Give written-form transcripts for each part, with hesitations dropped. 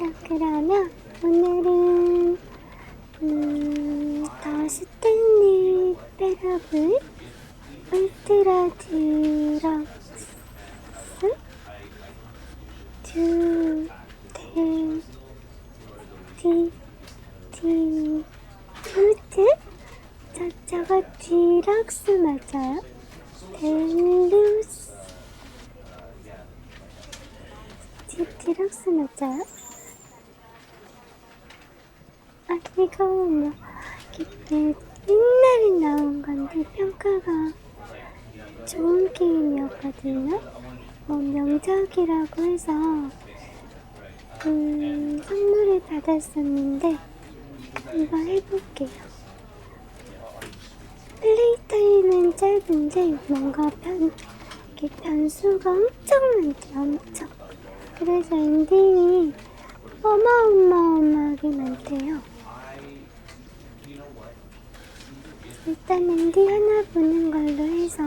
자, 그러면 오늘은 더 스탠리 패러블 울트라 디럭스 후드? 저거 디럭스 맞아요? 디럭스 맞아요? 아, 이거 뭐 옛날에 나온 건데 평가가 좋은 게임이었거든요. 명작이라고 해서 선물을 받았었는데 한번 해볼게요. 플레이 타임은 짧은데 뭔가 변수가 엄청 많죠. 엄청. 그래서 엔딩이 어마어마하게 많대요. 일단 엔딩 하나 보는 걸로 해서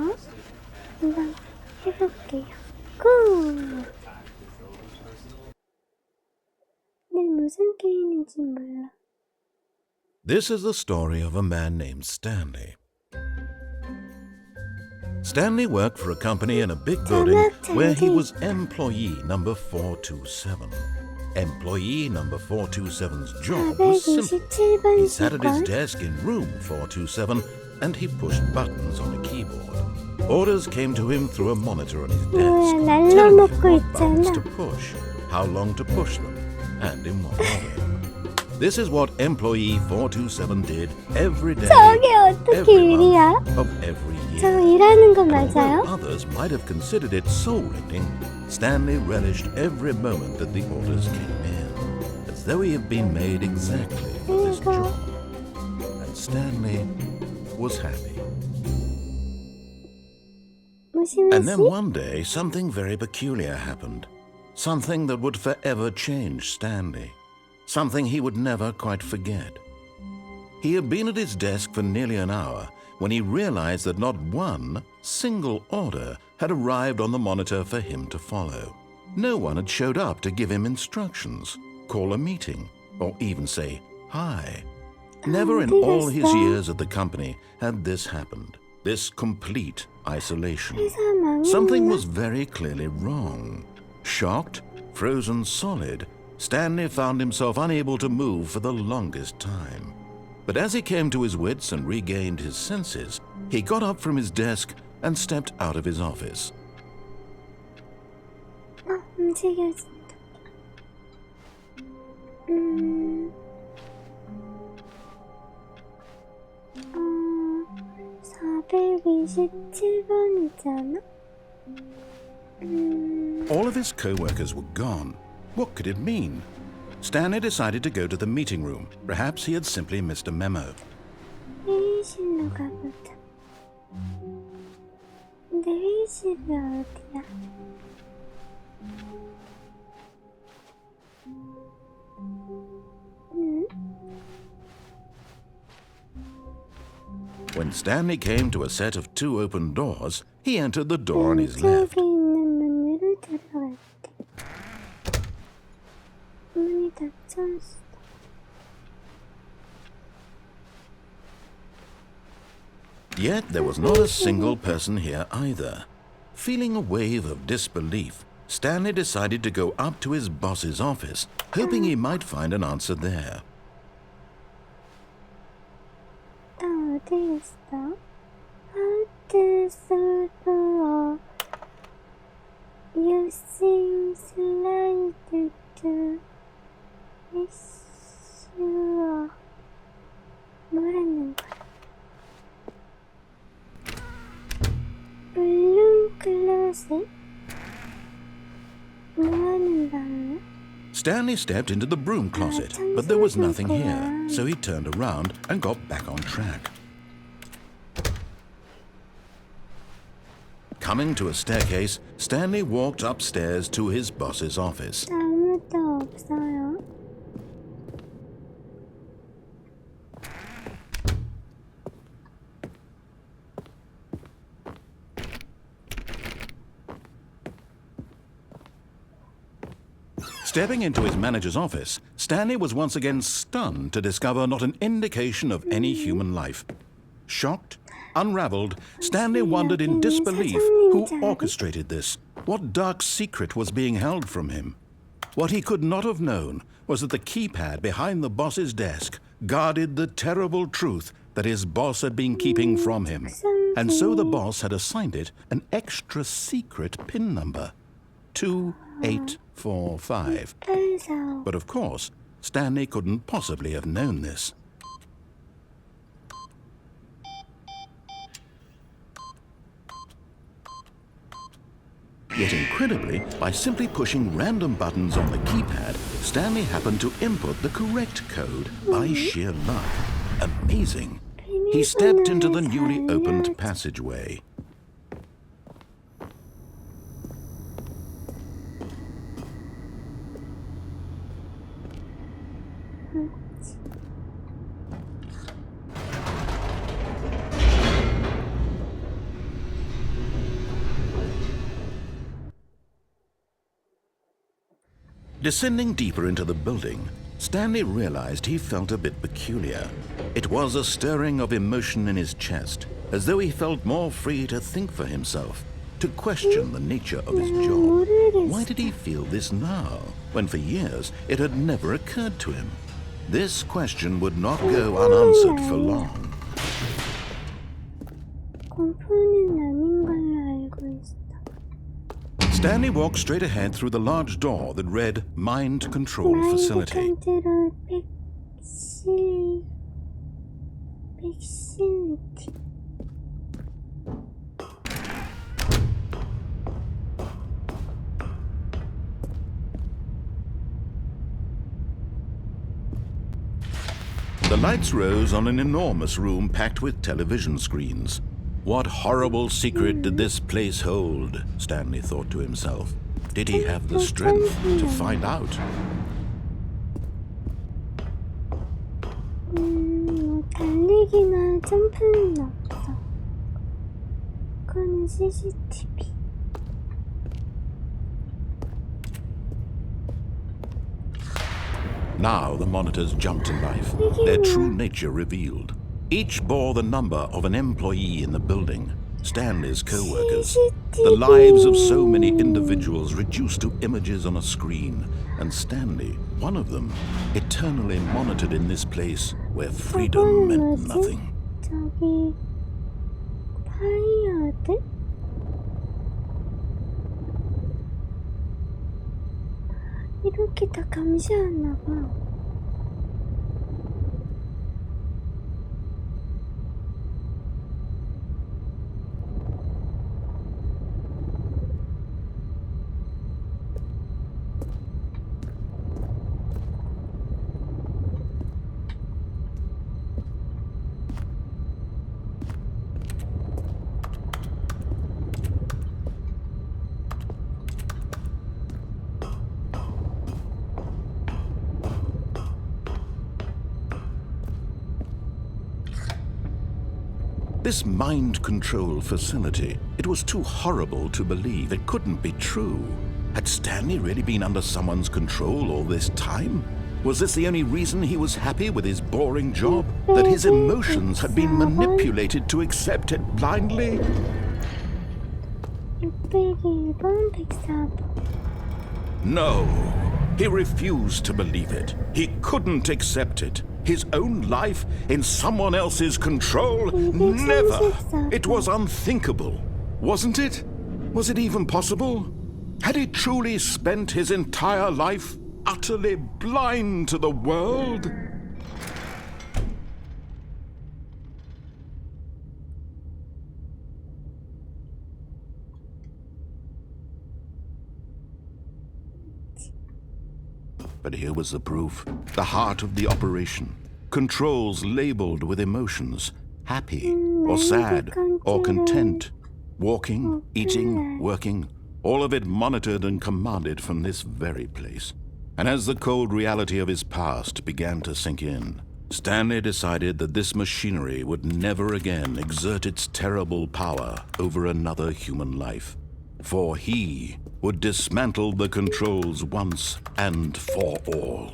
한번 해볼게요. 고! 네, 무슨 게임인지 몰라. This is the story of a man named Stanley. Stanley worked for a company in a big building where he was employee number 427. Employee number 427's job was simple. He sat at his desk in room 427 and he pushed buttons on a keyboard. Orders came to him through a monitor on his desk, telling him what buttons to push, how long to push them, and in what order. This is what employee 427 did every day, every month of every year. 저 일하는 거 Although 맞아요? others might have considered it soul-rending, Stanley relished every moment that the orders came in, as though he had been made exactly for this job. And Stanley was happy. And then one day, something very peculiar happened. Something that would forever change Stanley. Something he would never quite forget. He had been at his desk for nearly an hour when he realized that not one single order had arrived on the monitor for him to follow. No one had showed up to give him instructions, call a meeting, or even say hi. Never in all his years at the company had this happened, this complete isolation. Something was very clearly wrong. Shocked, frozen solid, Stanley found himself unable to move for the longest time. But as he came to his wits and regained his senses, he got up from his desk and stepped out of his office. 움직여진다. 427번이잖아? All of his co-workers were gone. What could it mean? Stanley decided to go to the meeting room. Perhaps he had simply missed a memo. 회의실로 가보자. 근데 회의실이 어디야? When Stanley came to a set of two open doors, he entered the door on his left. 왼쪽에 있는 문으로 들어갈게. 문이 닫혀있어. Yet there was not a single person here either. Feeling a wave of disbelief, Stanley decided to go up to his boss's office, hoping he might find an answer there. 나 어디 있어? How to solve using slide to issue. 뭐라는 거야? 볼륨 클로셋? 뭐하는 방이야? Stanley stepped into the broom closet, but there was nothing here, so he turned around and got back on track. Coming to a staircase, Stanley walked upstairs to his boss's office. 아무도 없어요. Stepping into his manager's office, Stanley was once again stunned to discover not an indication of any human life. Shocked, unraveled, Stanley wondered in disbelief who orchestrated this. What dark secret was being held from him? What he could not have known was that the keypad behind the boss's desk guarded the terrible truth that his boss had been keeping from him. And so the boss had assigned it an extra secret PIN number, 2845. But of course, Stanley couldn't possibly have known this. Yet incredibly, by simply pushing random buttons on the keypad, Stanley happened to input the correct code by sheer luck. Amazing. He stepped into the newly opened passageway. Descending deeper into the building, Stanley realized he felt a bit peculiar. It was a stirring of emotion in his chest, as though he felt more free to think for himself, to question the nature of his job. Why did he feel this now, when for years it had never occurred to him? This question would not go unanswered for long. 공포는 아닌 걸로 알고 있어. Stanley walked straight ahead through the large door that read Mind Control Facility. The lights rose on an enormous room packed with television screens. What horrible secret did this place hold? Stanley thought to himself. Did he have the strength to find out? 달리기나 점프는 없어. 그거는 CCTV. Now the monitors jumped to life, their true nature revealed. Each bore the number of an employee in the building, Stanley's co-workers. The lives of so many individuals reduced to images on a screen, and Stanley, one of them, eternally monitored in this place where freedom meant nothing. 저기 파이어들? 이렇게 다 감시하나 봐. This mind control facility, it was too horrible to believe. It couldn't be true. Had Stanley really been under someone's control all this time? Was this the only reason he was happy with his boring job? That his emotions had been manipulated to accept it blindly? 601번, 104번. No, he refused to believe it. He couldn't accept it. His own life in someone else's control? Never! It was unthinkable, wasn't it? Was it even possible? Had he truly spent his entire life utterly blind to the world? But here was the proof, the heart of the operation. Controls labeled with emotions, happy or sad or content. Walking, eating, working, all of it monitored and commanded from this very place. And as the cold reality of his past began to sink in, Stanley decided that this machinery would never again exert its terrible power over another human life. For he would dismantle the controls once and for all.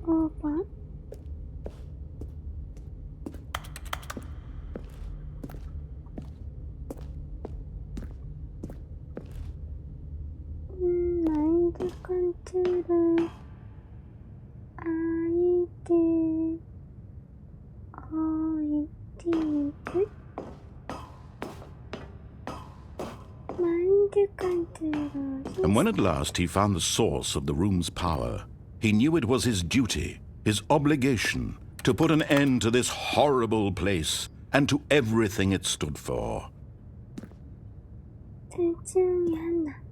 오번 마인드 컨트롤 아이디 어이디드 마인드 컨트롤. And when at last he found the source of the room's power, he knew it was his duty, his obligation, to put an end to this horrible place and to everything it stood for. 둘 중에 하나.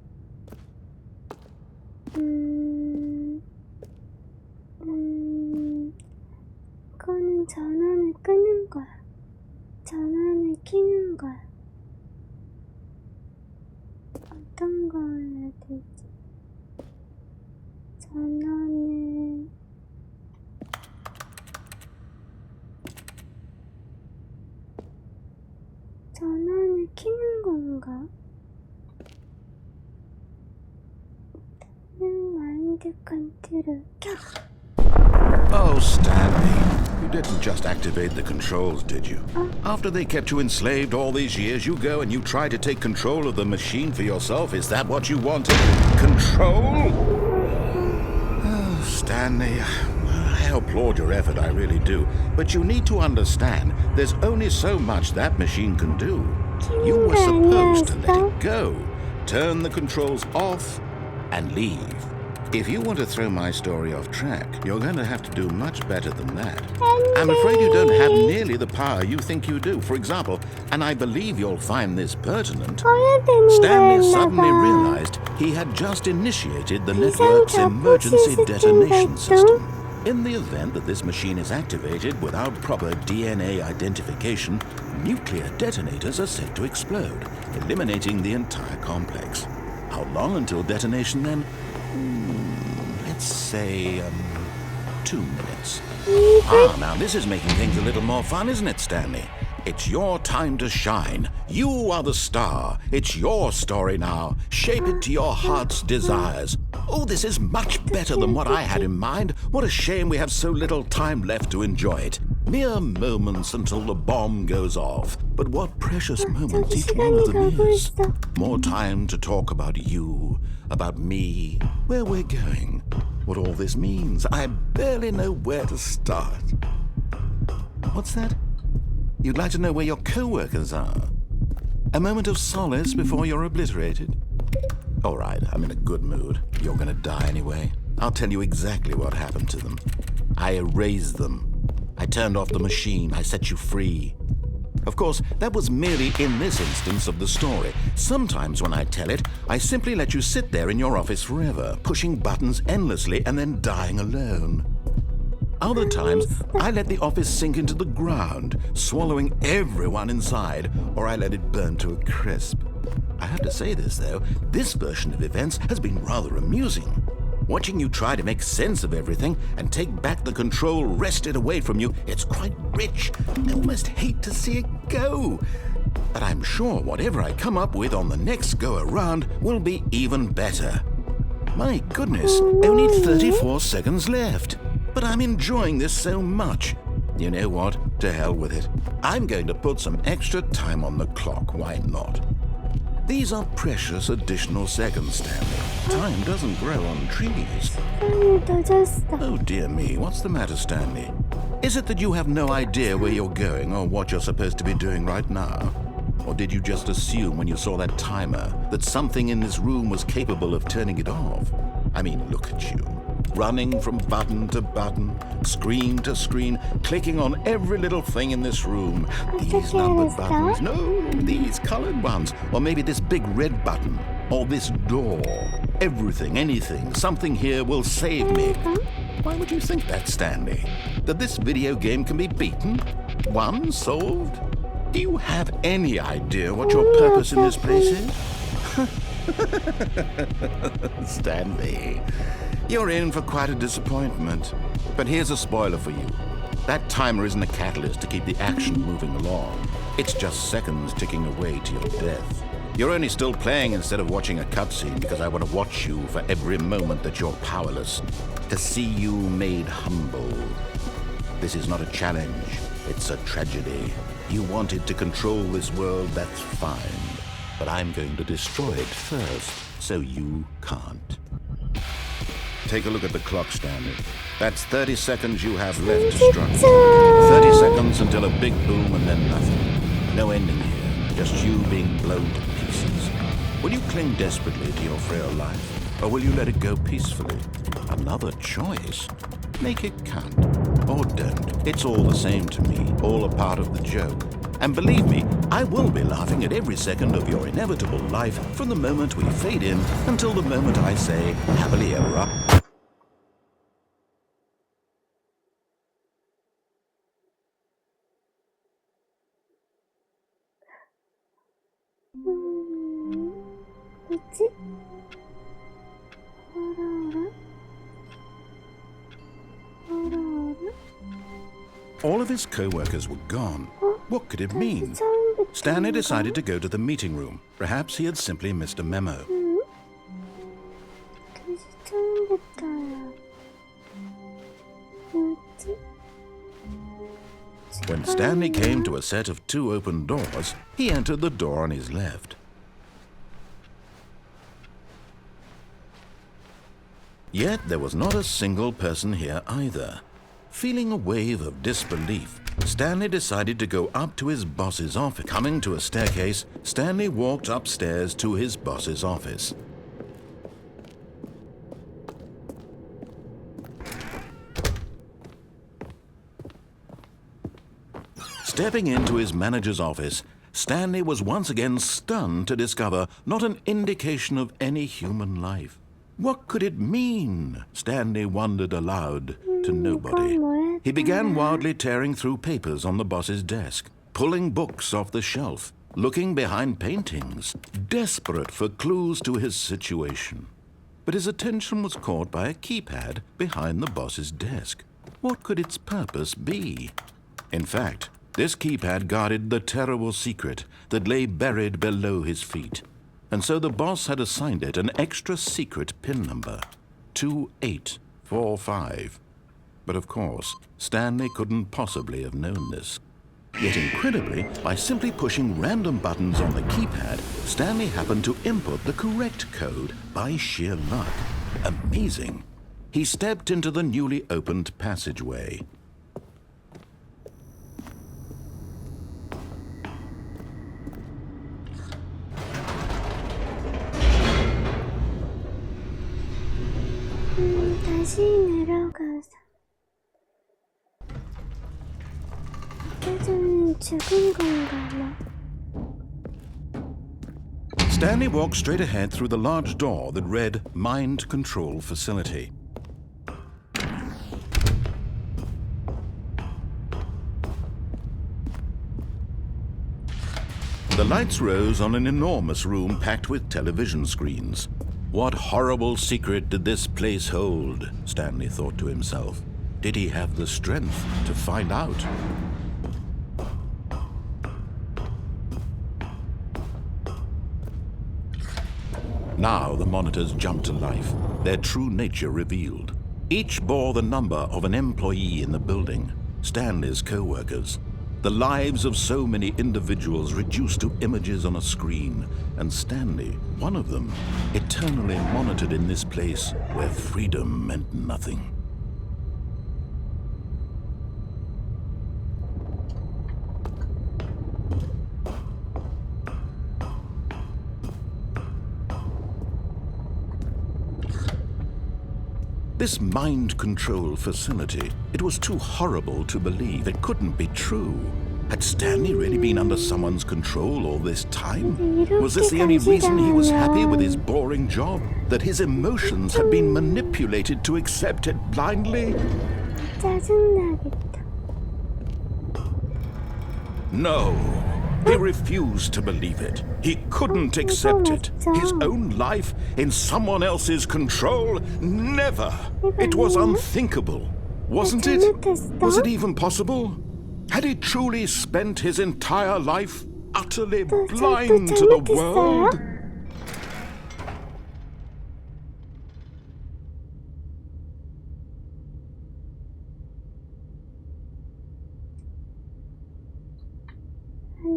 그거는 전원을 끄는 거야. 전원을 켜는 거야. 어떤 걸 해야 되지? 전원을 켜는 건가? 마인드 컨트롤 켜. Oh, Stanley, you didn't just activate the controls, did you? After they kept you enslaved all these years, you go and you try to take control of the machine for yourself? Is that what you wanted? Control? Oh, Stanley, I applaud your effort, I really do. But you need to understand, there's only so much that machine can do. You were supposed to let it go, turn the controls off, and leave. If you want to throw my story off track, you're going to have to do much better than that. I'm afraid you don't have nearly the power you think you do. For example, and I believe you'll find this pertinent, Stanley suddenly realized he had just initiated the network's emergency detonation system. In the event that this machine is activated without proper DNA identification, nuclear detonators are set to explode, eliminating the entire complex. How long until detonation then? Let's say, 2 minutes. Now this is making things a little more fun, isn't it, Stanley? It's your time to shine. You are the star. It's your story now. Shape it to your heart's desires. Oh, this is much better than what I had in mind. What a shame we have so little time left to enjoy it. Mere moments until the bomb goes off. But what precious moments each one of them is. More time to talk about you, about me, where we're going, what all this means. I barely know where to start. What's that? You'd like to know where your co-workers are? A moment of solace before you're obliterated? All right, I'm in a good mood. You're gonna die anyway. I'll tell you exactly what happened to them. I erased them. I turned off the machine. I set you free. Of course, that was merely in this instance of the story. Sometimes when I tell it, I simply let you sit there in your office forever, pushing buttons endlessly and then dying alone. Other times, I let the office sink into the ground, swallowing everyone inside, or I let it burn to a crisp. I have to say this, though, this version of events has been rather amusing. Watching you try to make sense of everything and take back the control wrested away from you, it's quite rich. I almost hate to see it go. But I'm sure whatever I come up with on the next go-around will be even better. My goodness, only 34 seconds left. But I'm enjoying this so much. You know what? To hell with it. I'm going to put some extra time on the clock. Why not? These are precious additional seconds, Stanley. Time doesn't grow on trees. Oh dear me, what's the matter, Stanley? Is it that you have no idea where you're going or what you're supposed to be doing right now? Or did you just assume when you saw that timer that something in this room was capable of turning it off? I mean, look at you. Running from button to button, screen to screen, clicking on every little thing in this room. These numbered buttons, no, these colored ones, or maybe this big red button. or this door. Everything, anything, something here will save me. Why would you think that, Stanley? That this video game can be beaten? Won? Solved? Do you have any idea what your purpose in this place is? Stanley, you're in for quite a disappointment. But here's a spoiler for you. That timer isn't a catalyst to keep the action moving along. It's just seconds ticking away to your death. You're only still playing instead of watching a cutscene because I want to watch you for every moment that you're powerless, to see you made humble. This is not a challenge, it's a tragedy. You wanted to control this world, that's fine. But I'm going to destroy it first, so you can't. Take a look at the clock, Stanley. That's 30 seconds you have left to struggle. 30 seconds until a big boom and then nothing. No ending here, just you being blown to pieces. Will you cling desperately to your frail life, or will you let it go peacefully? Another choice. Make it count, or don't. It's all the same to me, all a part of the joke. And believe me, I will be laughing at every second of your inevitable life from the moment we fade in until the moment I say, happily ever after. 뭐지? 어라? All of his co-workers were gone. What could it mean? Stanley decided to go to the meeting room. Perhaps he had simply missed a memo. 다시 처음부터야. 뭐지? When Stanley came to a set of 2 open doors, he entered the door on his left. Yet there was not a single person here either. Feeling a wave of disbelief, Stanley decided to go up to his boss's office. Coming to a staircase, Stanley walked upstairs to his boss's office. Stepping into his manager's office, Stanley was once again stunned to discover not an indication of any human life. What could it mean? Stanley wondered aloud to nobody. He began wildly tearing through papers on the boss's desk, pulling books off the shelf, looking behind paintings, desperate for clues to his situation. But his attention was caught by a keypad behind the boss's desk. What could its purpose be? In fact, this keypad guarded the terrible secret that lay buried below his feet. And so the boss had assigned it an extra secret PIN number, 2845. But of course, Stanley couldn't possibly have known this. Yet incredibly, by simply pushing random buttons on the keypad, Stanley happened to input the correct code by sheer luck. Amazing. He stepped into the newly opened passageway. 다시 내려가서 예전엔 죽은 건가 봐. Stanley walked straight ahead through the large door that read Mind Control Facility. The lights rose on an enormous room packed with television screens. What horrible secret did this place hold? Stanley thought to himself. Did he have the strength to find out? Now the monitors jumped to life, their true nature revealed. Each bore the number of an employee in the building, Stanley's co-workers. The lives of so many individuals reduced to images on a screen, and Stanley, one of them, eternally monitored in this place where freedom meant nothing. This mind control facility, it was too horrible to believe. It couldn't be true. Had Stanley really been under someone's control all this time? Was this 이렇게 the only reason he was happy with his 간지나면 boring job? That his emotions had been manipulated to accept it blindly? 짜증나겠다. No. He refused to believe it. He couldn't accept it. His own life in someone else's control? Never. It was unthinkable. Wasn't it? Was it even possible? Had he truly spent his entire life utterly blind to the world?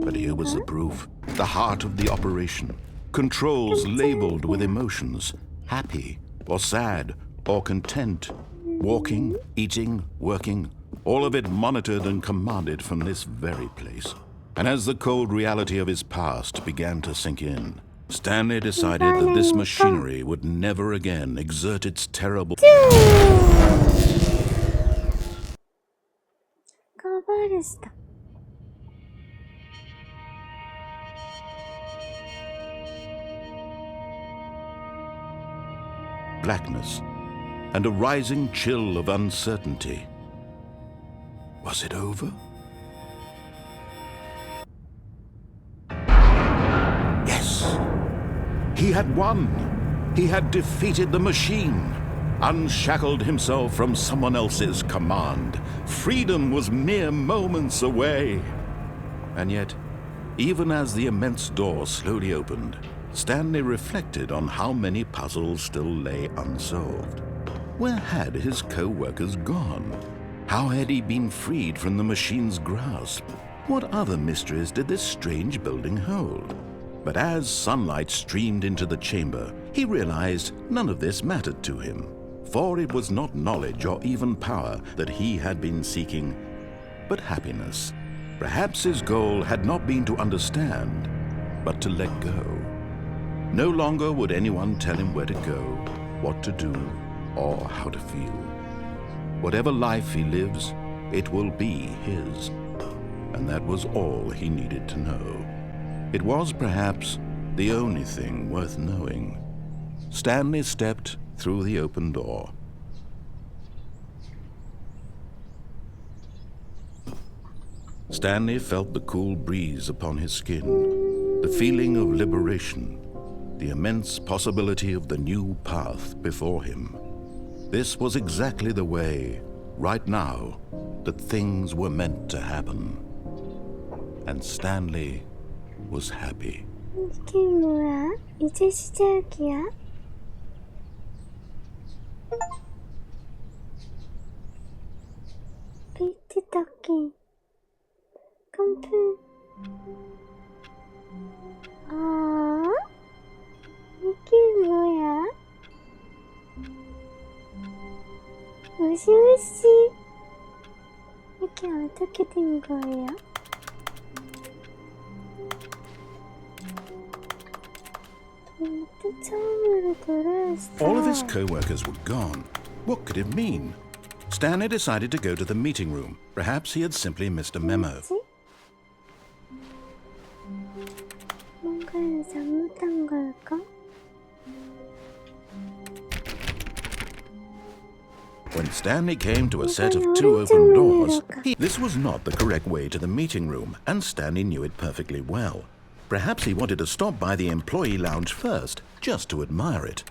But here was the proof. The heart of the operation. Controls labeled with emotions. Happy or sad or content. Walking, eating, working. All of it monitored and commanded from this very place. And as the cold reality of his past began to sink in, Stanley decided that this machinery would never again exert its terrible... 꺼버렸어. blackness and a rising chill of uncertainty. Was it over? Yes! He had won! He had defeated the machine, unshackled himself from someone else's command. Freedom was mere moments away. And yet, even as the immense door slowly opened, Stanley reflected on how many puzzles still lay unsolved. Where had his co-workers gone? How had he been freed from the machine's grasp? What other mysteries did this strange building hold? But as sunlight streamed into the chamber, he realized none of this mattered to him, for it was not knowledge or even power that he had been seeking, but happiness. Perhaps his goal had not been to understand, but to let go. No longer would anyone tell him where to go, what to do, or how to feel. Whatever life he lives, it will be his. And that was all he needed to know. It was perhaps the only thing worth knowing. Stanley stepped through the open door. Stanley felt the cool breeze upon his skin, the feeling of liberation, the immense possibility of the new path before him. This was exactly the way, right now, that things were meant to happen. And Stanley was happy. 이게 뭐야? 이제 시작이야? 비트 토킹 컴플 이게 뭐야? 무시무시 이게 어떻게 된 거예요? 또 처음으로 돌아왔어. All of his co-workers were gone. What could it mean? Stanley decided to go to the meeting room. Perhaps he had simply missed a memo. 뭐지? 뭔가를 잘못한 걸까? When Stanley came to a set of two open doors, this was not the correct way to the meeting room, and Stanley knew it perfectly well. Perhaps he wanted to stop by the employee lounge first, just to admire it.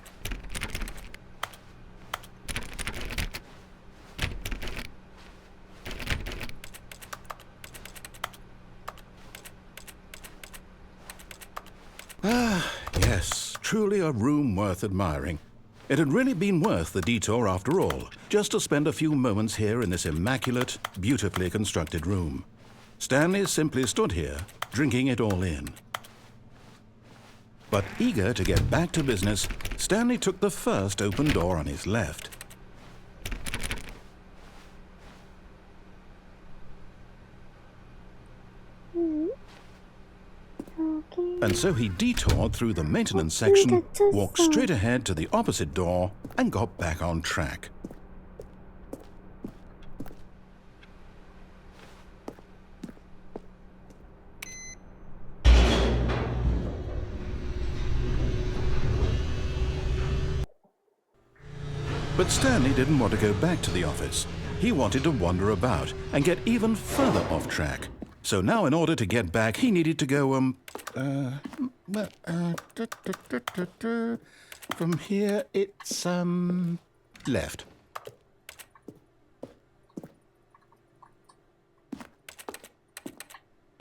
Yes, truly a room worth admiring. It had really been worth the detour after all, just to spend a few moments here in this immaculate, beautifully constructed room. Stanley simply stood here, drinking it all in. But eager to get back to business, Stanley took the first open door on his left. And so he detoured through the maintenance section, walked straight ahead to the opposite door, and got back on track. But Stanley didn't want to go back to the office. He wanted to wander about and get even further off track. So now in order to get back, he needed to go, from here it's, left.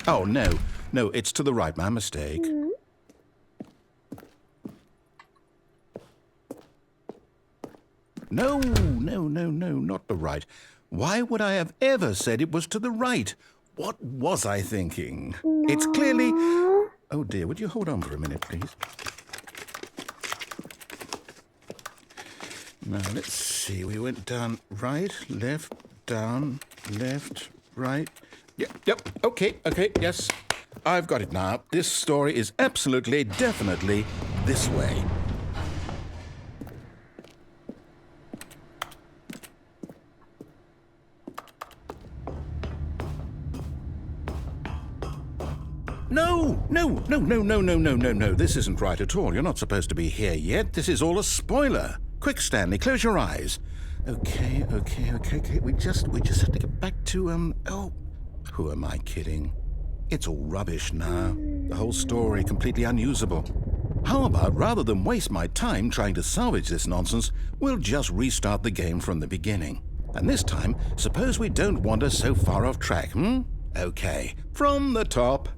Oh, no, it's to the right, my mistake. No, not the right. Why would I have ever said it was to the right? What was I thinking? No. It's clearly... Oh dear, would you hold on for a minute, please? Now, let's see. We went down right, left, down, left, right. Yep, okay, yes. I've got it now. This story is absolutely, definitely this way. No. This isn't right at all. You're not supposed to be here yet. This is all a spoiler. Quick, Stanley, close your eyes. Okay. We just have to get back to, oh, who am I kidding? It's all rubbish now. The whole story completely unusable. How about, rather than waste my time trying to salvage this nonsense, we'll just restart the game from the beginning. And this time, suppose we don't wander so far off track, Okay, from the top.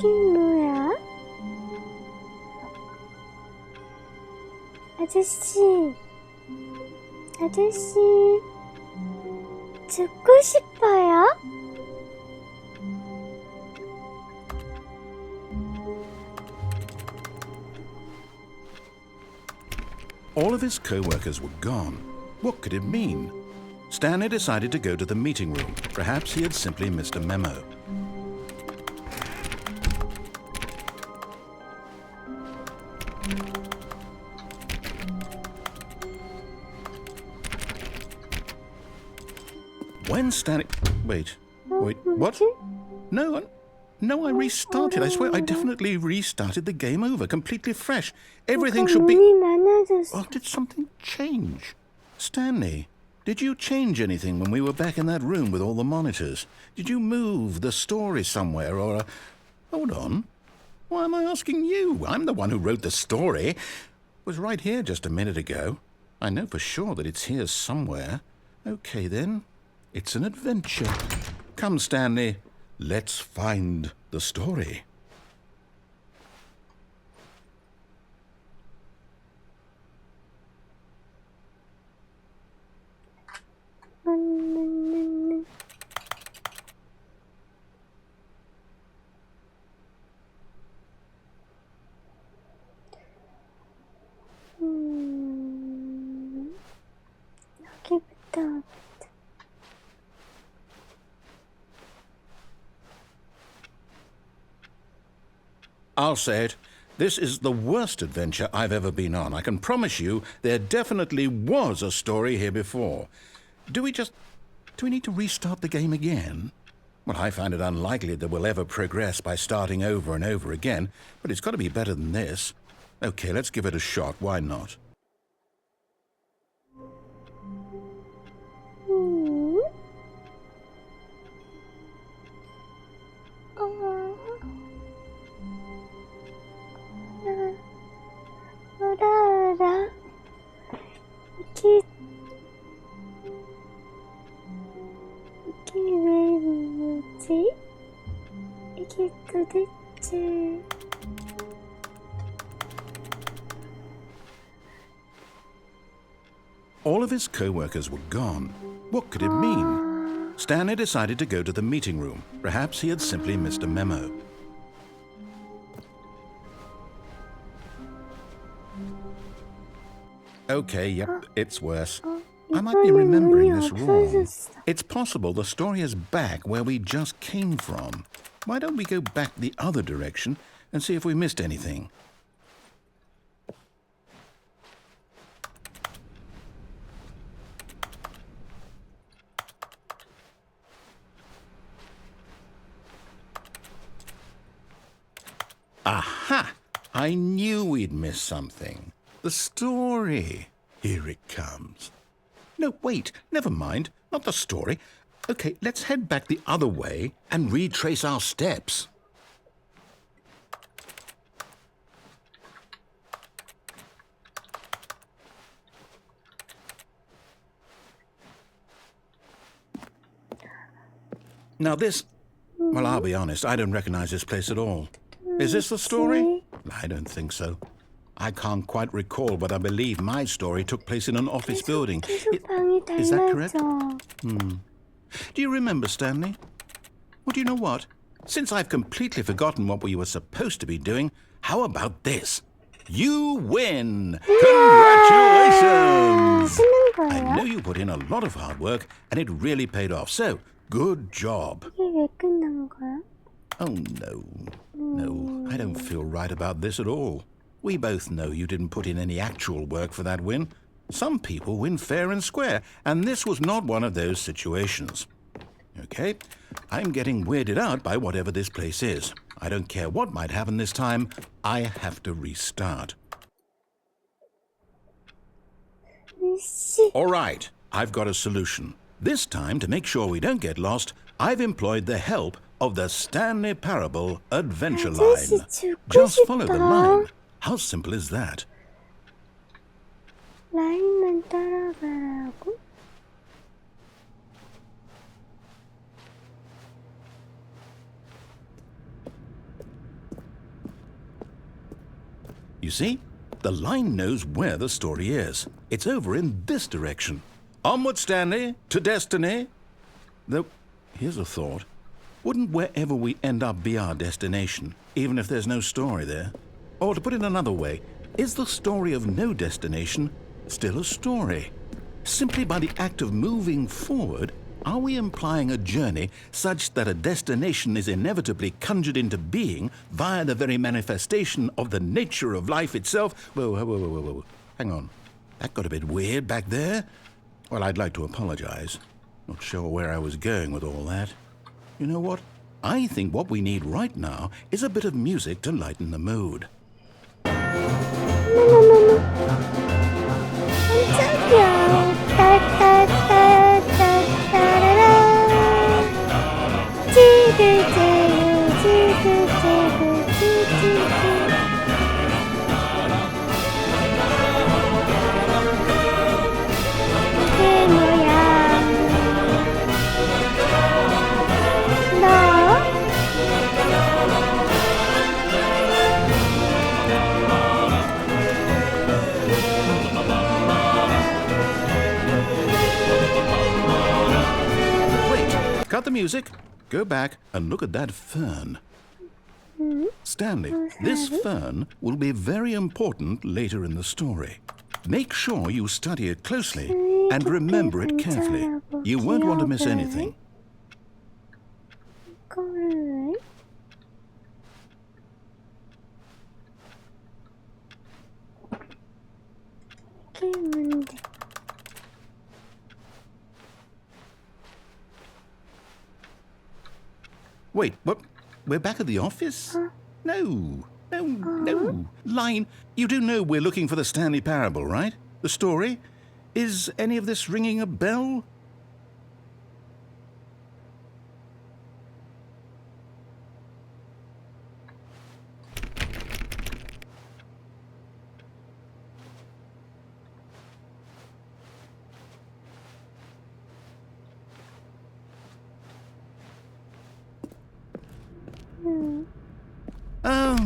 이게 뭐야? 아저씨, 죽고 싶어요? All of his co-workers were gone. What could it mean? Stanley decided to go to the meeting room. Perhaps he had simply missed a memo. When Stanley... Wait, what? No, I restarted. I swear, I definitely restarted the game over, completely fresh. Everything should be... 눈이 많아졌어. Oh, did something change? Stanley, did you change anything when we were back in that room with all the monitors? Did you move the story somewhere or... Hold on. Why am I asking you? I'm the one who wrote the story. It was right here just a minute ago. I know for sure that it's here somewhere. Okay, then. It's an adventure. Come, Stanley. Let's find the story. 여기부터. I'll say it. This is the worst adventure I've ever been on. I can promise you there definitely was a story here before. Do we need to restart the game again? Well, I find it unlikely that we'll ever progress by starting over and over again, but it's got to be better than this. Okay, let's give it a shot. Why not? 알아. 이게 왜 뭐지? 이게 도대체... All of his co-workers were gone. What could it mean? Stanley decided to go to the meeting room. Perhaps he had simply missed a memo. Okay, yep, it's worse. I might be remembering this wrong. It's possible the story is back where we just came from. Why don't we go back the other direction and see if we missed anything? I knew we'd miss something. The story. Here it comes. No, wait, never mind. Not the story. Okay, let's head back the other way and retrace our steps. Now this... Well, I'll be honest, I don't recognize this place at all. Is this the story? I don't think so. I can't quite recall, but I believe my story took place in an office building. Is that correct? Do you remember, Stanley? Well, do you know what? Since I've completely forgotten what we were supposed to be doing, how about this? You win! Congratulations! I know you put in a lot of hard work, and it really paid off, so good job. 이게 왜 끝난 거야? Oh, no. No, I don't feel right about this at all. We both know you didn't put in any actual work for that win. Some people win fair and square, and this was not one of those situations. Okay, I'm getting weirded out by whatever this place is. I don't care what might happen this time. I have to restart. All right, I've got a solution. This time, to make sure we don't get lost, I've employed the help of the Stanley Parable adventure line. Just follow the line. How simple is that? 라인만 따라가라고? You see, the line knows where the story is. It's over in this direction. Onward, Stanley, to destiny. Though, here's a thought. Wouldn't wherever we end up be our destination, even if there's no story there? Or to put it another way, is the story of no destination still a story? Simply by the act of moving forward, are we implying a journey such that a destination is inevitably conjured into being via the very manifestation of the nature of life itself? Whoa. Hang on. That got a bit weird back there. Well, I'd like to apologize. Not sure where I was going with all that. You know what? I think what we need right now is a bit of music to lighten the mood. 깜짝이야. 따따따따따라라. 지글지글. 이게 뭐야? 너? Cut the music, go back and look at that fern. Stanley, this fern will be very important later in the story. Make sure you study it closely and remember it carefully. You won't want to miss anything. 이거를 이게 뭔데? Wait, what? We're back at the office? No. Line, you do know we're looking for the Stanley Parable, right? The story? Is any of this ringing a bell? Oh,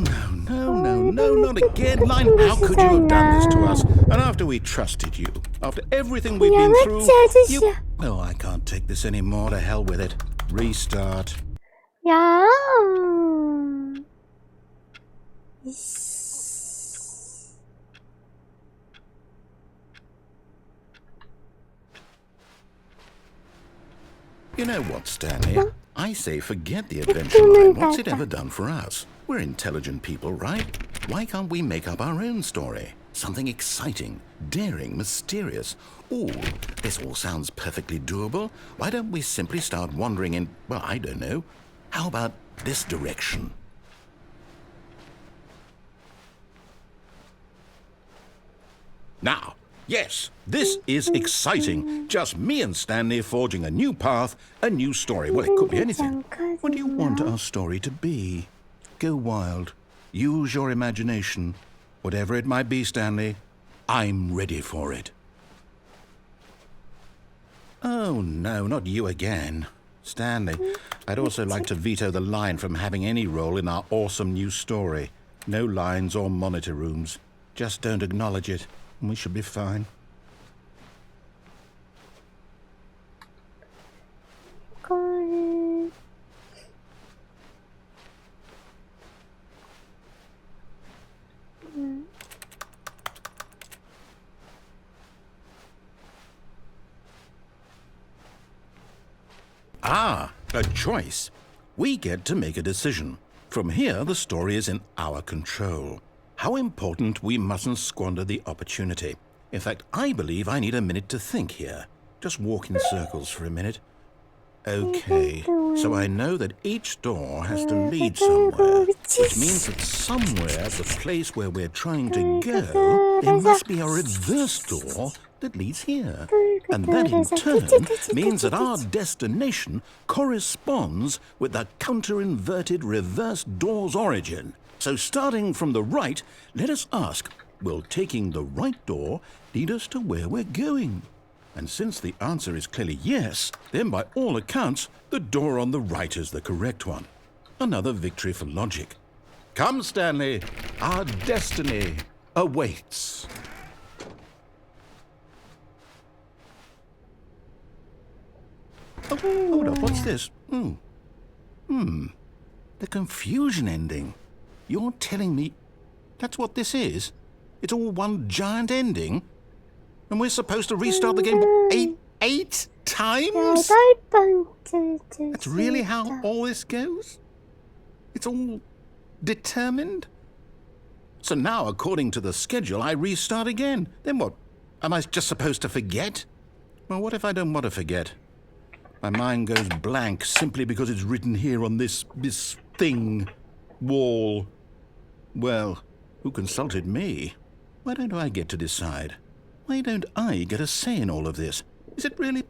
no, not again. Line, how could you have done this to us? And after we trusted you, after everything we've been through, you... Oh, I can't take this anymore. To hell with it. Restart. 야. You know what, Stanley? I say forget the adventure line. What's it ever done for us? We're intelligent people, right? Why can't we make up our own story? Something exciting, daring, mysterious. Ooh, this all sounds perfectly doable. Why don't we simply start wandering in, well, I don't know. How about this direction? Now, yes, this is exciting. Just me and Stanley forging a new path, a new story. Well, it could be anything. What do you want our story to be? Go wild. Use your imagination. Whatever it might be, Stanley, I'm ready for it. Oh, no, not you again. Stanley, I'd also like to veto the line from having any role in our awesome new story. No lines or monitor rooms. Just don't acknowledge it, and we should be fine. Ah, a choice. We get to make a decision. From here, the story is in our control. How important we mustn't squander the opportunity. In fact, I believe I need a minute to think here. Just walk in circles for a minute. Okay, so I know that each door has to lead somewhere, which means that somewhere, the place where we're trying to go, there must be a reverse door that leads here. And that in turn means that our destination corresponds with the counter-inverted reverse door's origin. So starting from the right, let us ask, will taking the right door lead us to where we're going? And since the answer is clearly yes, then by all accounts, the door on the right is the correct one. Another victory for logic. Come, Stanley, our destiny awaits. Oh, hold up, what's this? The confusion ending. You're telling me that's what this is? It's all one giant ending? And we're supposed to restart the game eight times? That's really how all this goes? It's all determined? So now, according to the schedule, I restart again. Then what? Am I just supposed to forget? Well, what if I don't want to forget? My mind goes blank simply because it's written here on this thing, wall. Well, who consulted me? Why don't I get to decide? Why don't I get a say in all of this? Is it really?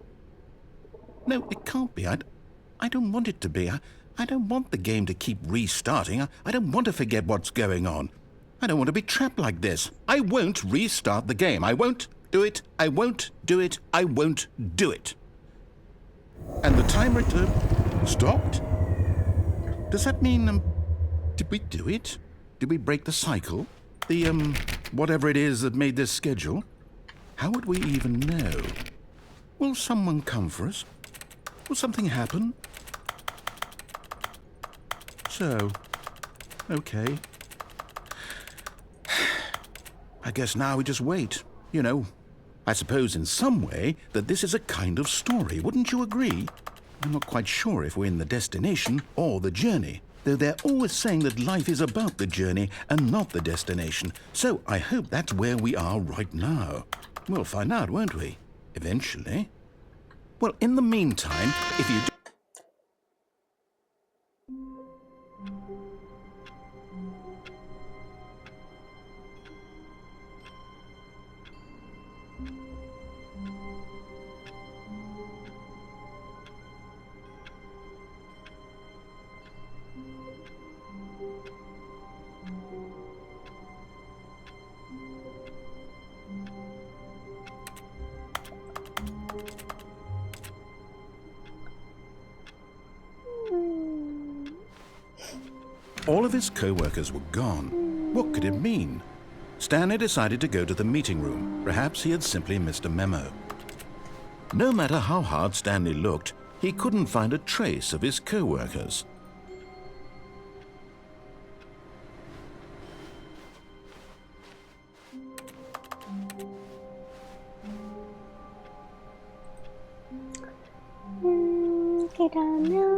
No, it can't be. I don't want it to be. I don't want the game to keep restarting. I don't want to forget what's going on. I don't want to be trapped like this. I won't restart the game. I won't do it. I won't do it. I won't do it. And the timer stopped? Does that mean, did we do it? Did we break the cycle? The, whatever it is that made this schedule? How would we even know? Will someone come for us? Will something happen? So, okay. I guess now we just wait, you know. I suppose in some way that this is a kind of story, wouldn't you agree? I'm not quite sure if we're in the destination or the journey, though they're always saying that life is about the journey and not the destination. So I hope that's where we are right now. We'll find out, won't we? Eventually. Well, in the meantime, if you... All of his co-workers were gone. What could it mean? Stanley decided to go to the meeting room. Perhaps he had simply missed a memo. No matter how hard Stanley looked, he couldn't find a trace of his co-workers. 그러면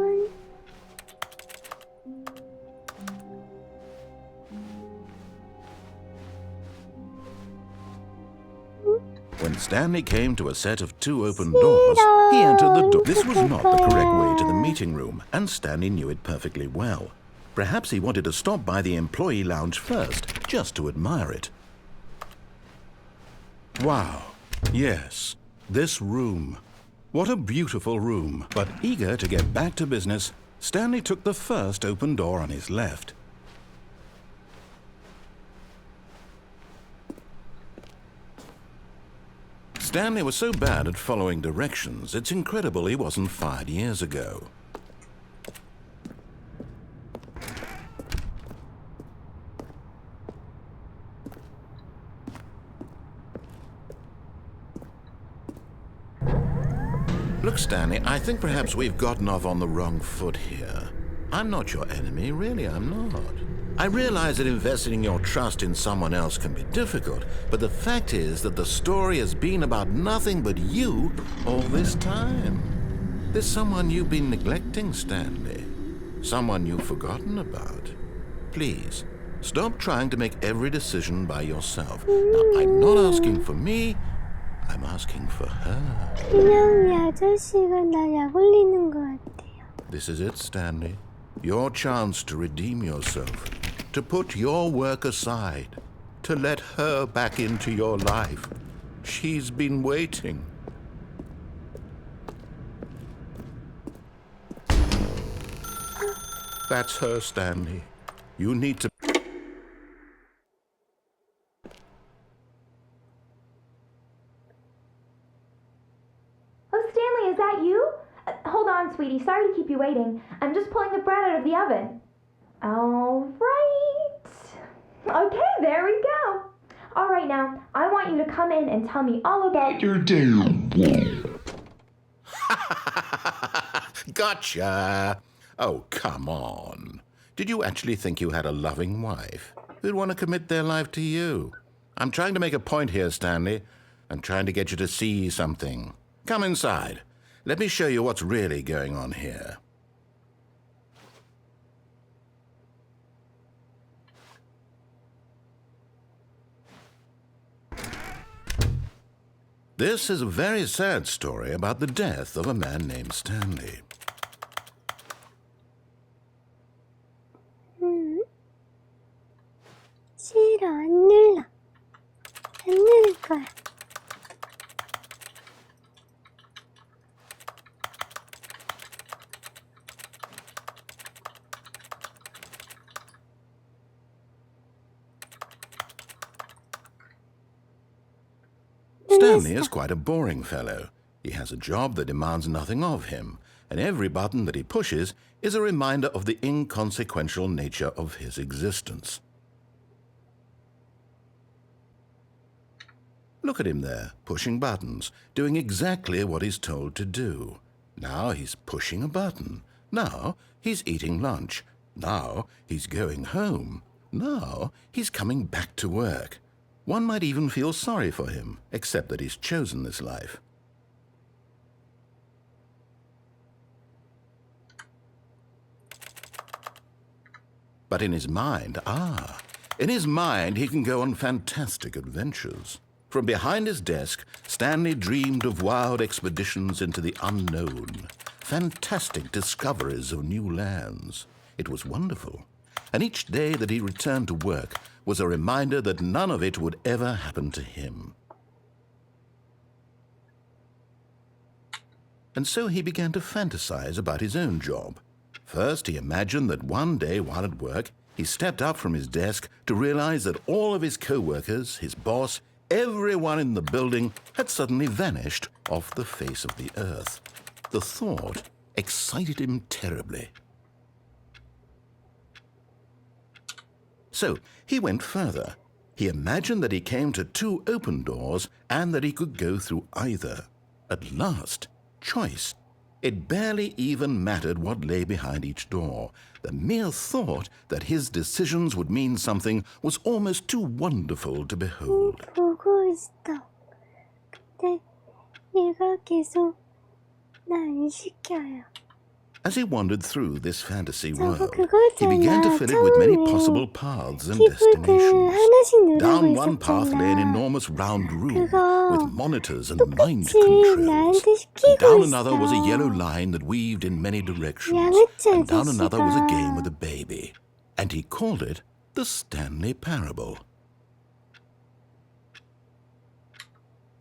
When Stanley came to a set of 2 open doors, he entered the door. This was not the correct way to the meeting room, and Stanley knew it perfectly well. Perhaps he wanted to stop by the employee lounge first, just to admire it. Wow. Yes, this room. What a beautiful room. But eager to get back to business, Stanley took the first open door on his left. Stanley was so bad at following directions, it's incredible he wasn't fired years ago. Look, Stanley, I think perhaps we've gotten off on the wrong foot here. I'm not your enemy, really, I'm not. I realize that investing your trust in someone else can be difficult, but the fact is that the story has been about nothing but you all this time. There's someone you've been neglecting, Stanley. Someone you've forgotten about. Please, stop trying to make every decision by yourself. Now, I'm not asking for me, I'm asking for her. 그냥 이 아저씨가 나 약 올리는 것 같아요. This is it, Stanley. Your chance to redeem yourself. To put your work aside, to let her back into your life. She's been waiting. That's her, Stanley. You need to... Oh, Stanley, is that you? Hold on, sweetie. Sorry to keep you waiting. I'm just pulling the bread out of the oven. All right. Okay, there we go. All right, now, I want you to come in and tell me all about your day. Gotcha! Oh, come on. Did you actually think you had a loving wife who'd want to commit their life to you? I'm trying to make a point here, Stanley. I'm trying to get you to see something. Come inside. Let me show you what's really going on here. This is a very sad story about the death of a man named Stanley. 싫어, 안 눌러. 안 누를 거야. Stanley is quite a boring fellow. He has a job that demands nothing of him, and every button that he pushes is a reminder of the inconsequential nature of his existence. Look at him there, pushing buttons, doing exactly what he's told to do. Now he's pushing a button. Now he's eating lunch. Now he's going home. Now he's coming back to work. One might even feel sorry for him, except that he's chosen this life. But in his mind, he can go on fantastic adventures. From behind his desk, Stanley dreamed of wild expeditions into the unknown, fantastic discoveries of new lands. It was wonderful. And each day that he returned to work was a reminder that none of it would ever happen to him. And so he began to fantasize about his own job. First, he imagined that one day while at work, he stepped up from his desk to realize that all of his co-workers, his boss, everyone in the building had suddenly vanished off the face of the earth. The thought excited him terribly. So he went further. He imagined that he came to two open doors and that he could go through either. At last, choice. It barely even mattered what lay behind each door. The mere thought that his decisions would mean something was almost too wonderful to behold. 보고 있어. 근데 얘가 계속 나 안 시켜요. As he wandered through this fantasy world, 그거잖아. he began to fill it with many possible paths and destinations. 하나씩 Down 누르고 one path lay an 있었잖아. enormous round room 그거 with monitors and mind 똑같이 controls. 나한테 And 시키고 down another was a 있어. yellow line that weaved in many directions. 양아치 And down another was a game 아저씨가. with a baby. And he called it the Stanley Parable.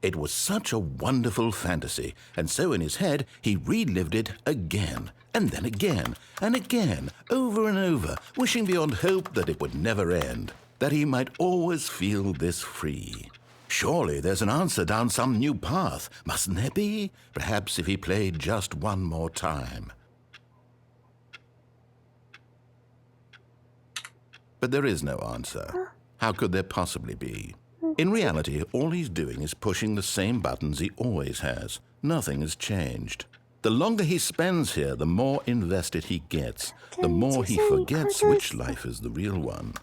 It was such a wonderful fantasy, and so in his head he relived it again, and then again, and again, over and over, wishing beyond hope that it would never end, that he might always feel this free. Surely there's an answer down some new path, mustn't there be? Perhaps if he played just one more time. But there is no answer. How could there possibly be? In reality, all he's doing is pushing the same buttons he always has. Nothing has changed. The longer he spends here, the more invested he gets, the more he forgets which life is the real one.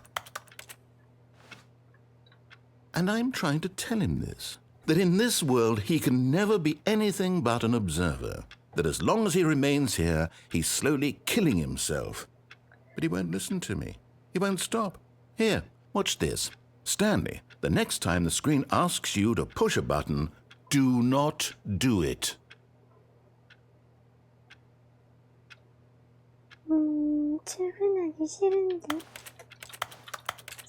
And I'm trying to tell him this, that in this world he can never be anything but an observer, that as long as he remains here, he's slowly killing himself. But he won't listen to me. He won't stop. Here, watch this. Stanley, the next time the screen asks you to push a button, do not do it. 출근하기 싫은데.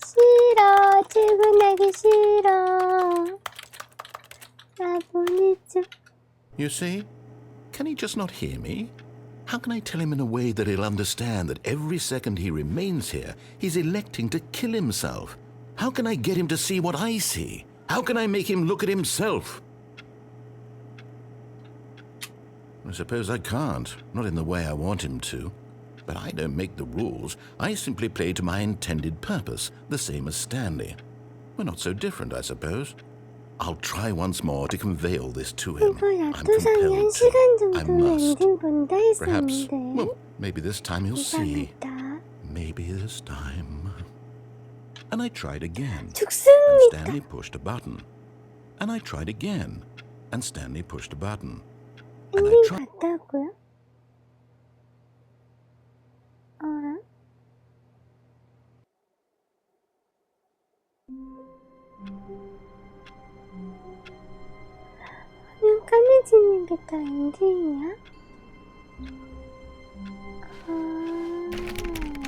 싫어, 출근하기 싫어. 나 보내줘. You see? Can he just not hear me? How can I tell him in a way that he'll understand that every second he remains here, he's electing to kill himself? How can I get him to see what I see? How can I make him look at himself? I suppose I can't, not in the way I want him to. But I don't make the rules. I simply play to my intended purpose, the same as Stanley. We're not so different, I suppose. I'll try once more to convey all this to him. I'm compelled to. I must. Perhaps, well, maybe this time he'll see. Maybe this time. And I tried again. And Stanley pushed a button. And I tried again. And Stanley pushed a button. And I tried. 화면 까매지는 게 다 엔딩이야?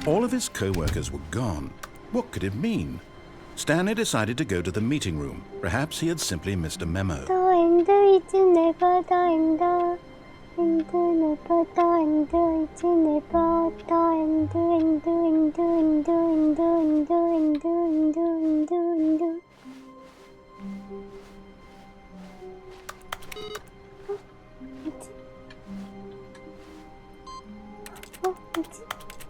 All of his co-workers were gone. What could it mean? Stanley decided to go to the meeting room. Perhaps he had simply missed a memo. The end is never the end. End never the end is never the end. End, end, end, end, end, end, end, end, end. 뭐지?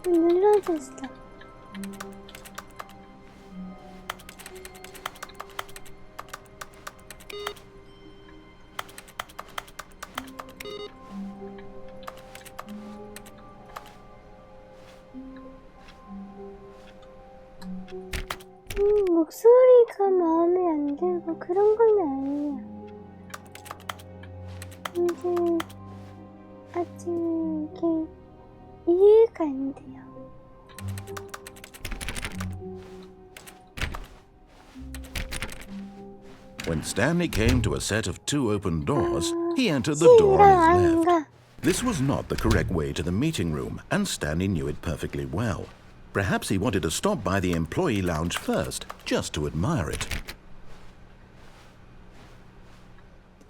눌러줬어. 목소리가 마음에 안 들고 그런 건 아니야. 근데 아직 이게 이해가 안 돼요. When Stanley came to a set of 2 open doors, he entered the door on his left. This was not the correct way to the meeting room, and Stanley knew it perfectly well. Perhaps he wanted to stop by the employee lounge first, just to admire it.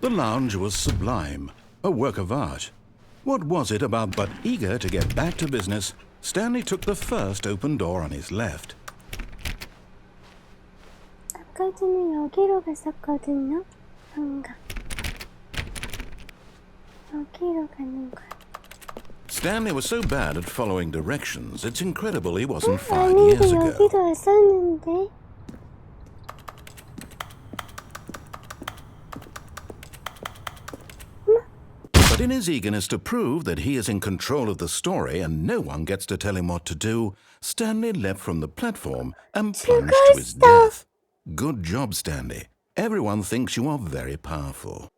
The lounge was sublime, a work of art. What was it about but eager to get back to business, Stanley took the first open door on his left. 아까 전에 여기로 갔었거든요. 뭔가 여기로 가는 거야. Stanley was so bad at following directions, it's incredible he wasn't 5 아닌데 years ago. 여기도 왔었는데. But in his eagerness to prove that he is in control of the story and no one gets to tell him what to do, Stanley leapt from the platform and plunged to his death. Good job, Stanley. Everyone thinks you are very powerful.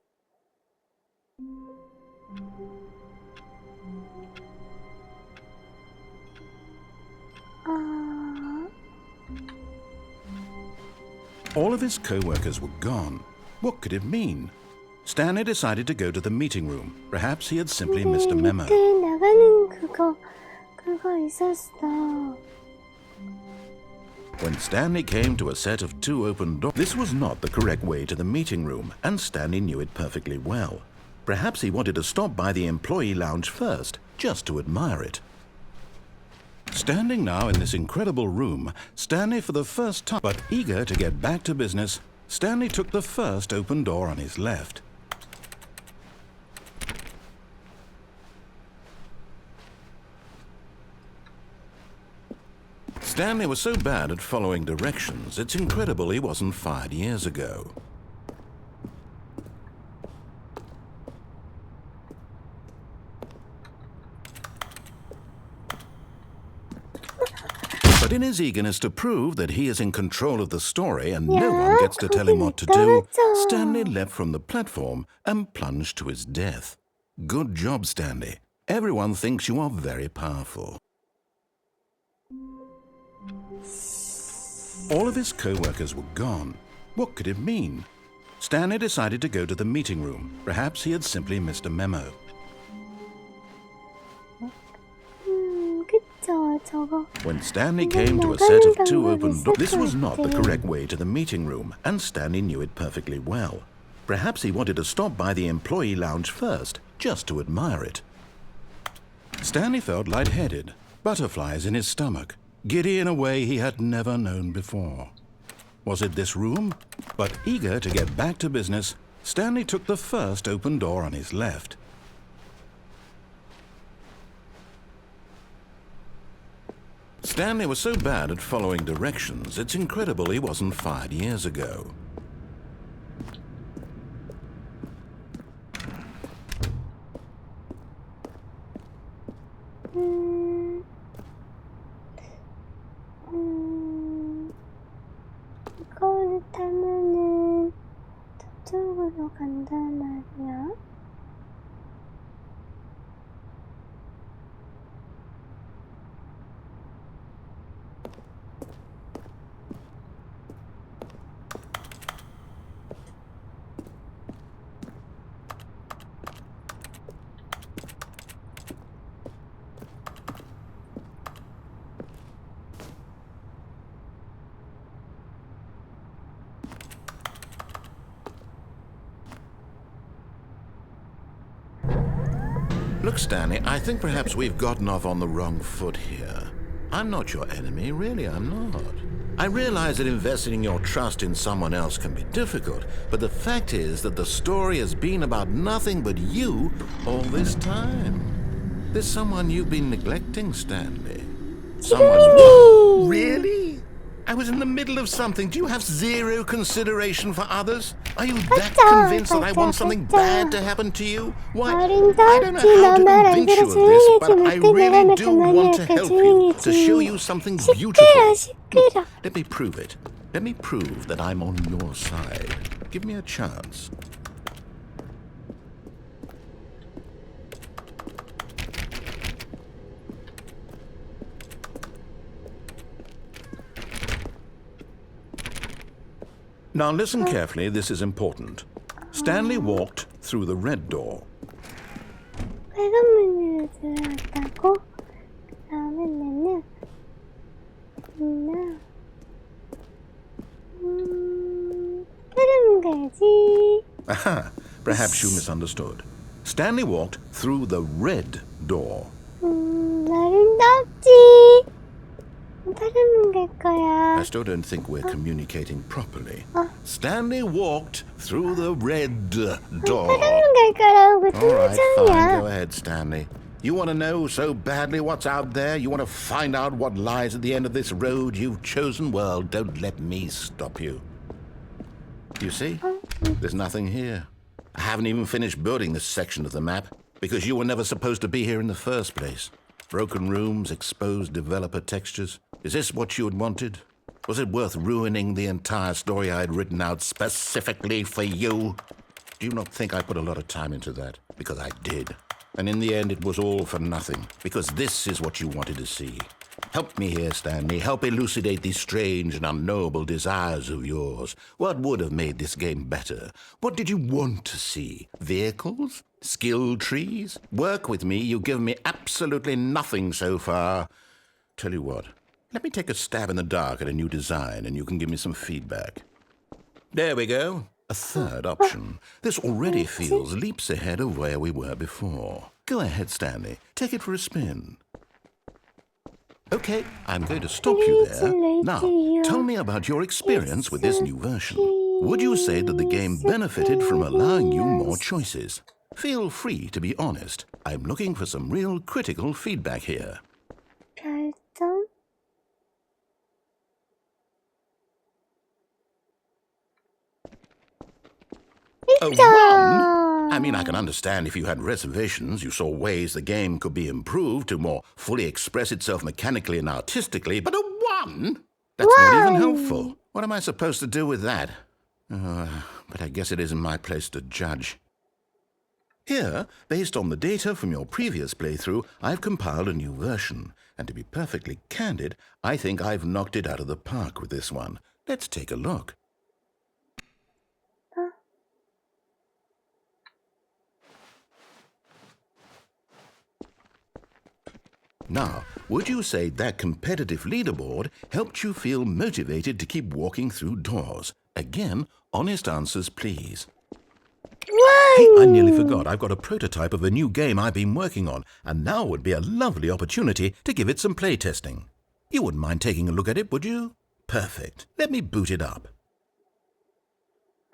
All of his co-workers were gone. What could it mean? Stanley decided to go to the meeting room. Perhaps he had simply missed a memo. 밑에 나가는 그거 있었어. When Stanley came to a set of 2 open doors, this was not the correct way to the meeting room, and Stanley knew it perfectly well. Perhaps he wanted to stop by the employee lounge first, just to admire it. Standing now in this incredible room, Stanley for the first time, but eager to get back to business, Stanley took the first open door on his left. Stanley was so bad at following directions, it's incredible he wasn't fired years ago. But in his eagerness to prove that he is in control of the story and no one gets to tell him what to do, Stanley leapt from the platform and plunged to his death. Good job, Stanley. Everyone thinks you are very powerful. All of his co-workers were gone. What could it mean? Stanley decided to go to the meeting room. Perhaps he had simply missed a memo. 그쵸, 저거. When Stanley came to a set of 2 open doors, this was not the correct way to the meeting room, and Stanley knew it perfectly well. Perhaps he wanted to stop by the employee lounge first, just to admire it. Stanley felt lightheaded, butterflies in his stomach, giddy in a way he had never known before. Was it this room? But eager to get back to business, Stanley took the first open door on his left. Stanley was so bad at following directions, it's incredible he wasn't fired years ago. 이거를 타면은 저쪽으로 간단 말이야. Look, Stanley, I think perhaps we've gotten off on the wrong foot here. I'm not your enemy, really, I'm not. I realize that investing your trust in someone else can be difficult, but the fact is that the story has been about nothing but you all this time. There's someone you've been neglecting, Stanley. Someone... Really? I was in the middle of something. Do you have zero consideration for others? Are you that convinced that I want something bad to happen to you? Why, I don't know how to convince you of this, but I really do want to help you, to show you something beautiful. Let me prove it. Let me prove that I'm on your side. Give me a chance. Now listen carefully, this is important. Stanley walked through the red door. 빨간 문으로 들어갔다고? 그러면은 파란 문 가야지. Aha, perhaps you misunderstood. Stanley walked through the red door. 아름답지. 파란 문 갈 거야. I still don't think we're communicating properly. Stanley walked through the red door. 파란 문 갈 거라고 All right, fine. 통장이야. Go ahead, Stanley. You want to know so badly what's out there? You want to find out what lies at the end of this road you've chosen? Well, don't let me stop you. You see? There's nothing here. I haven't even finished building this section of the map because you were never supposed to be here in the first place. Broken rooms, exposed developer textures. Is this what you had wanted? Was it worth ruining the entire story I had written out specifically for you? Do you not think I put a lot of time into that? Because I did. And in the end, it was all for nothing. Because this is what you wanted to see. Help me here, Stanley. Help elucidate these strange and unknowable desires of yours. What would have made this game better? What did you want to see? Vehicles? Skill trees? Work with me. You've given me absolutely nothing so far. Tell you what. Let me take a stab in the dark at a new design and you can give me some feedback. There we go. A third option. This already feels leaps ahead of where we were before. Go ahead, Stanley. Take it for a spin. Okay, I'm going to stop you there. Now, tell me about your experience with this new version. Would you say that the game benefited from allowing you more choices? Feel free to be honest. I'm looking for some real critical feedback here. 별점? A one? I mean, I can understand if you had reservations, you saw ways the game could be improved to more fully express itself mechanically and artistically, but a one? That's not even helpful. What am I supposed to do with that? But I guess it isn't my place to judge. Here, based on the data from your previous playthrough, I've compiled a new version. And to be perfectly candid, I think I've knocked it out of the park with this one. Let's take a look. Now, would you say that competitive leaderboard helped you feel motivated to keep walking through doors? Again, honest answers, please. Hey, I nearly forgot. I've got a prototype of a new game I've been working on, and now would be a lovely opportunity to give it some playtesting. You wouldn't mind taking a look at it, would you? Perfect. Let me boot it up.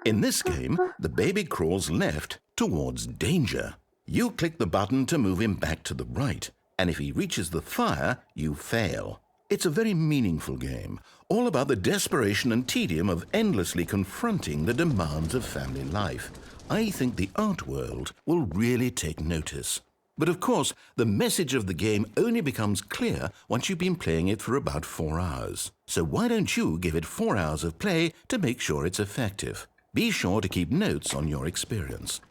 In this game, the baby crawls left towards danger. You click the button to move him back to the right, and if he reaches the fire, you fail. It's a very meaningful game, all about the desperation and tedium of endlessly confronting the demands of family life. I think the art world will really take notice. But of course, the message of the game only becomes clear once you've been playing it for about 4 hours. So why don't you give it 4 hours of play to make sure it's effective? Be sure to keep notes on your experience.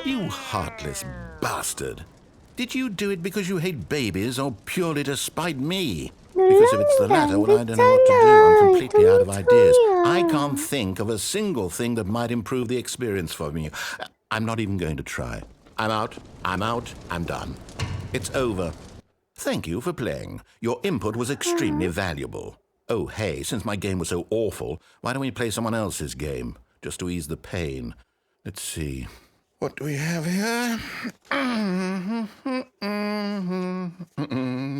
You heartless bastard. Did you do it because you hate babies or purely to spite me? Because if it's the latter, well, I don't know what to do. I'm completely out of ideas. I can't think of a single thing that might improve the experience for me. I'm not even going to try. I'm out, I'm done. It's over. Thank you for playing. Your input was extremely valuable. Oh, hey, since my game was so awful, why don't we play someone else's game? Just to ease the pain. Let's see. What do we have here?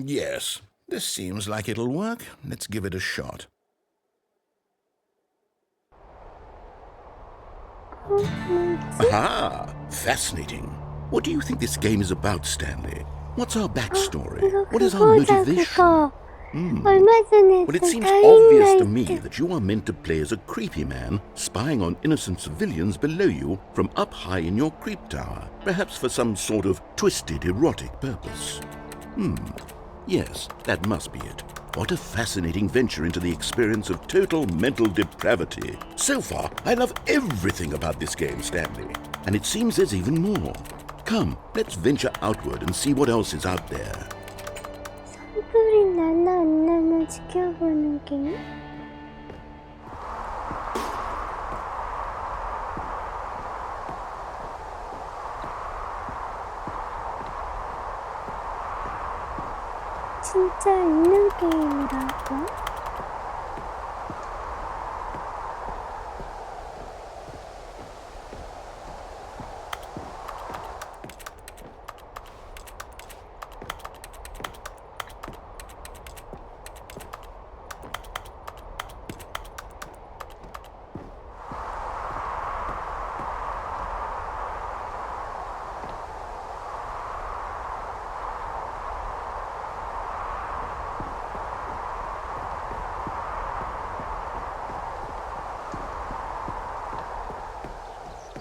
Yes, this seems like it'll work. Let's give it a shot. Aha! Fascinating. What do you think this game is about, Stanley? What's our backstory? What is our motivation? Well, it seems obvious to me that you are meant to play as a creepy man spying on innocent civilians below you from up high in your creep tower, perhaps for some sort of twisted erotic purpose. Yes, that must be it. What a fascinating venture into the experience of total mental depravity. So far, I love everything about this game, Stanley. And it seems there's even more. Come, let's venture outward and see what else is out there. 산불이 나나 안 나나 지켜보는 게임?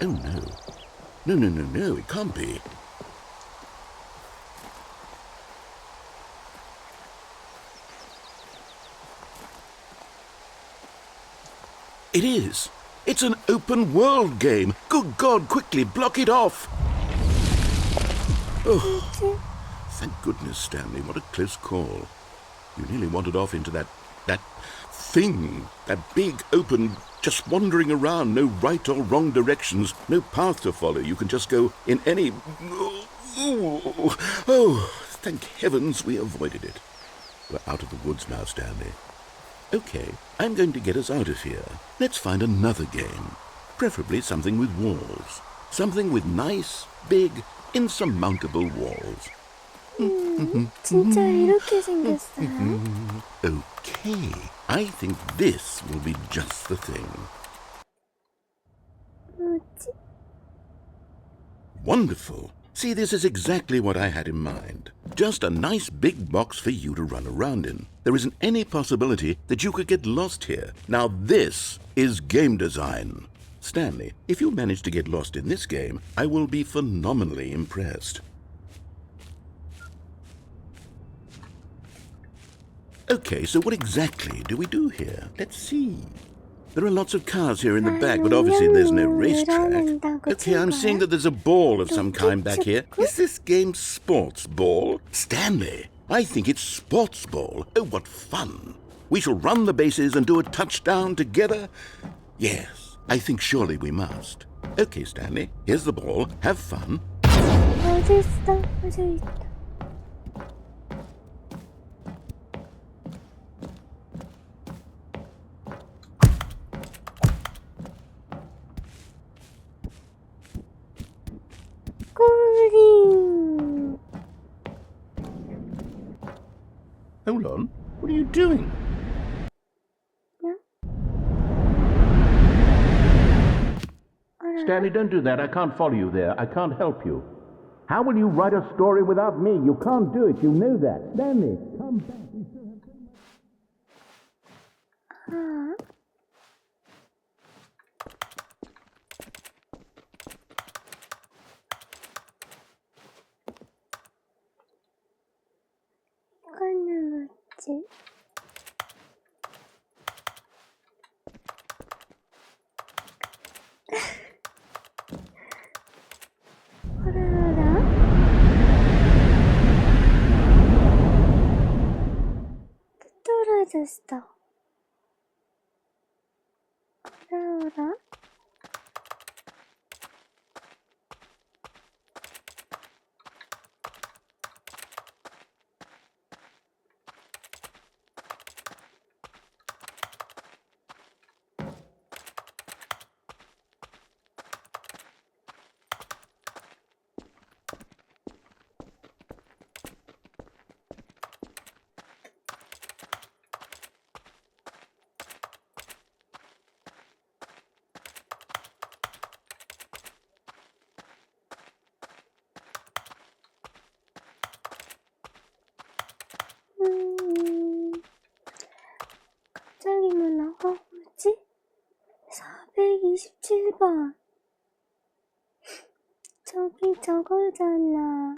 Oh, no. No, no, no, no, it can't be. It is. It's an open world game. Good God, quickly block it off. Oh, thank goodness, Stanley. What a close call. You nearly wandered off into that thing, that big open, just wandering around, no right or wrong directions, no path to follow. You can just go in any... Oh, thank heavens we avoided it. We're out of the woods now, Stanley. Okay, I'm going to get us out of here. Let's find another game. Preferably something with walls. Something with nice, big, insurmountable walls. 진짜 이렇게 생겼어요? Okay, I think this will be just the thing. 뭐지? Wonderful. See, this is exactly what I had in mind. Just a nice big box for you to run around in. There isn't any possibility that you could get lost here. Now this is game design. Stanley, if you manage to get lost in this game, I will be phenomenally impressed. Okay, so what exactly do we do here? Let's see. There are lots of cars here in the back, but obviously there's no racetrack. Okay, I'm seeing that there's a ball of some kind back here. Is this game sports ball? Stanley, I think it's sports ball. Oh, what fun. We shall run the bases and do a touchdown together? Yes, I think surely we must. Okay, Stanley, here's the ball. Have fun. 어딨어? 저기 있다. 꼬링. Hold on. What are you doing? Stanley, don't do that. I can't follow you there. I can't help you. How will you write a story without me? You can't do it. You know that. Stanley, come back. We still have so much. 이거는 뭐지? 어라라? 떨어졌어. 어라라? 갑자기 몰라. 뭐지? 427번. 저기 저거잖아.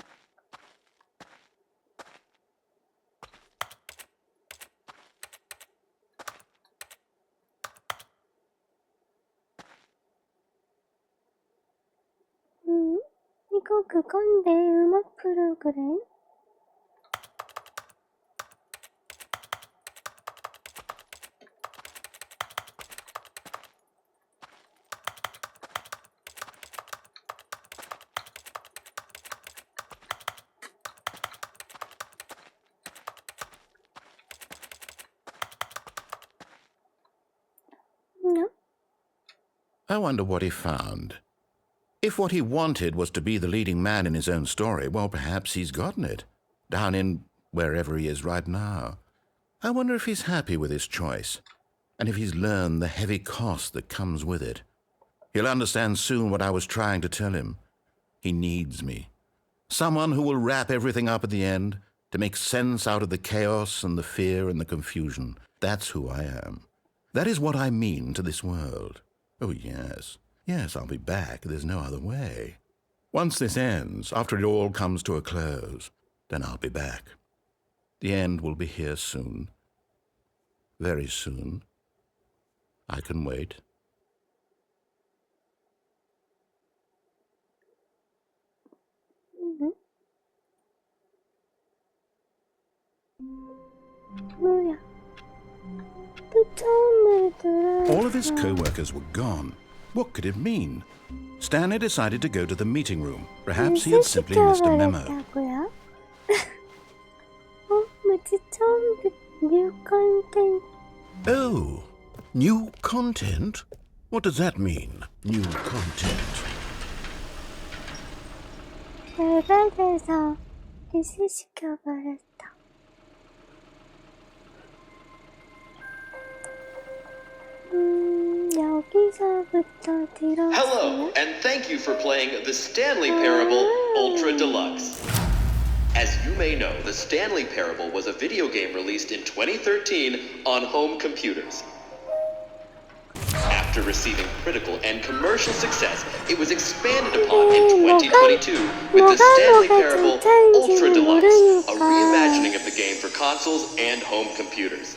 이거 그건데, 음악 프로그램? No? I wonder what he found. If what he wanted was to be the leading man in his own story, well, perhaps he's gotten it, down in wherever he is right now. I wonder if he's happy with his choice, and if he's learned the heavy cost that comes with it. He'll understand soon what I was trying to tell him. He needs me. Someone who will wrap everything up at the end, to make sense out of the chaos and the fear and the confusion. That's who I am. That is what I mean to this world. Oh, yes. Yes, I'll be back. There's no other way. Once this ends, after it all comes to a close, then I'll be back. The end will be here soon. Very soon. I can wait. 뭐야? 또 처음으로 돌아왔어. All of his co-workers were gone. What could it mean? Stanley decided to go to the meeting room. Perhaps he had simply missed a memo. 시켜버렸다고요? 뭐지? 처음부터 new content. Oh, new content? What does that mean, new content? 열받아서 리셋시켜버렸다. 여기서부터 들어오세요. Hello, and thank you for playing the Stanley Parable Ultra Deluxe. As you may know, the Stanley Parable was a video game released in 2013 on home computers. After receiving critical and commercial success, it was expanded upon in 2022 with the Stanley Parable Ultra Deluxe, a reimagining of the game for consoles and home computers.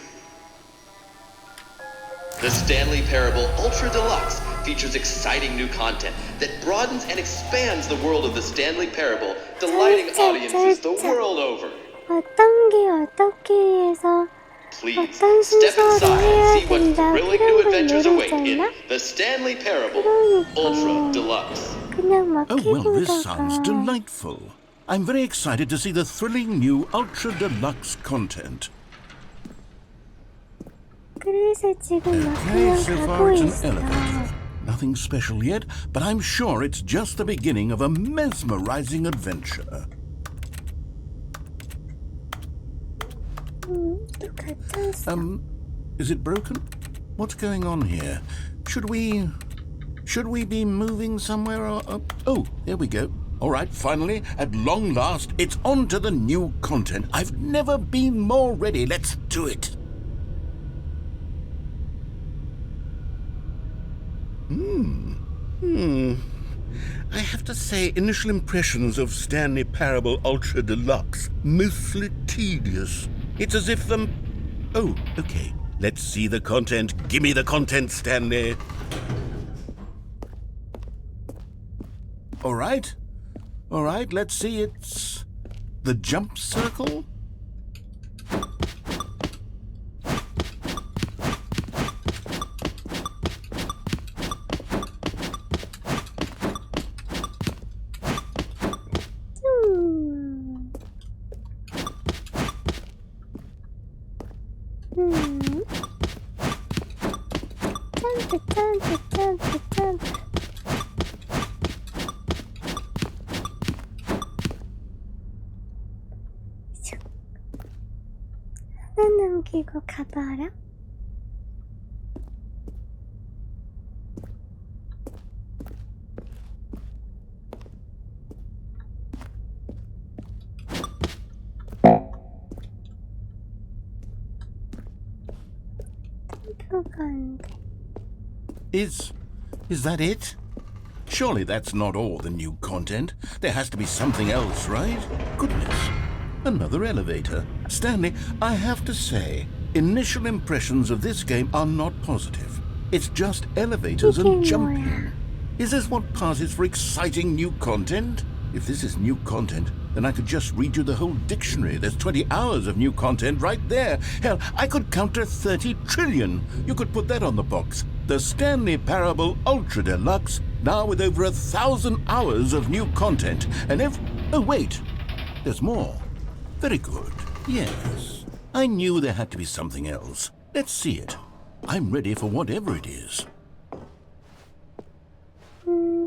The Stanley Parable Ultra Deluxe features exciting new content that broadens and expands the world of the Stanley Parable, delighting audiences the world over. 어떤 게 어떻게 해서 Please 어떤 step 순서를 inside 해야 and see what 된다 thrilling 그런 new 걸 adventures await 모르지 in 않나? the Stanley Parable 그러니까. Ultra Deluxe. 그냥 막 Oh, well, this sounds 키보다가 delightful. I'm very excited to see the thrilling new Ultra Deluxe content. 그래서 지금 막 Okay, 그냥 so 가고 far it's 있어. an elevator. Nothing special yet, but I'm sure it's just the beginning of a mesmerizing adventure. 또 갇혔어. Is it broken? What's going on here? Should we be moving somewhere? Oh, there we go. All right, finally, at long last, it's on to the new content. I've never been more ready. Let's do it. I have to say, initial impressions of Stanley Parable Ultra Deluxe, mostly tedious. It's as if Oh, okay. Let's see the content. Give me the content, Stanley. All right, let's see. It's the jump circle. 점프. 하나 남기고 가봐라. 점프가 안 돼. Is that it? Surely that's not all the new content. There has to be something else, right? Goodness. Another elevator. Stanley, I have to say, initial impressions of this game are not positive. It's just elevators and jumping. Is this what passes for exciting new content? If this is new content, then I could just read you the whole dictionary. There's 20 hours of new content right there. Hell, I could count to 30 trillion. You could put that on the box. The Stanley Parable Ultra Deluxe, now with over 1,000 hours of new content. And oh, wait. There's more. Very good. Yes. I knew there had to be something else. Let's see it. I'm ready for whatever it is.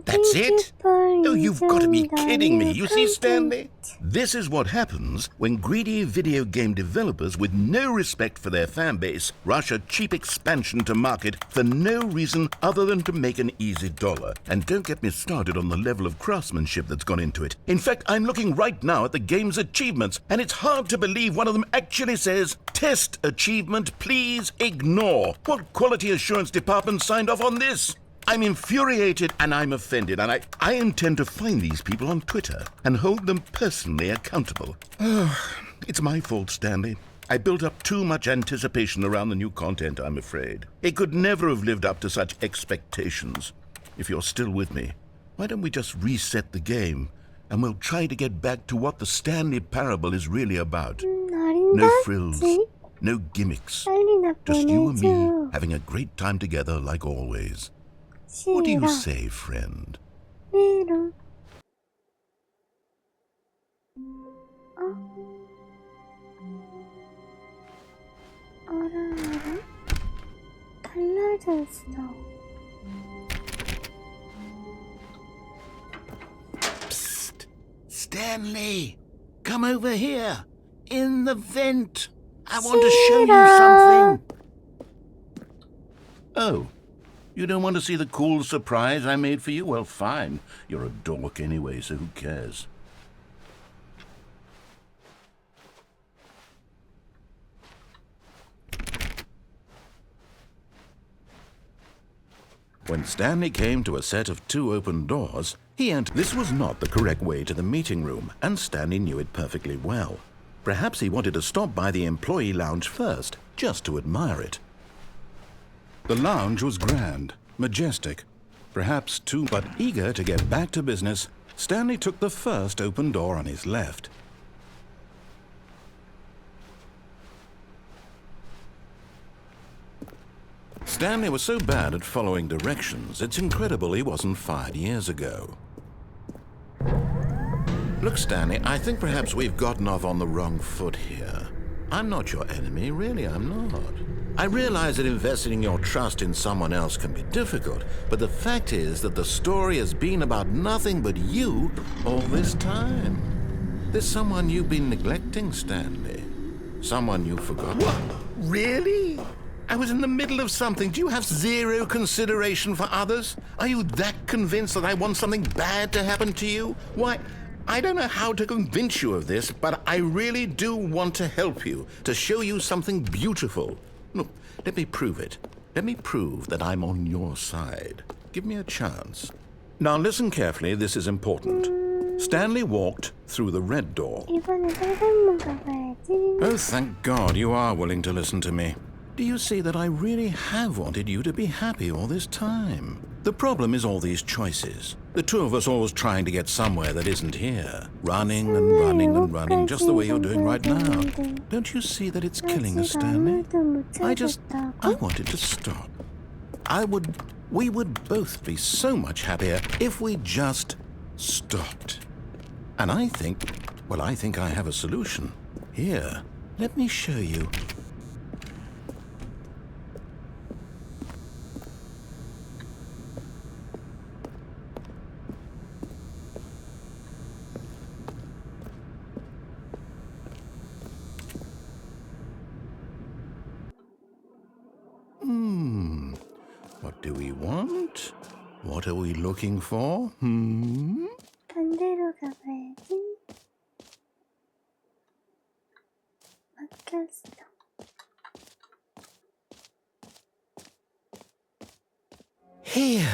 That's it? Oh, you've got to be kidding me. You see, Stanley? This is what happens when greedy video game developers with no respect for their fan base rush a cheap expansion to market for no reason other than to make an easy dollar. And don't get me started on the level of craftsmanship that's gone into it. In fact, I'm looking right now at the game's achievements, and it's hard to believe one of them actually says, "Test achievement, please ignore." What quality assurance department signed off on this? I'm infuriated and I'm offended, and I intend to find these people on Twitter and hold them personally accountable. It's my fault, Stanley. I built up too much anticipation around the new content, I'm afraid. It could never have lived up to such expectations. If you're still with me, why don't we just reset the game and we'll try to get back to what the Stanley Parable is really about. No frills, no gimmicks. Just you and me having a great time together like always. What do you say, friend? 메롱. 어라. 달라졌어. Psst! Stanley! Come over here! In the vent! I want to show you something! Oh, you don't want to see the cool surprise I made for you? Well, fine. You're a dork anyway, so who cares? When Stanley came to a set of 2 open doors, he entered. This was not the correct way to the meeting room, and Stanley knew it perfectly well. Perhaps he wanted to stop by the employee lounge first, just to admire it. The lounge was grand, majestic, perhaps too, but eager to get back to business, Stanley took the first open door on his left. Stanley was so bad at following directions, it's incredible he wasn't fired years ago. Look, Stanley, I think perhaps we've gotten off on the wrong foot here. I'm not your enemy, really, I'm not. I realize that investing your trust in someone else can be difficult, but the fact is that the story has been about nothing but you all this time. There's someone you've been neglecting, Stanley. Someone you forgot. What? Really? I was in the middle of something. Do you have zero consideration for others? Are you that convinced that I want something bad to happen to you? Why, I don't know how to convince you of this, but I really do want to help you, to show you something beautiful. Look, let me prove it. Let me prove that I'm on your side. Give me a chance. Now listen carefully, this is important. Stanley walked through the red door. 이번에 빨간 문 가봐야지. Oh, thank God you are willing to listen to me. Do you see that I really have wanted you to be happy all this time? The problem is all these choices. The two of us always trying to get somewhere that isn't here. Running and running and running, just the way you're doing right now. Don't you see that it's killing us, Stanley? I wanted to stop. We would both be so much happier if we just stopped. And I think I have a solution. Here, let me show you. What do we want? What are we looking for? 반대로 가봐야지. 바뀌었어. Here.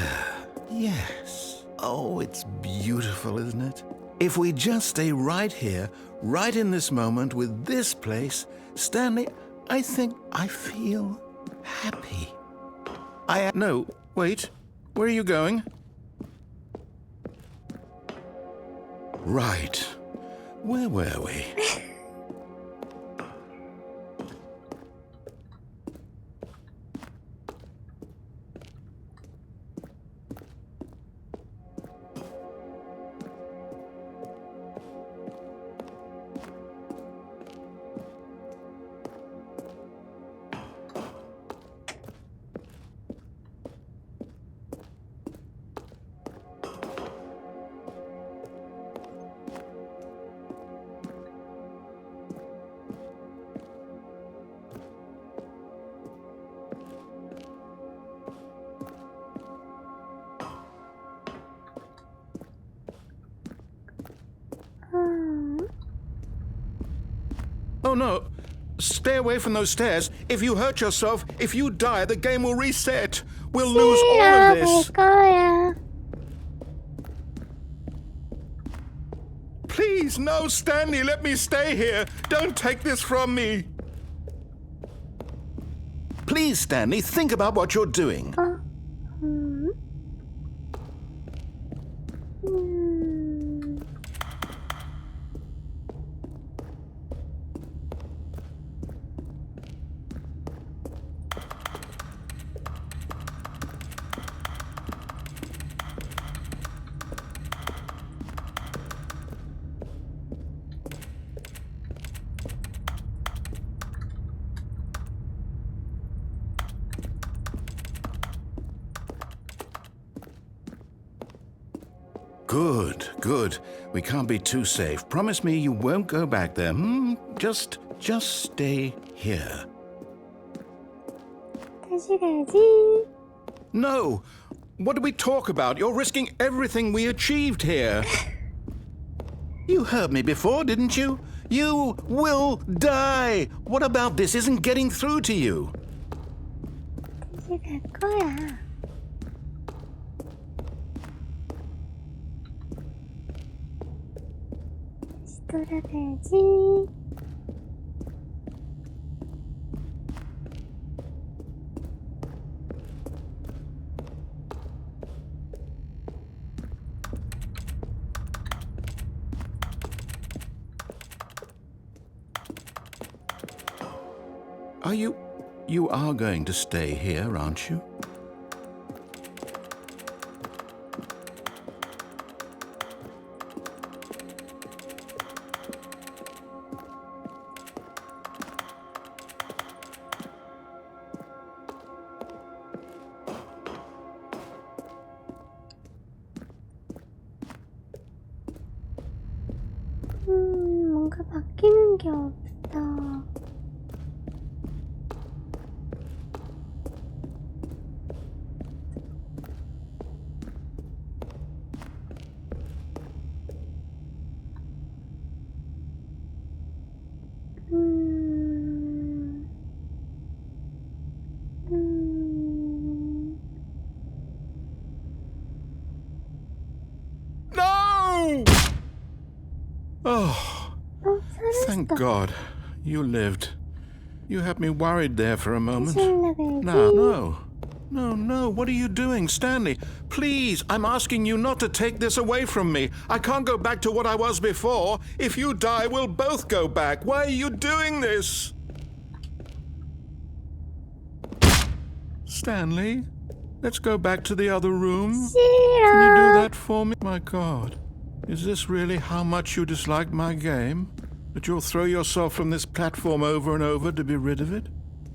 Yes. Oh, it's beautiful, isn't it? If we just stay right here, right in this moment with this place, Stanley, I think I feel happy. No, wait. Where are you going? Right. Where were we? Oh, no. Stay away from those stairs. If you hurt yourself, if you die, the game will reset. We'll lose all 싫어, of this. 갈 거야. Please, no, Stanley, let me stay here. Don't take this from me. Please, Stanley, think about what you're doing. Good, good. We can't be too safe. Promise me you won't go back there. Just stay here. 다시 가야지. No! What did we talk about? You're risking everything we achieved here. You heard me before, didn't you? You will die! What about this isn't getting through to you? 다시 갈 거야. 다시 돌아가야지. You are going to stay here, aren't you? 뭔가 바뀌는 게 없다. No! Oh, thank 살았어. God. You lived. You had me worried there for a moment. 다시 올라가야지. Now, no, what are you doing, Stanley? Please, I'm asking you not to take this away from me. I can't go back to what I was before. If you die, we'll both go back. Why are you doing this? Stanley, let's go back to the other room. Can you do 싫어. that for me? My God, is this really how much you dislike my game? That you'll throw yourself from this platform over and over to be rid of it?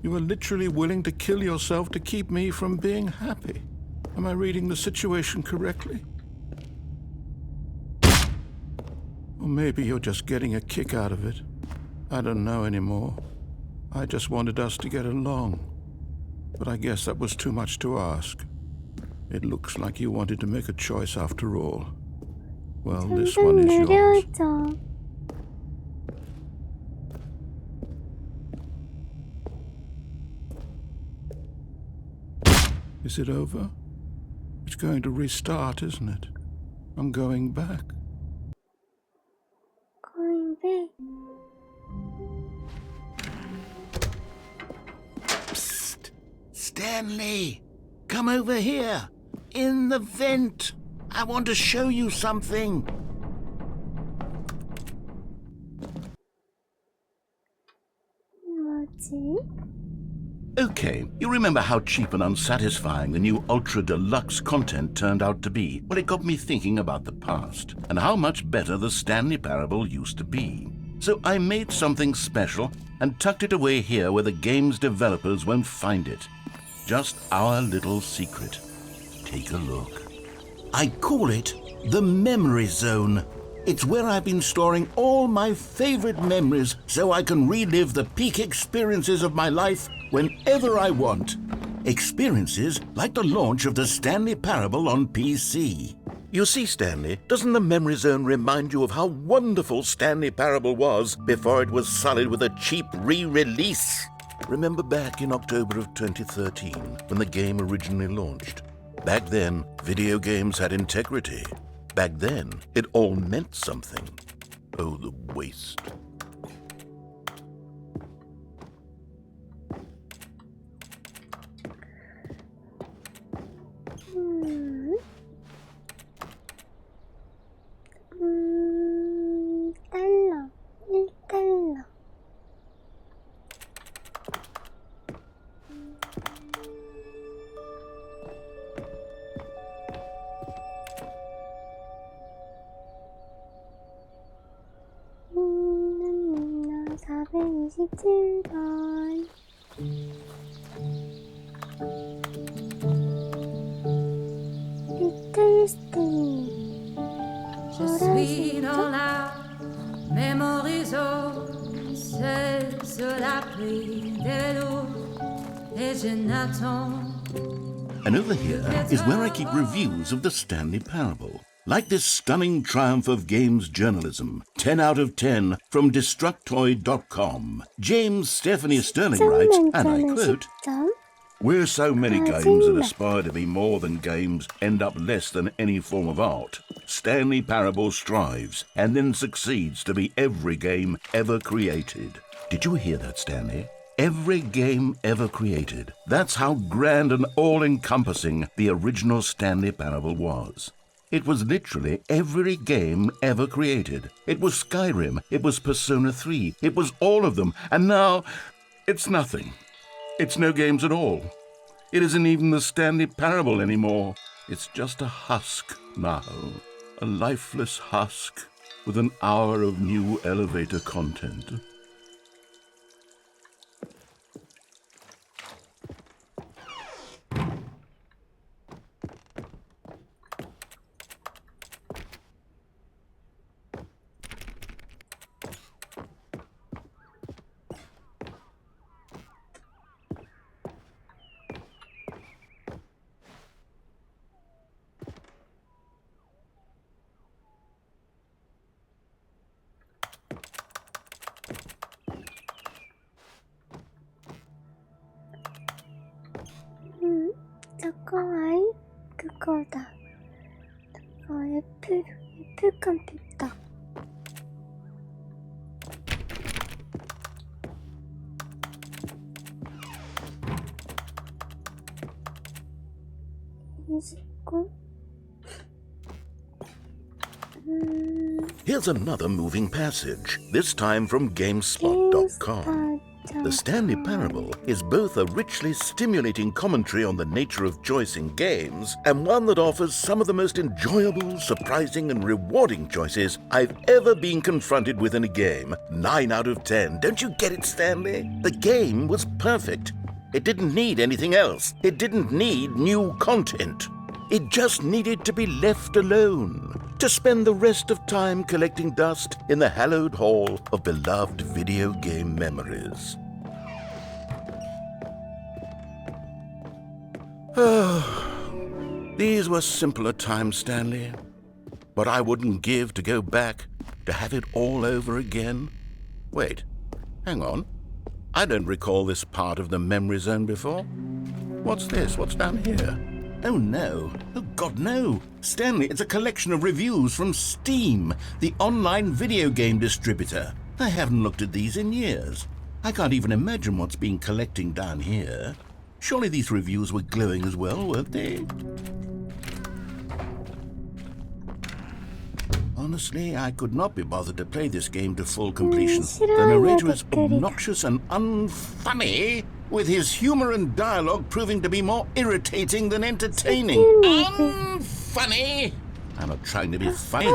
You are literally willing to kill yourself to keep me from being happy. Am I reading the situation correctly? Or maybe you're just getting a kick out of it. I don't know anymore. I just wanted us to get along. But I guess that was too much to ask. It looks like you wanted to make a choice after all. Well, this 점점 one is yours. 느려져. Is it over? It's going to restart, isn't it? I'm going back. Going back. Psst! Stanley! Come over here! In the vent! I want to show you something! 뭐지? Okay, you remember how cheap and unsatisfying the new Ultra Deluxe content turned out to be? Well, it got me thinking about the past and how much better the Stanley Parable used to be. So I made something special and tucked it away here where the game's developers won't find it. Just our little secret. Take a look. I call it the Memory Zone. It's where I've been storing all my favorite memories so I can relive the peak experiences of my life whenever I want. Experiences like the launch of the Stanley Parable on PC. You see, Stanley, doesn't the memory zone remind you of how wonderful Stanley Parable was before it was sullied with a cheap re-release? Remember back in October of 2013 when the game originally launched? Back then, video games had integrity. Back then, it all meant something. Oh, the waste. 달러, 1달러. 나 427번. 리틀 스탠리. Je suis dans la mémorisation, c'est sur la pluie de l'eau et je n'attends. And over here is where I keep reviews of the Stanley Parable. Like this stunning triumph of games journalism, 10 out of 10 from Destructoid.com. James Stephanie Sterling writes, and I quote, "Where so many games that aspire to be more than games end up less than any form of art, Stanley Parable strives and then succeeds to be every game ever created." Did you hear that, Stanley? Every game ever created. That's how grand and all-encompassing the original Stanley Parable was. It was literally every game ever created. It was Skyrim, it was Persona 3, it was all of them, and now it's nothing. It's no games at all. It isn't even the Stanley Parable anymore. It's just a husk now, a lifeless husk with an hour of new elevator content. 저거 아이 그거다. 저거 애플 컴퓨터. Here's another moving passage, this time from GameSpot.com. The Stanley Parable is both a richly stimulating commentary on the nature of choice in games and one that offers some of the most enjoyable, surprising, and rewarding choices I've ever been confronted with in a game. 9 out of 10. Don't you get it, Stanley? The game was perfect. It didn't need anything else. It didn't need new content. It just needed to be left alone, to spend the rest of time collecting dust in the hallowed hall of beloved video game memories. These were simpler times, Stanley, but I wouldn't give to go back to have it all over again. Wait, hang on. I don't recall this part of the memory zone before. What's this? What's down here? Oh, no. Oh, God, no. Stanley, it's a collection of reviews from Steam, the online video game distributor. I haven't looked at these in years. I can't even imagine what's been collecting down here. Surely these reviews were glowing as well, weren't they? Honestly, I could not be bothered to play this game to full completion. The narrator is obnoxious and unfunny, with his humor and dialogue proving to be more irritating than entertaining. Unfunny! I'm not trying to be funny.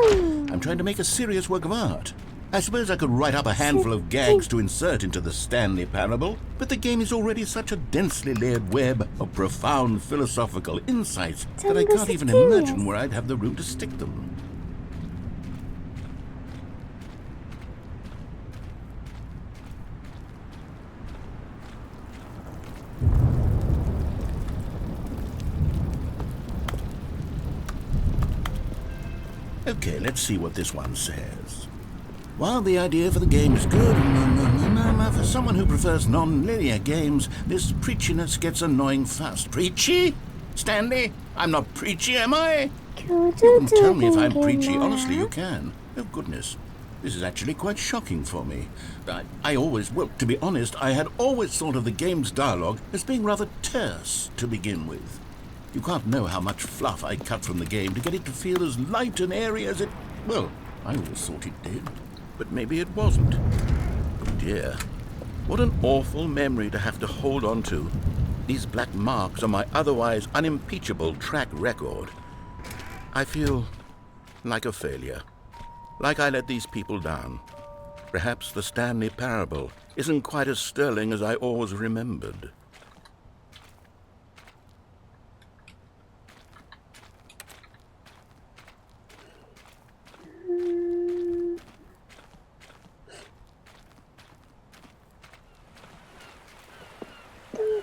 I'm trying to make a serious work of art. I suppose I could write up a handful of gags to insert into the Stanley Parable, but the game is already such a densely layered web of profound philosophical insights that I can't even imagine where I'd have the room to stick them. Okay, let's see what this one says. While the idea for the game is good, for someone who prefers non-linear games, this preachiness gets annoying fast. Preachy? Stanley? I'm not preachy, am I? You can tell me if I'm preachy. Honestly, you can. Oh, goodness. This is actually quite shocking for me. To be honest, I had always thought of the game's dialogue as being rather terse to begin with. You can't know how much fluff I cut from the game to get it to feel as light and airy as it... Well, I always thought it did. But maybe it wasn't. Oh dear. What an awful memory to have to hold on to. These black marks on my otherwise unimpeachable track record. I feel like a failure. Like I let these people down. Perhaps the Stanley Parable isn't quite as sterling as I always remembered.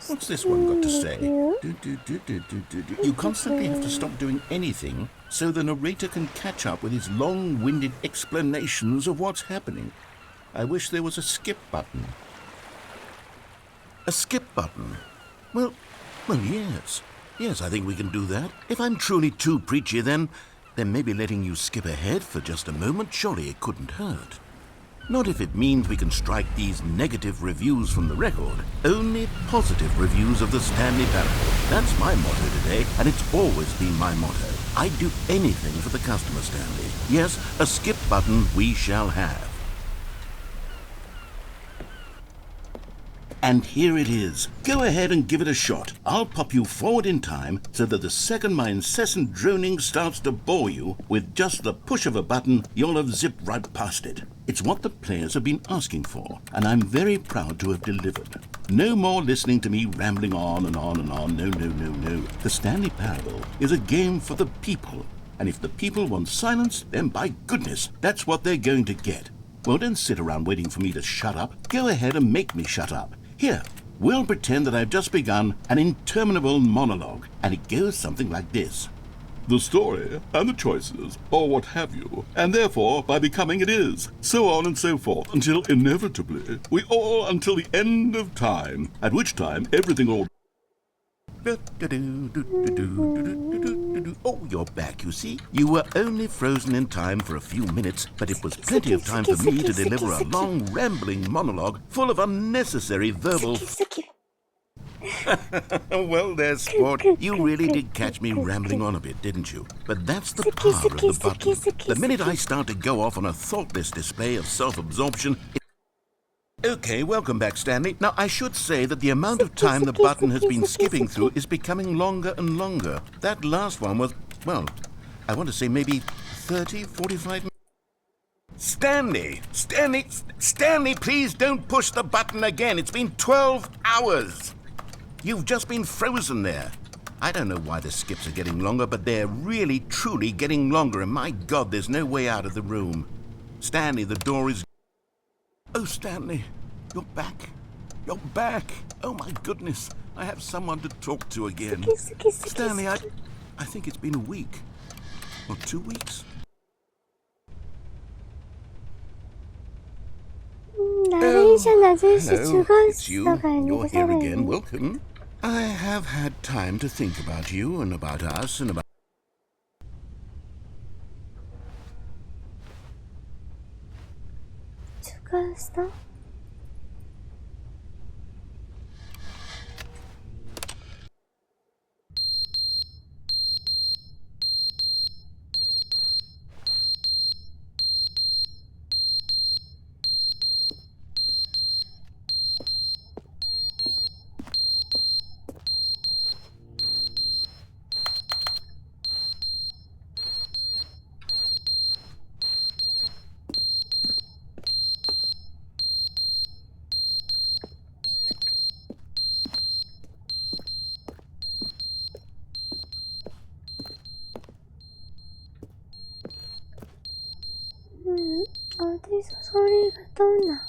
What's this one got to say? You constantly have to stop doing anything so the narrator can catch up with his long-winded explanations of what's happening. I wish there was a skip button. A skip button? Well, yes. Yes, I think we can do that. If I'm truly too preachy, then maybe letting you skip ahead for just a moment, surely it couldn't hurt. Not if it means we can strike these negative reviews from the record. Only positive reviews of the Stanley Parable. That's my motto today, and it's always been my motto. I'd do anything for the customer, Stanley. Yes, a skip button we shall have. And here it is. Go ahead and give it a shot. I'll pop you forward in time so that the second my incessant droning starts to bore you, with just the push of a button, you'll have zipped right past it. It's what the players have been asking for, and I'm very proud to have delivered. No more listening to me rambling on and on and on. No. The Stanley Parable is a game for the people, and if the people want silence, then by goodness, that's what they're going to get. Well, don't sit around waiting for me to shut up. Go ahead and make me shut up. Here, we'll pretend that I've just begun an interminable monologue, and it goes something like this. The story, and the choices, or what have you, and therefore, by becoming it is, so on and so forth, until inevitably, until the end of time, at which time everything all... Oh, you're back, you see. You were only frozen in time for a few minutes, but it was plenty of time for me to deliver a long, rambling monologue full of unnecessary verbal... Well, there, sport. You really did catch me rambling on a bit, didn't you? But that's the power of the button. The minute I start to go off on a thoughtless display of self-absorption... Okay, welcome back, Stanley. Now, I should say that the amount of time the button has been skipping through is becoming longer and longer. That last one was, well, I want to say maybe 30, 45 minutes. Stanley, please don't push the button again. It's been 12 hours. You've just been frozen there. I don't know why the skips are getting longer, but they're really, truly getting longer, and my God, there's no way out of the room. Stanley, the door is... Oh, Stanley, you're back. You're back. Oh, my goodness. I have someone to talk to again. Stanley, I think it's been a week. Or 2 weeks. 나레이션 아저씨 Hello, it's you. 죽었어가 You're 아니고 here again. 살아있네. Welcome. I have had time to think about you and about us and about... 죽었어? 어디서 소리가 떠나?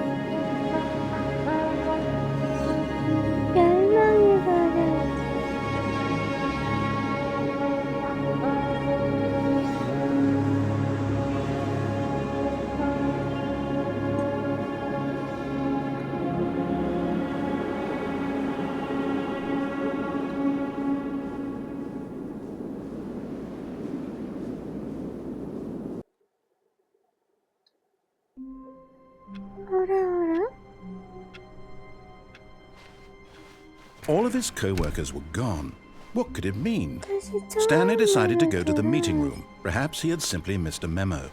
All of his co-workers were gone. What could it mean? 다시 Stanley decided to go to the 처음으로 meeting room. Perhaps he had simply missed a memo.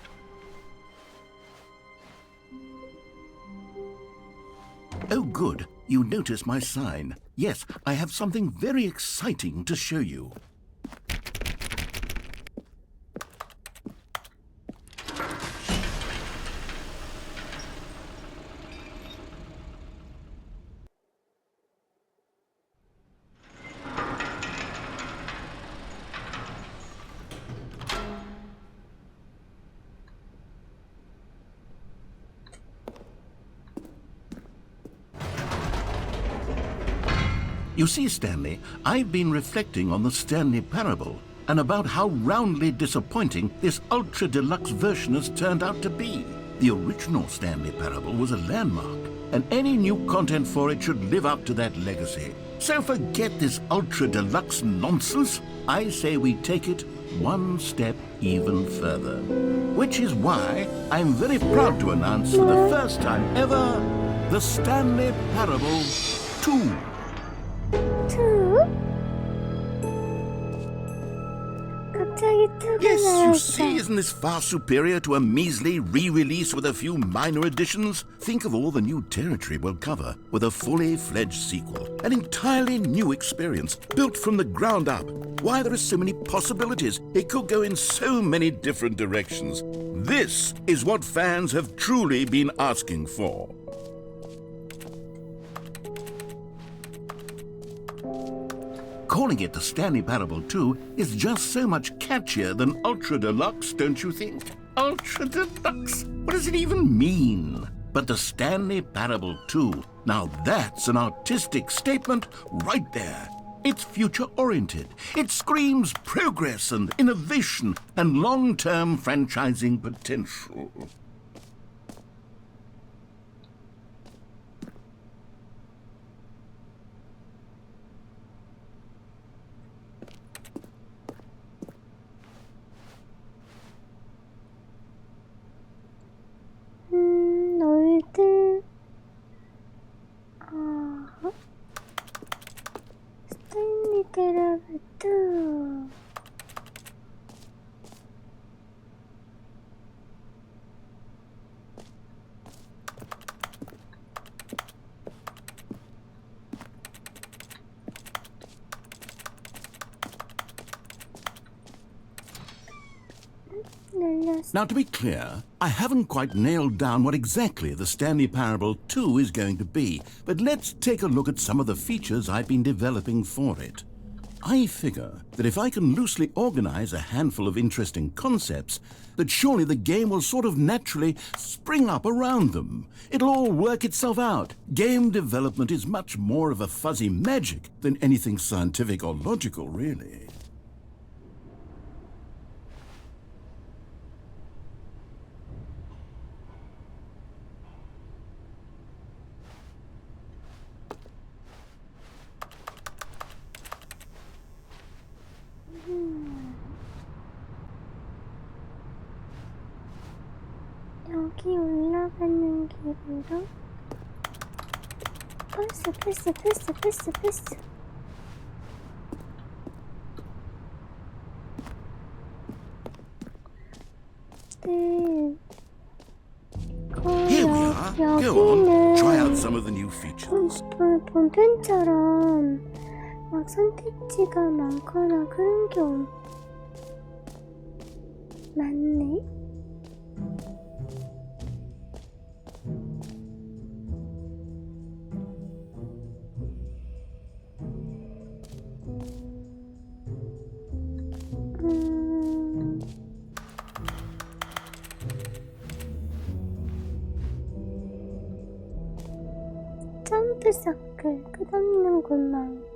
Oh, good. You noticed my sign. Yes, I have something very exciting to show you. You see, Stanley, I've been reflecting on the Stanley Parable and about how roundly disappointing this ultra-deluxe version has turned out to be. The original Stanley Parable was a landmark, and any new content for it should live up to that legacy. So forget this ultra-deluxe nonsense. I say we take it one step even further. Which is why I'm very proud to announce for the first time ever, the Stanley Parable 2. 투? 갑자기 투가 Yes, you see, 나왔어. isn't this far superior to a measly re-release with a few minor additions? Think of all the new territory we'll cover with a fully fledged sequel. An entirely new experience, built from the ground up. Why, there are so many possibilities. It could go in so many different directions. This is what fans have truly been asking for. Calling it the Stanley Parable 2 is just so much catchier than Ultra Deluxe, don't you think? Ultra Deluxe? What does it even mean? But the Stanley Parable 2, now that's an artistic statement right there. It's future-oriented. It screams progress and innovation and long-term franchising potential. 올드 스탠리 패러블 2. 눌렸어. Now, to be clear, I haven't quite nailed down what exactly the Stanley Parable 2 is going to be, but let's take a look at some of the features I've been developing for it. I figure that if I can loosely organize a handful of interesting concepts, that surely the game will sort of naturally spring up around them. It'll all work itself out. Game development is much more of a fuzzy magic than anything scientific or logical, really. 여기 올라가는 길으로 패스. 네. Here we are. Go on. Try out some of the new features. 본편처럼 막 선택지가 많거나 그런 게 많네. 점프 서클 끝없는 구멍.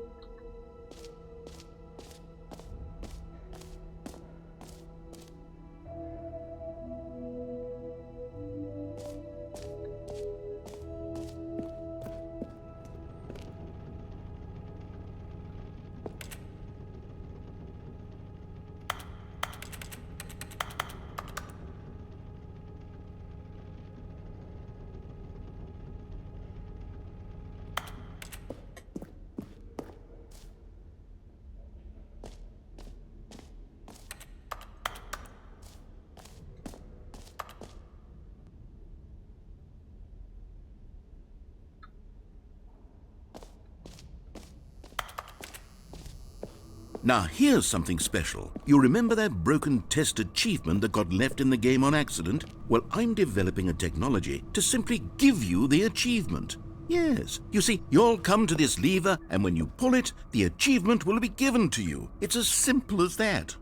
Now here's something special. You remember that broken test achievement that got left in the game on accident? Well, I'm developing a technology to simply give you the achievement. Yes, you see, you'll come to this lever, and when you pull it, the achievement will be given to you. It's as simple as that.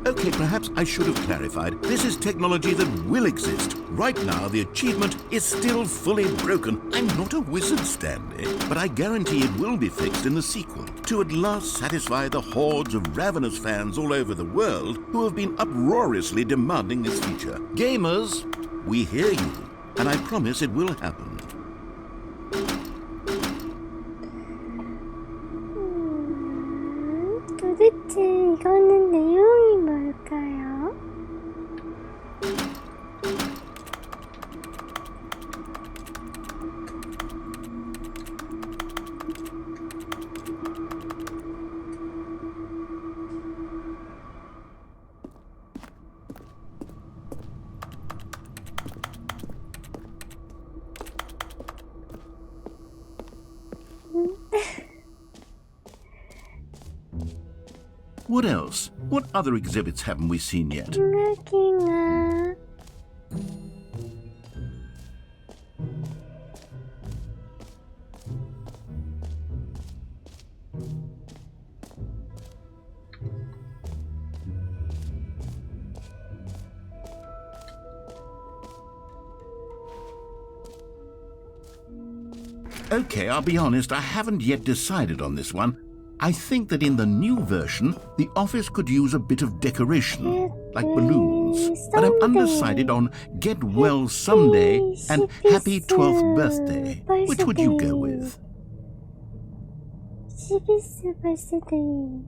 Okay, perhaps I should have clarified. This is technology that will exist. Right now, the achievement is still fully broken. I'm not a wizard, Stanley, but I guarantee it will be fixed in the sequel to at last satisfy the hordes of ravenous fans all over the world who have been uproariously demanding this feature. Gamers, we hear you, and I promise it will happen. 도대체 이거는 내용이 뭘까요? What else? What other exhibits haven't we seen yet? 킹아. Okay, I'll be honest, I haven't yet decided on this one. I think that in the new version, the office could use a bit of decoration, like balloons. But I'm undecided on Get Well Someday and Happy 12th Birthday. Which would you go with? 12th birthday.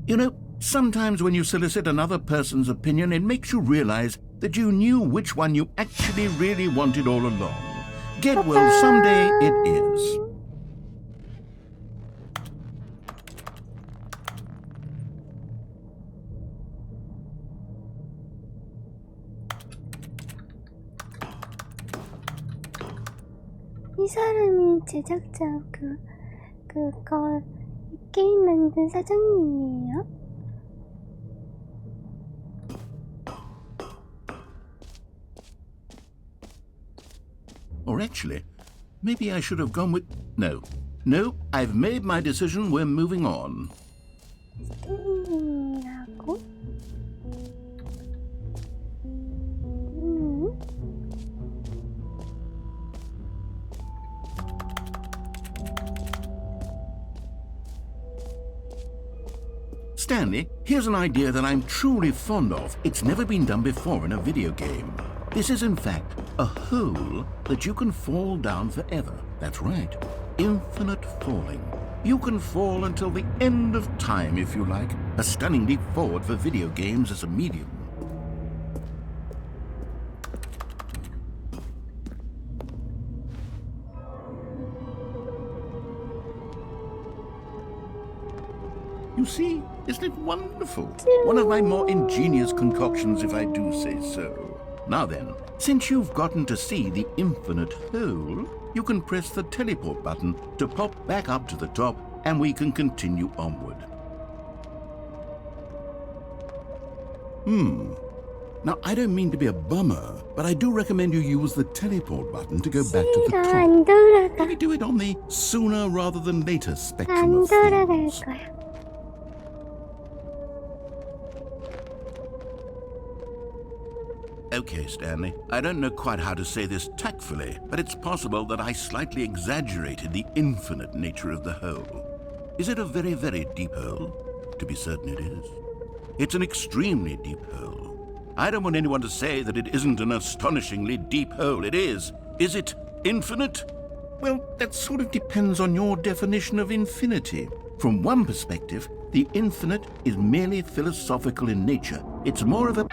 You know, sometimes when you solicit another person's opinion, it makes you realize that you knew which one you actually really wanted all along. Get Well Someday it is. 이 사람이 제작자 그거 이 게임 만든 사장님이에요? Or actually, maybe I should have gone with... No, I've made my decision. We're moving on. 스탠리라고? Stanley, here's an idea that I'm truly fond of. It's never been done before in a video game. This is in fact a hole that you can fall down forever. That's right, infinite falling. You can fall until the end of time if you like. A stunning leap forward for video games as a medium. You see, isn't it wonderful? One of my more ingenious concoctions, if I do say so. Now then, since you've gotten to see the infinite hole, you can press the teleport button to pop back up to the top, and we can continue onward. Now, I don't mean to be a bummer, but I do recommend you use the teleport button to go back to the 싫어, top. 안 돌아가. Maybe do it on the sooner rather than later spectrum 안 of 돌아갈 things. 거야. Okay, Stanley, I don't know quite how to say this tactfully, but it's possible that I slightly exaggerated the infinite nature of the hole. Is it a very, very deep hole? To be certain it is. It's an extremely deep hole. I don't want anyone to say that it isn't an astonishingly deep hole. It is. Is it infinite? Well, that sort of depends on your definition of infinity. From one perspective, the infinite is merely philosophical in nature. It's more of a...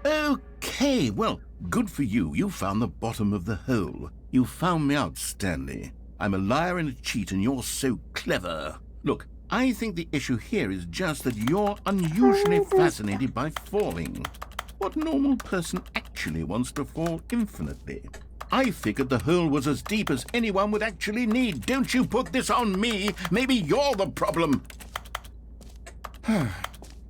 Okay, well, good for you. You found the bottom of the hole. You found me out, Stanley. I'm a liar and a cheat, and you're so clever. Look, I think the issue here is just that you're unusually fascinated by falling. What normal person actually wants to fall infinitely? I figured the hole was as deep as anyone would actually need. Don't you put this on me. Maybe you're the problem.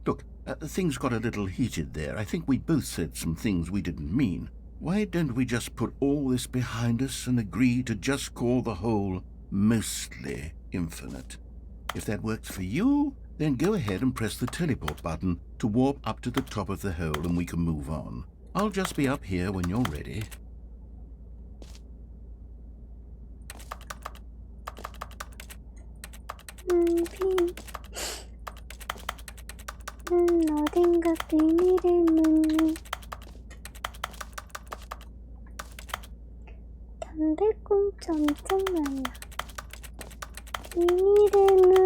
Look, things got a little heated there. I think we both said some things we didn't mean. Why don't we just put all this behind us and agree to just call the hole mostly infinite? If that works for you, then go ahead and press the teleport button to warp up to the top of the hole and we can move on. I'll just be up here when you're ready. 어딘가 비밀의 문이 담배꽁초 엄청 많아. 비밀의 문.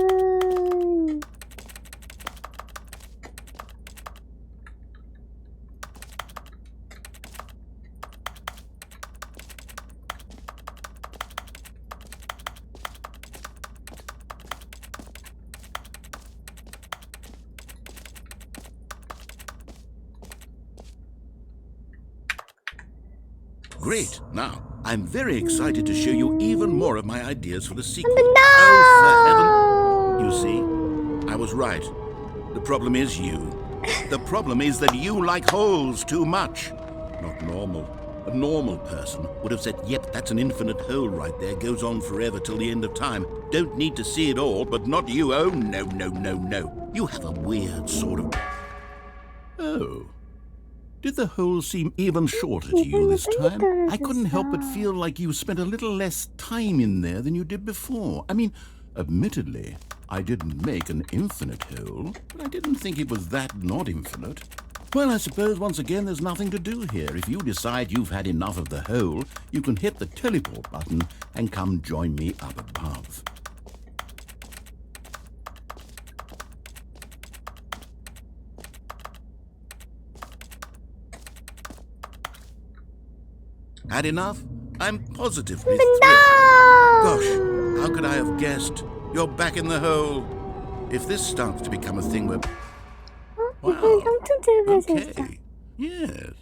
Great. Now, I'm very excited to show you even more of my ideas for the sequel. No! Oh, for heaven. You see, I was right. The problem is you. The problem is that you like holes too much. Not normal. A normal person would have said, yep, that's an infinite hole right there. Goes on forever till the end of time. Don't need to see it all, but not you. Oh, no, no, no, no. You have a weird sort of... Oh. Did the hole seem even shorter to you this time? I couldn't help but feel like you spent a little less time in there than you did before. I mean, admittedly, I didn't make an infinite hole, but I didn't think it was that not infinite. Well, I suppose once again there's nothing to do here. If you decide you've had enough of the hole, you can hit the teleport button and come join me up above. Had enough? I'm positively thrilled. Gosh, how could I have guessed? You're back in the hole. If this starts to become a thing where... Wow. Okay. Yes.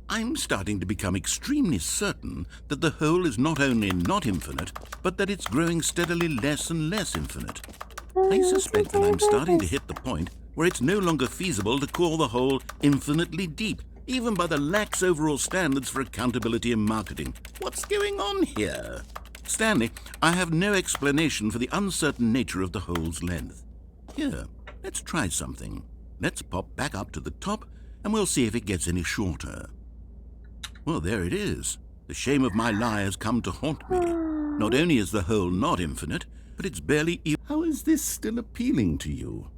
I'm starting to become extremely certain that the hole is not only not infinite, but that it's growing steadily less and less infinite. I suspect that I'm starting to hit the point where it's no longer feasible to call the hole infinitely deep, even by the lax overall standards for accountability and marketing. What's going on here? Stanley, I have no explanation for the uncertain nature of the hole's length. Here, let's try something. Let's pop back up to the top, and we'll see if it gets any shorter. Well, there it is. The shame of my lie has come to haunt me. Not only is the hole not infinite, but it's barely even. How is this still appealing to you?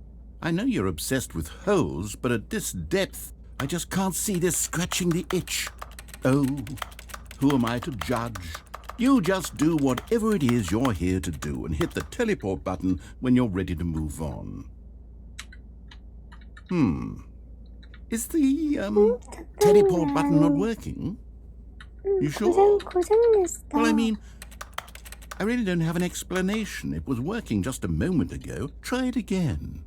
I know you're obsessed with holes, but at this depth, I just can't see this scratching the itch. Oh, who am I to judge? You just do whatever it is you're here to do and hit the teleport button when you're ready to move on. Is the, teleport button not working? You sure? Well, I mean, I really don't have an explanation. It was working just a moment ago. Try it again.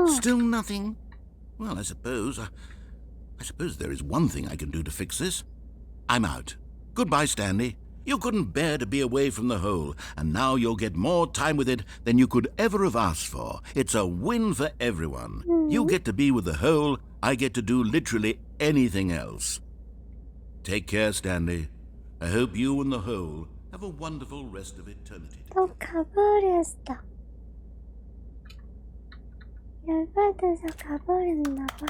Still nothing? Well, I suppose there is one thing I can do to fix this. I'm out. Goodbye, Stanley. You couldn't bear to be away from the hole, and now you'll get more time with it than you could ever have asked for. It's a win for everyone. You get to be with the hole, I get to do literally anything else. Take care, Stanley. I hope you and the hole have a wonderful rest of eternity. 또 가버렸어. 열받아서 가버렸나봐.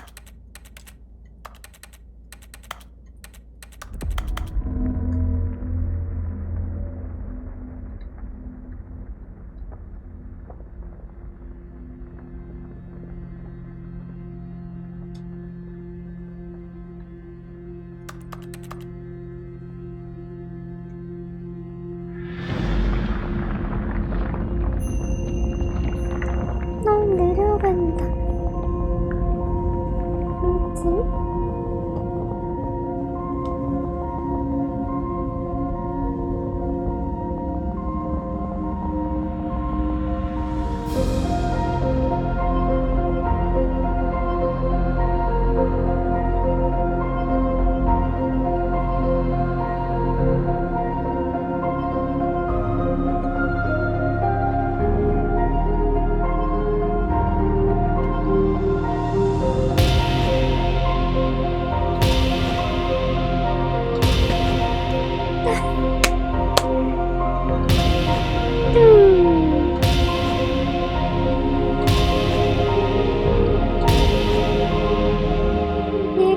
내려간다.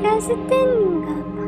얘가 스탠인가 봐.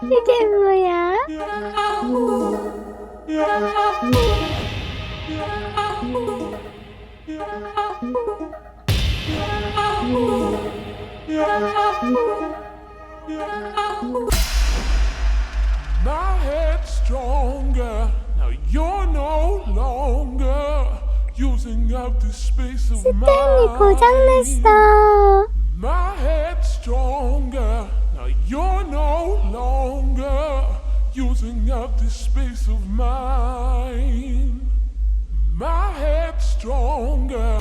이게 뭐야? My head's stronger. Now you're no longer using up the space of 스탠리 mine. 고장났어. My head's stronger. Now you're no longer using up the space of mine. My head's stronger.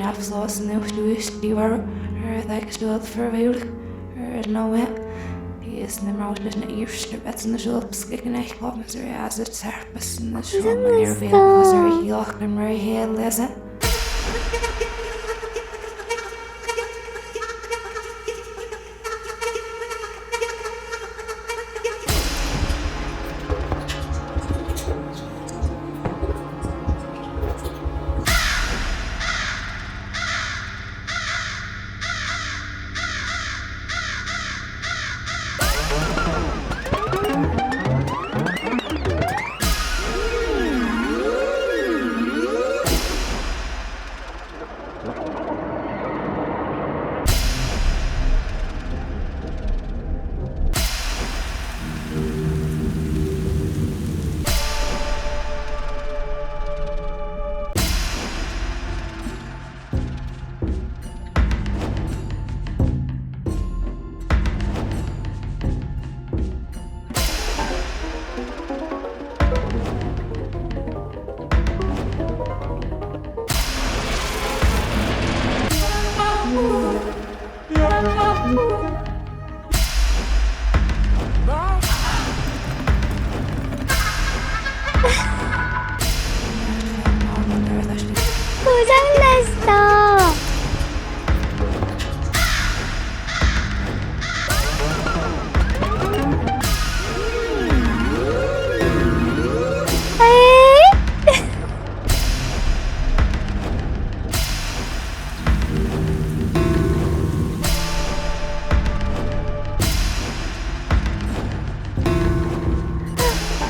Afsluits nu stuist die war dat gespeeld verweerd nou die is nummer uit de eerste wedstrijd zullen beschikken echt kwam met er als het serpes en de show meneer veel was er heel en maar heel lezen 고장났어. 에이?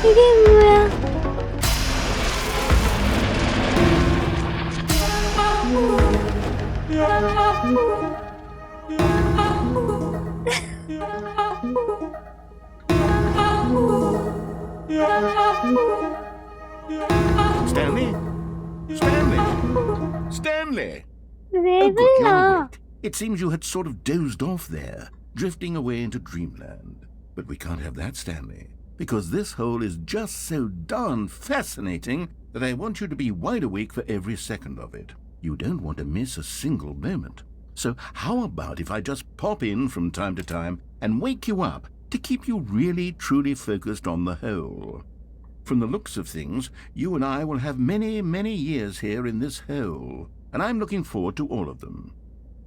이게 뭐야? Stanley? Stanley? Stanley? 왜 Oh, good, you're 불러? awake. It seems you had sort of dozed off there, drifting away into dreamland. But we can't have that, Stanley, because this hole is just so darn fascinating that I want you to be wide awake for every second of it. You don't want to miss a single moment. So how about if I just pop in from time to time and wake you up to keep you really, truly focused on the hole? From the looks of things, you and I will have many, many years here in this hole, and I'm looking forward to all of them.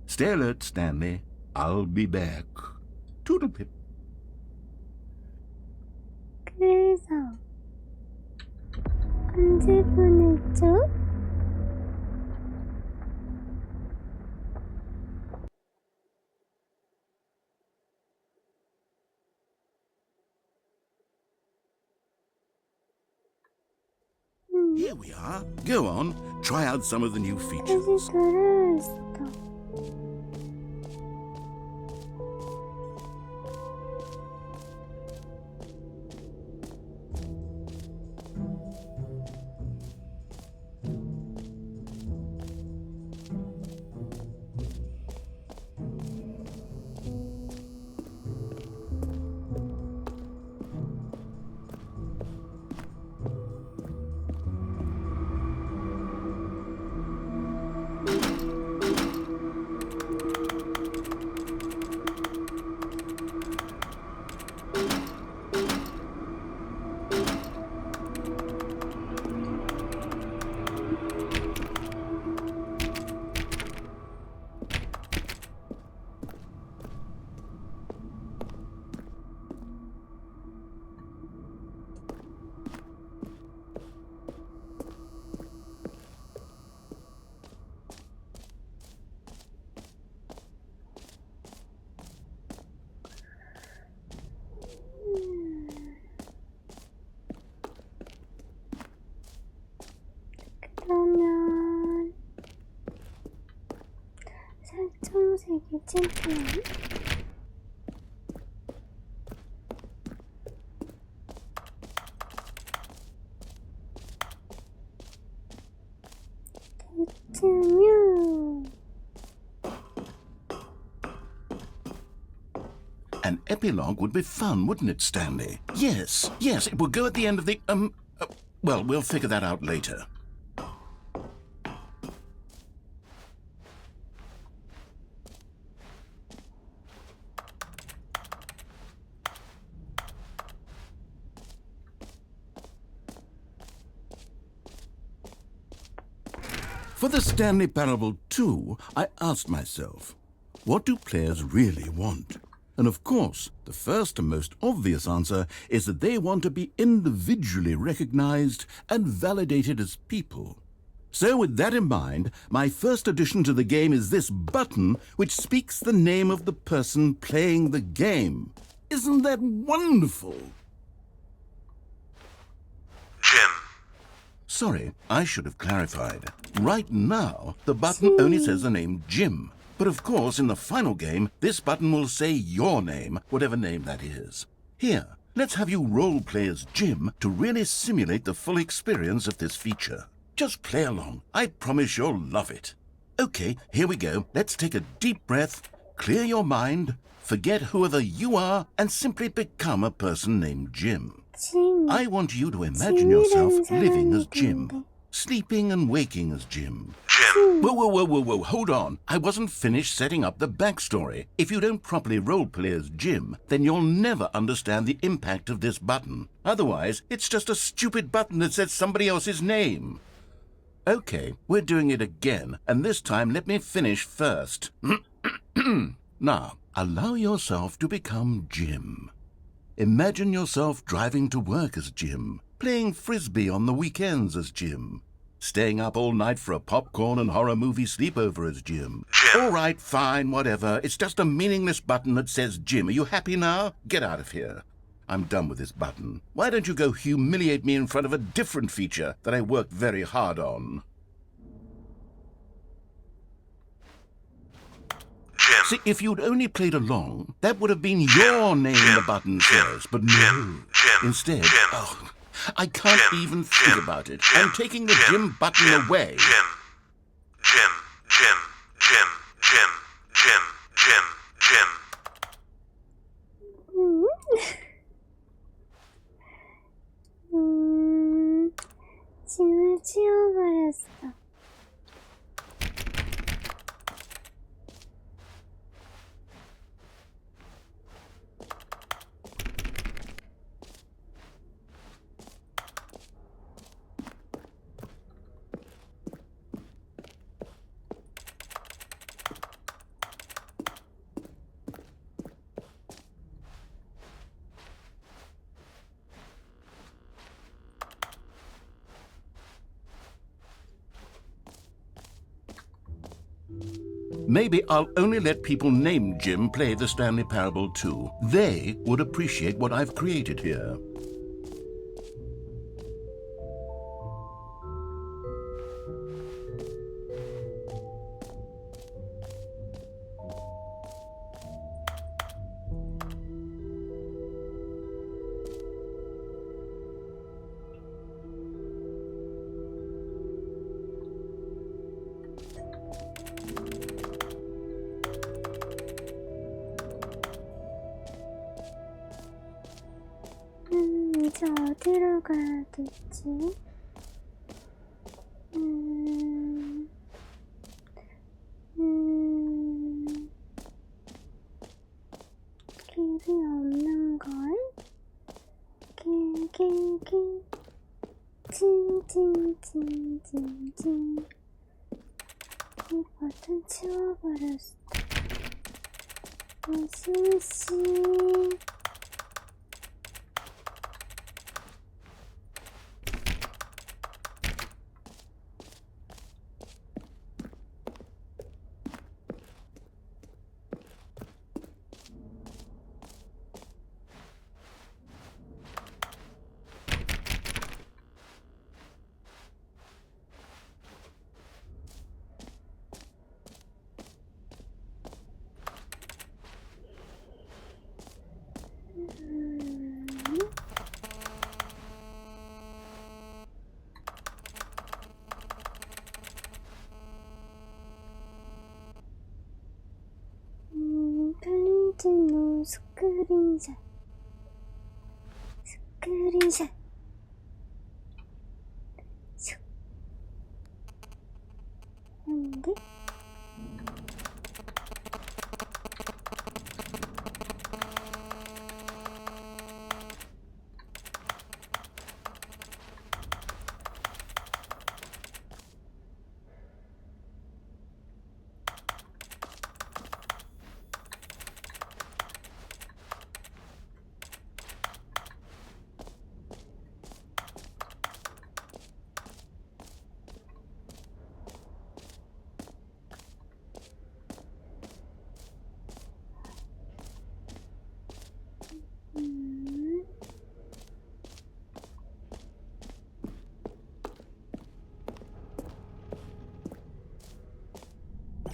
Stay alert, Stanley. I'll be back. Toodlepip. 그래서 언제 보냈죠? Here we are. Go on, try out some of the new 다시 features. 돌아왔어. 그러면 살청색이 챔피언? 대충요. An epilogue would be fun, wouldn't it, Stanley? Yes, it would go at the end of the, well, we'll figure that out later. For the Stanley Parable 2, I asked myself, what do players really want? And of course, the first and most obvious answer is that they want to be individually recognized and validated as people. So with that in mind, my first addition to the game is this button which speaks the name of the person playing the game. Isn't that wonderful? Jim. Sorry, I should have clarified. Right now, the button only says the name Jim. But of course, in the final game, this button will say your name, whatever name that is. Here, let's have you role-play as Jim to really simulate the full experience of this feature. Just play along. I promise you'll love it. Okay, here we go. Let's take a deep breath, clear your mind, forget whoever you are, and simply become a person named Jim. 진. I want you to imagine yourself living as Jim, sleeping and waking as Jim. Jim. Whoa, hold on. I wasn't finished setting up the backstory. If you don't properly roleplay as Jim, then you'll never understand the impact of this button. Otherwise, it's just a stupid button that says somebody else's name. Okay, we're doing it again, and this time let me finish first. Now, allow yourself to become Jim. Imagine yourself driving to work as Jim, playing frisbee on the weekends as Jim, staying up all night for a popcorn and horror movie sleepover as Jim. Jim. All right, fine, whatever. It's just a meaningless button that says Jim. Are you happy now? Get out of here. I'm done with this button. Why don't you go humiliate me in front of a different feature that I worked very hard on? Jim. See, if you'd only played along, that would have been your name the button says, but no. Jim. Instead, Jim. oh, I can't Jim. even think Jim. about it. Jim. I'm taking the Jim. Jim button Jim. away. Jim. Jim. Jim. Jim. Jim. Jim. Jim. Jim. 짐을 치워버렸어. Maybe I'll only let people named Jim play the Stanley Parable 2. They would appreciate what I've created here. 가야 되지? 길이 없는걸? 길. 찐. 이 버튼 치워버렸어. 무시무시. 플린트노 스크린샷. 안돼?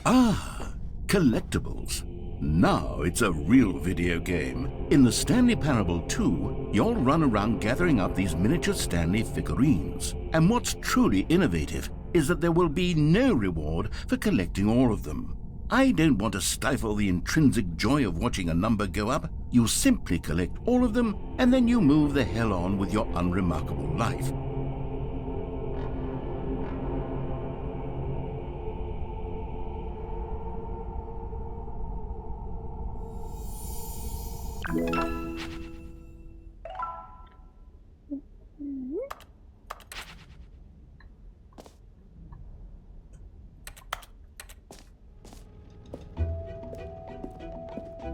Ah, collectibles. Now it's a real video game. In the Stanley Parable 2, you'll run around gathering up these miniature Stanley figurines. And what's truly innovative is that there will be no reward for collecting all of them. I don't want to stifle the intrinsic joy of watching a number go up. You simply collect all of them, and then you move the hell on with your unremarkable life.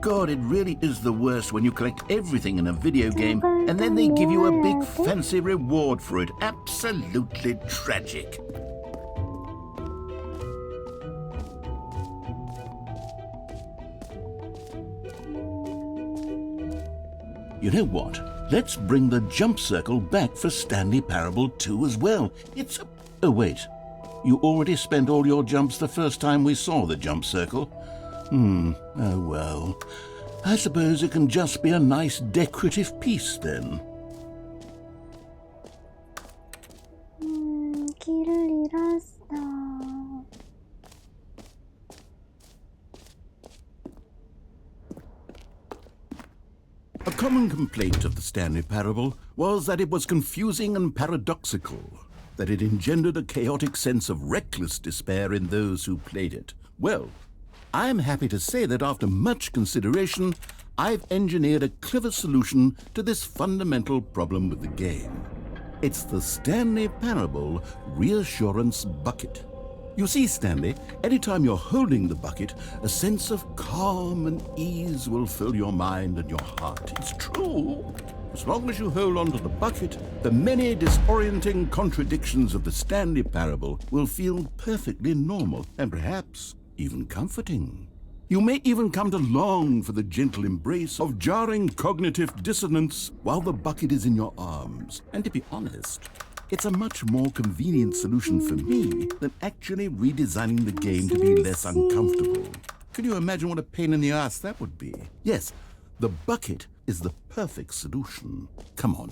God, it really is the worst when you collect everything in a video game and then they give you a big fancy reward for it. Absolutely tragic. You know what? Let's bring the jump circle back for Stanley Parable 2 as well. It's a... Oh, wait. You already spent all your jumps the first time we saw the jump circle? Oh well. I suppose it can just be a nice decorative piece then. 길을 잃었어. A common complaint of the Stanley Parable was that it was confusing and paradoxical, that it engendered a chaotic sense of reckless despair in those who played it. Well, I'm happy to say that after much consideration, I've engineered a clever solution to this fundamental problem with the game. It's the Stanley Parable Reassurance Bucket. You see, Stanley, anytime you're holding the bucket, a sense of calm and ease will fill your mind and your heart. It's true. As long as you hold on to the bucket, the many disorienting contradictions of the Stanley Parable will feel perfectly normal and perhaps even comforting. You may even come to long for the gentle embrace of jarring cognitive dissonance while the bucket is in your arms. And to be honest, it's a much more convenient solution for me than actually redesigning the game to be less uncomfortable. Can you imagine what a pain in the ass that would be? Yes, the bucket is the perfect solution. Come on,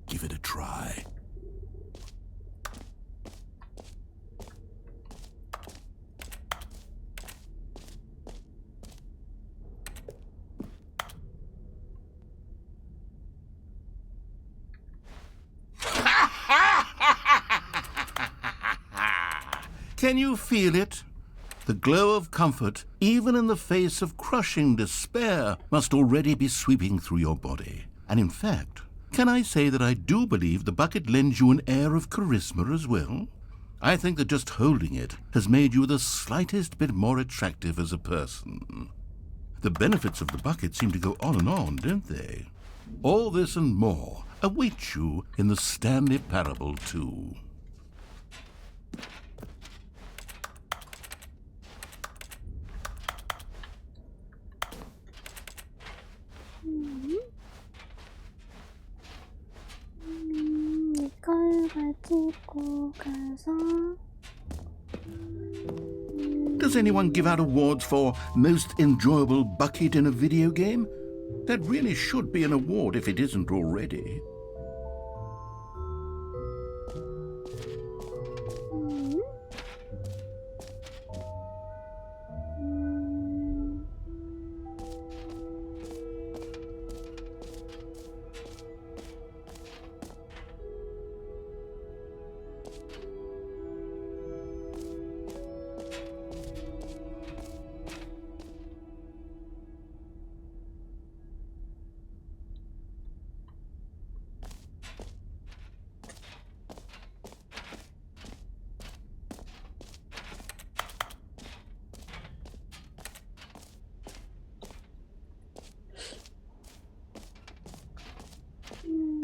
give it a try. Can you feel it? The glow of comfort, even in the face of crushing despair, must already be sweeping through your body. And in fact, can I say that I do believe the bucket lends you an air of charisma as well? I think that just holding it has made you the slightest bit more attractive as a person. The benefits of the bucket seem to go on, don't they? All this and more await you in the Stanley Parable 2. 이걸 가지고 가서 Does anyone give out awards for most enjoyable bucket in a video game? That really should be an award if it isn't already.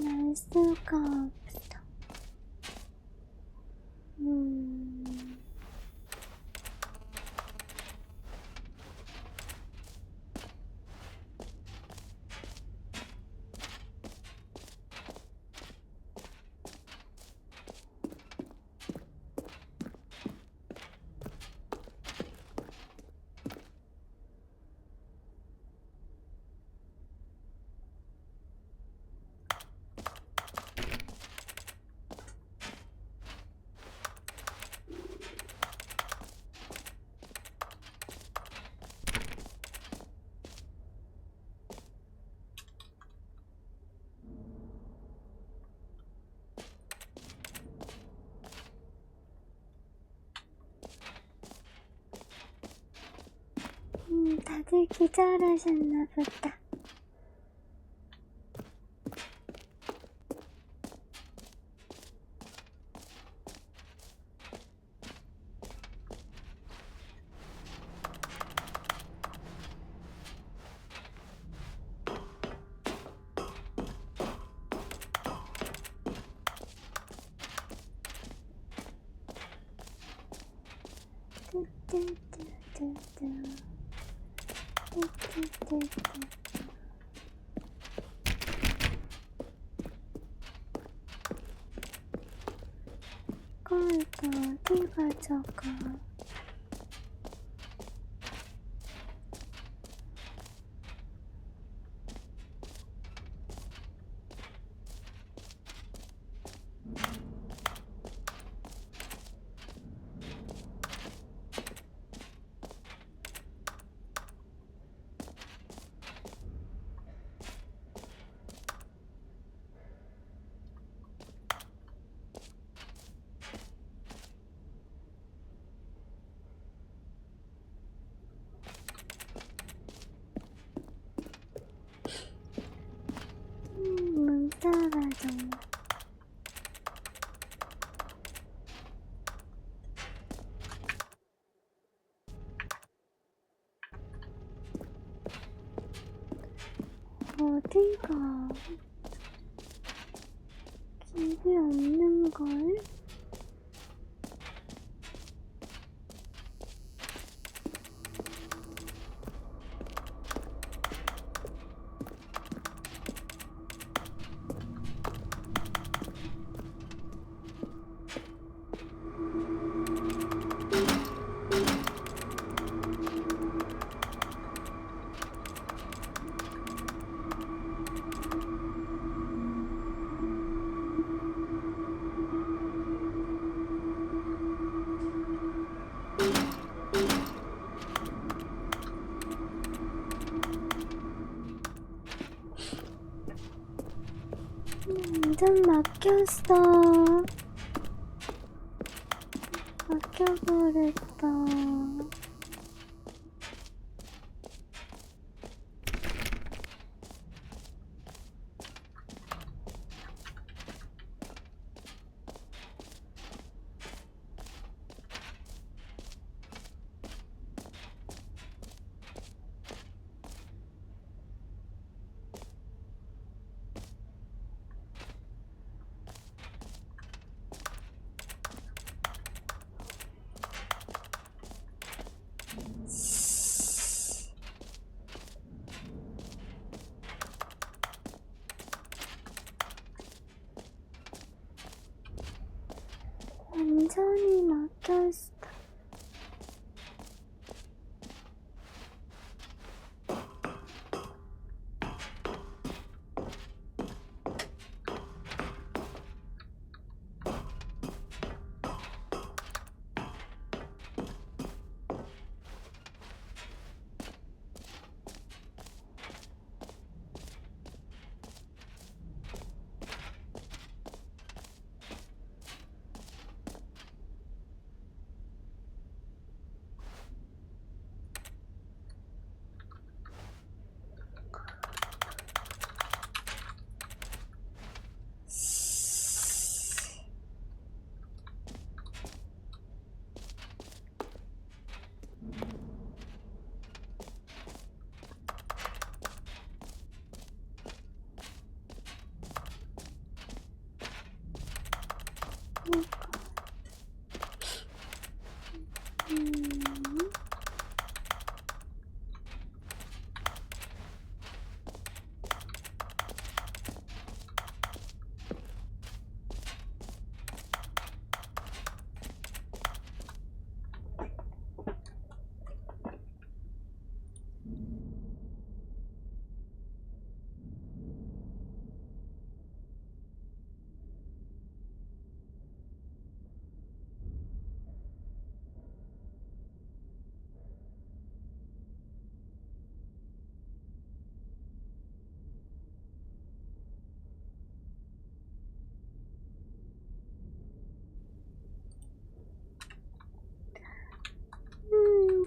알 수가 없어. 다들 기절하셨나 보다. 이걸 또 어디 가져가? 문자가 정말 어디가 길이 없는걸? 완전 막혔어. 잊어버렸다. 완전히 막혔어.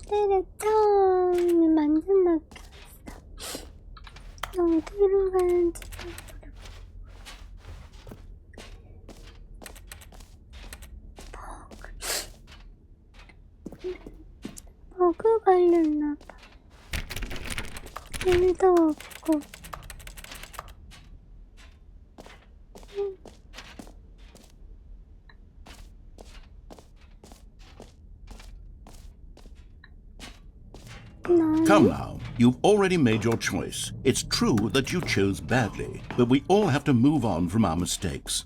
때렸죠. 완전 막혔어. 어디로 가는지 버그 걸렸나봐. 일도 없고. Come now, you've already made your choice. It's true that you chose badly, but we all have to move on from our mistakes.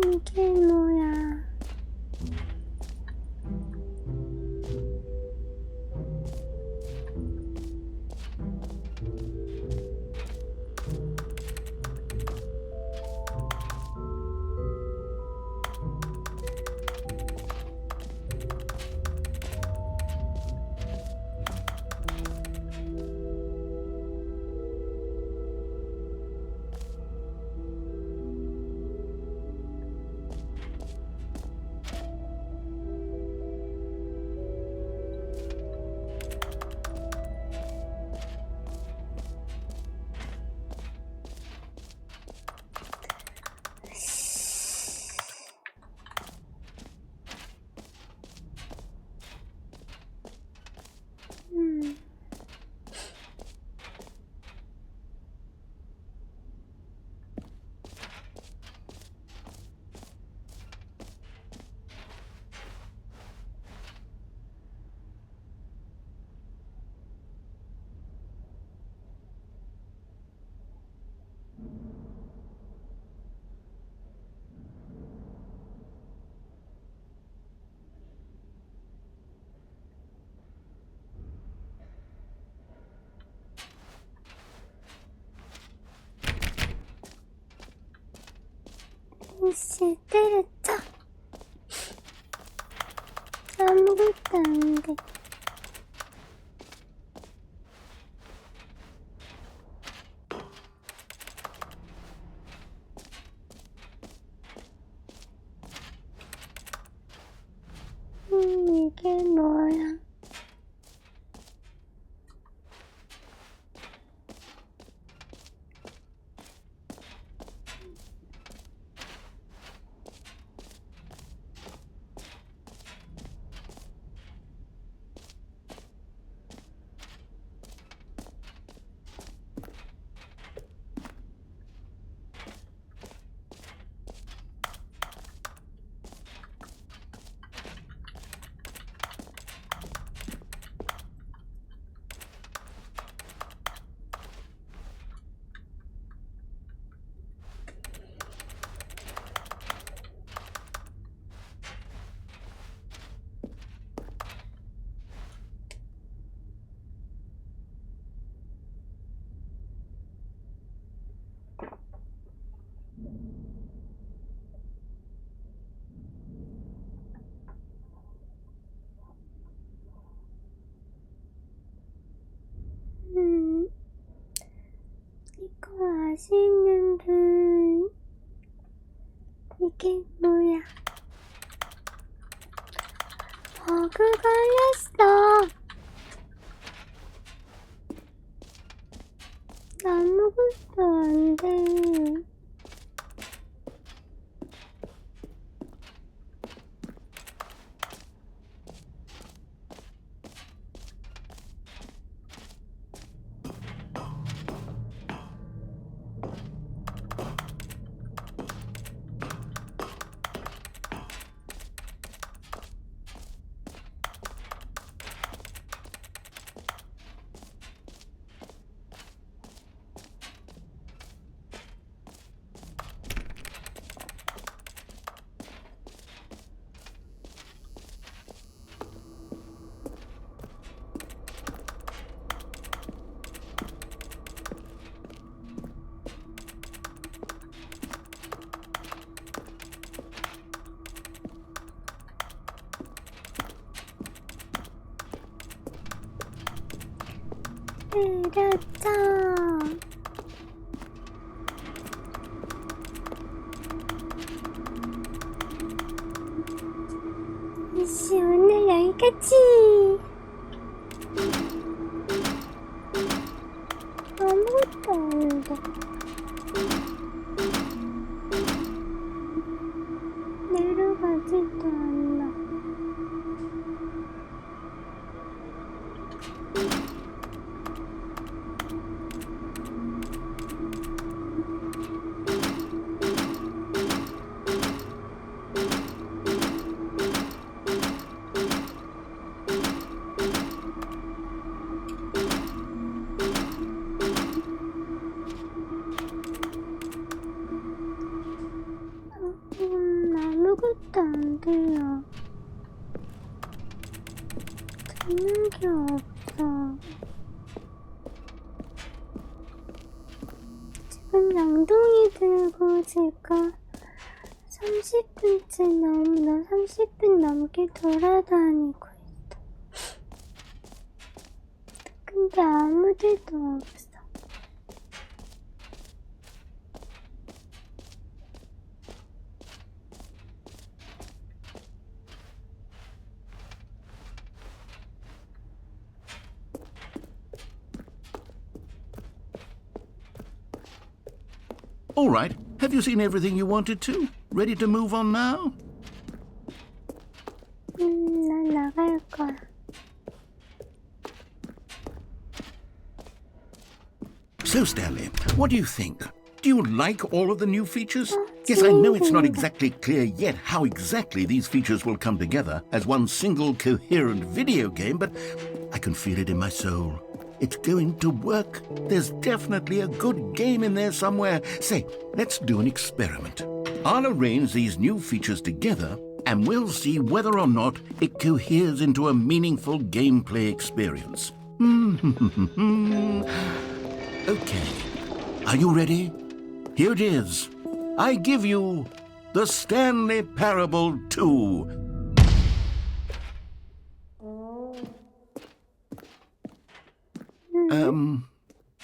이게 뭐야? 아씨 때렸죠? 아무것도 안 돼. 이게 뭐야? 이거 아시는 분? 이게 뭐야? 버그 걸렸어. 아무것도 안 돼. 때렸죠. 이씨 오늘 여기까지. 아무것도 안 돼. 내려가지도 않나. 아무것도 안 돼요. 듣는 게 없어. 지금 양동이 들고 제가 30분 넘게 돌아다니고 있어. 근데 아무 데도 없어. All right. Have you seen everything you wanted to? Ready to move on now? 난 나갈 거야. So, Stanley, what do you think? Do you like all of the new features? Yes, I know it's not exactly clear yet how exactly these features will come together as one single coherent video game, but I can feel it in my soul. It's going to work. There's definitely a good game in there somewhere. Say, let's do an experiment. I'll arrange these new features together, and we'll see whether or not it coheres into a meaningful gameplay experience. Okay. Are you ready? Here it is. I give you The Stanley Parable 2.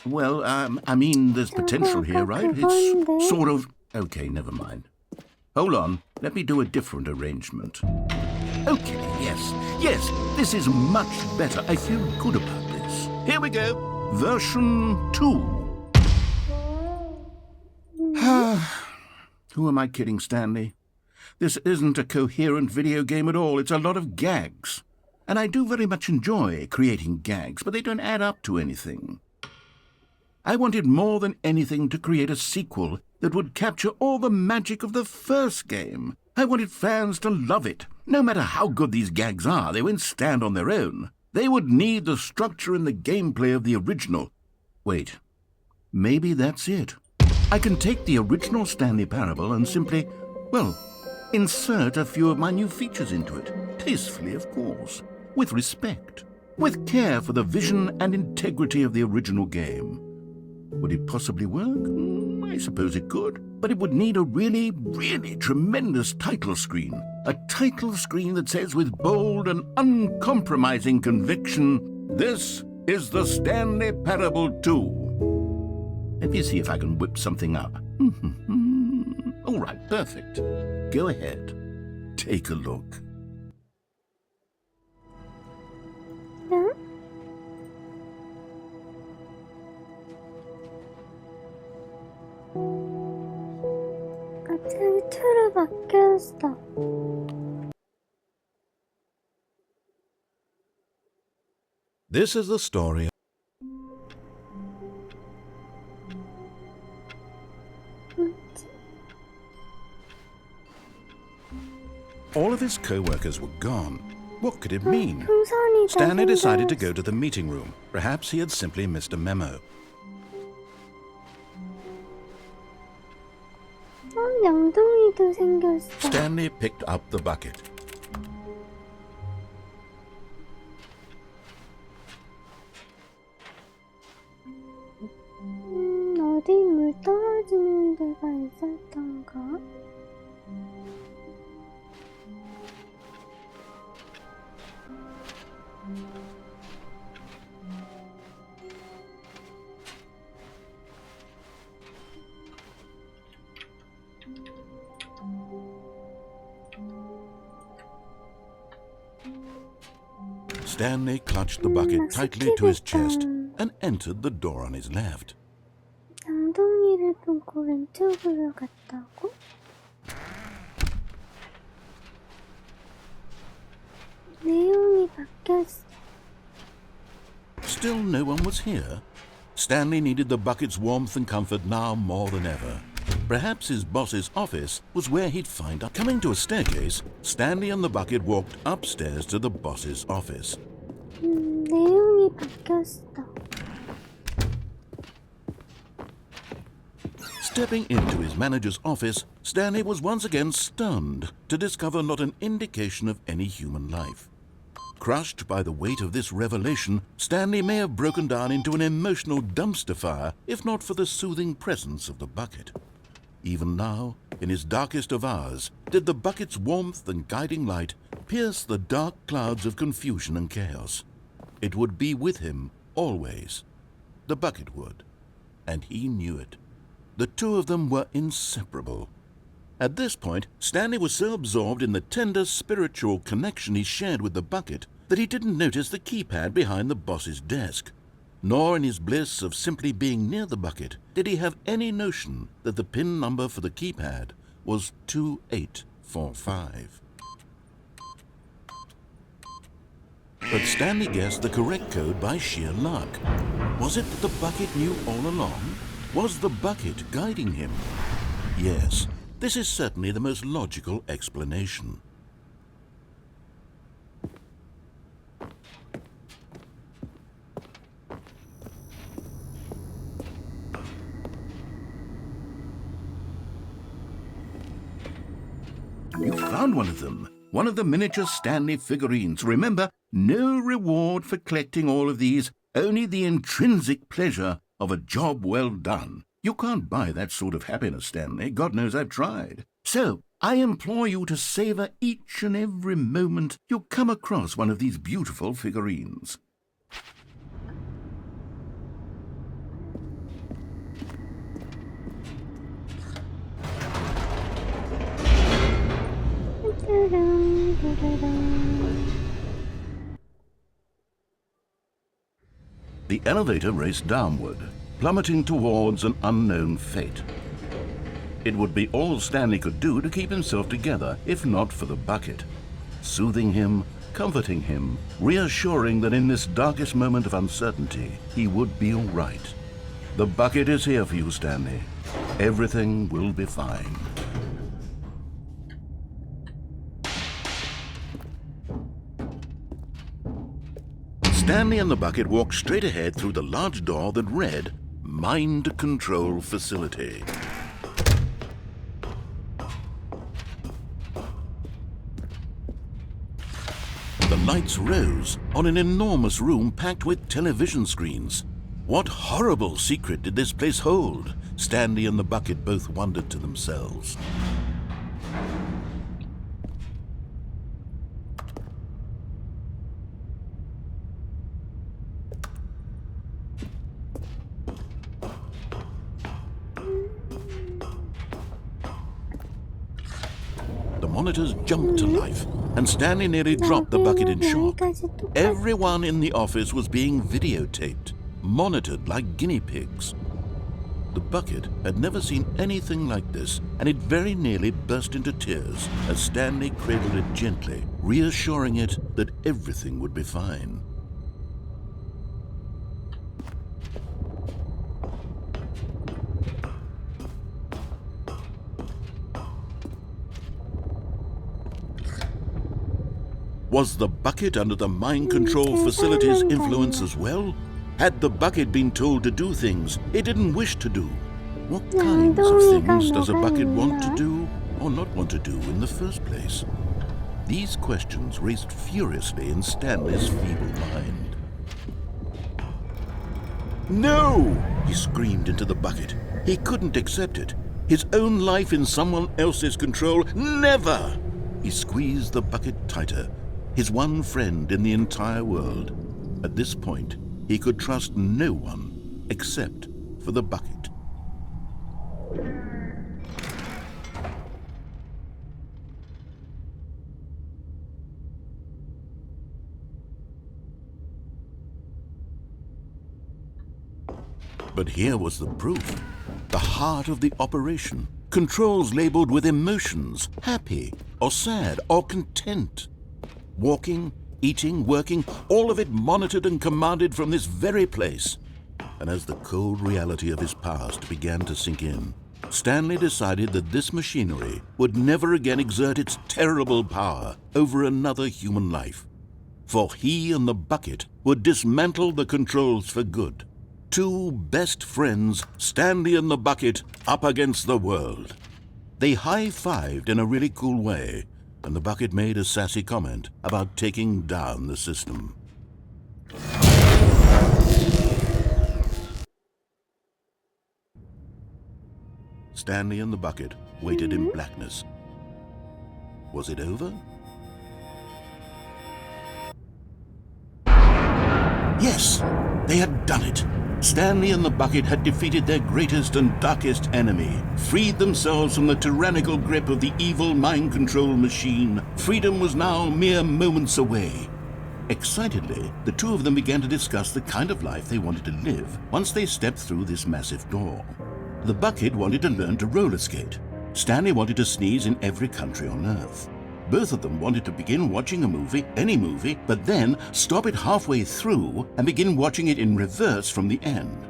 Well, I mean, there's potential here, right? It's sort of... Okay, never mind. Hold on, let me do a different arrangement. Okay, yes, this is much better. I feel good about this. Here we go. Version 2. Who am I kidding, Stanley? This isn't a coherent video game at all. It's a lot of gags. And I do very much enjoy creating gags, but they don't add up to anything. I wanted more than anything to create a sequel that would capture all the magic of the first game. I wanted fans to love it. No matter how good these gags are, they won't stand on their own. They would need the structure and the gameplay of the original. Wait, maybe that's it. I can take the original Stanley Parable and simply, well, insert a few of my new features into it. Tastefully, of course. With respect. With care for the vision and integrity of the original game. Would it possibly work? I suppose it could. But it would need a really, really tremendous title screen. A title screen that says with bold and uncompromising conviction, "This is the Stanley Parable 2. Let me see if I can whip something up. All right, perfect. Go ahead. Take a look. 응? 갑자기 틀을 바뀌었어. This is the story. All of his co-workers were gone. What could it mean? 풍선이다. Stanley decided to go to the meeting room. Perhaps he had simply missed a memo. 양동이도 생겼어. Stanley picked up the bucket. 어디 물 떨어지는 데가 있었던가? Stanley clutched the bucket tightly to his chest and entered the door on his left. 양동이를 보고 왼쪽으로 갔다고? 내용이 바뀌었어. Still no one was here. Stanley needed the bucket's warmth and comfort now more than ever. Perhaps his boss's office was where he'd find out. Coming to a staircase, Stanley and the bucket walked upstairs to the boss's office. 내용이 바뀌었어. Stepping into his manager's office, Stanley was once again stunned to discover not an indication of any human life. Crushed by the weight of this revelation, Stanley may have broken down into an emotional dumpster fire if not for the soothing presence of the bucket. Even now, in his darkest of hours, did the bucket's warmth and guiding light pierce the dark clouds of confusion and chaos. It would be with him always. The bucket would, and he knew it. The two of them were inseparable. At this point, Stanley was so absorbed in the tender spiritual connection he shared with the bucket that he didn't notice the keypad behind the boss's desk. Nor in his bliss of simply being near the bucket did he have any notion that the PIN number for the keypad was 2845. But Stanley guessed the correct code by sheer luck. Was it that the bucket knew all along? Was the bucket guiding him? Yes, this is certainly the most logical explanation. You found one of them. One of the miniature Stanley figurines. Remember, no reward for collecting all of these, only the intrinsic pleasure of a job well done. You can't buy that sort of happiness, Stanley. God knows I've tried. So, I implore you to savor each and every moment you come across one of these beautiful figurines. The elevator raced downward, plummeting towards an unknown fate. It would be all Stanley could do to keep himself together, if not for the bucket. Soothing him, comforting him, reassuring that in this darkest moment of uncertainty, he would be all right. The bucket is here for you, Stanley. Everything will be fine. Stanley and the bucket walked straight ahead through the large door that read, Mind Control Facility. The lights rose on an enormous room packed with television screens. What horrible secret did this place hold? Stanley and the bucket both wondered to themselves. The monitors jumped to life, and Stanley nearly dropped the bucket in shock. Everyone in the office was being videotaped, monitored like guinea pigs. The bucket had never seen anything like this, and it very nearly burst into tears as Stanley cradled it gently, reassuring it that everything would be fine. Was the bucket under the mind control facility's influence as well? Had the bucket been told to do things it didn't wish to do? What kinds of things does a bucket want to do or not want to do in the first place? These questions raced furiously in Stanley's feeble mind. No! He screamed into the bucket. He couldn't accept it. His own life in someone else's control, never! He squeezed the bucket tighter. His one friend in the entire world. At this point, he could trust no one except for the bucket. But here was the proof. The heart of the operation. Controls labeled with emotions, happy or sad or content. Walking, eating, working, all of it monitored and commanded from this very place. And as the cold reality of his past began to sink in, Stanley decided that this machinery would never again exert its terrible power over another human life. For he and the bucket would dismantle the controls for good. Two best friends, Stanley and the bucket, up against the world. They high-fived in a really cool way, and the bucket made a sassy comment about taking down the system. Stanley and the bucket waited in blackness. Was it over? Yes, they had done it. Stanley and the bucket had defeated their greatest and darkest enemy, freed themselves from the tyrannical grip of the evil mind control machine. Freedom was now mere moments away. Excitedly, the two of them began to discuss the kind of life they wanted to live once they stepped through this massive door. The bucket wanted to learn to roller skate. Stanley wanted to sneeze in every country on Earth. Both of them wanted to begin watching a movie, any movie, but then stop it halfway through and begin watching it in reverse from the end.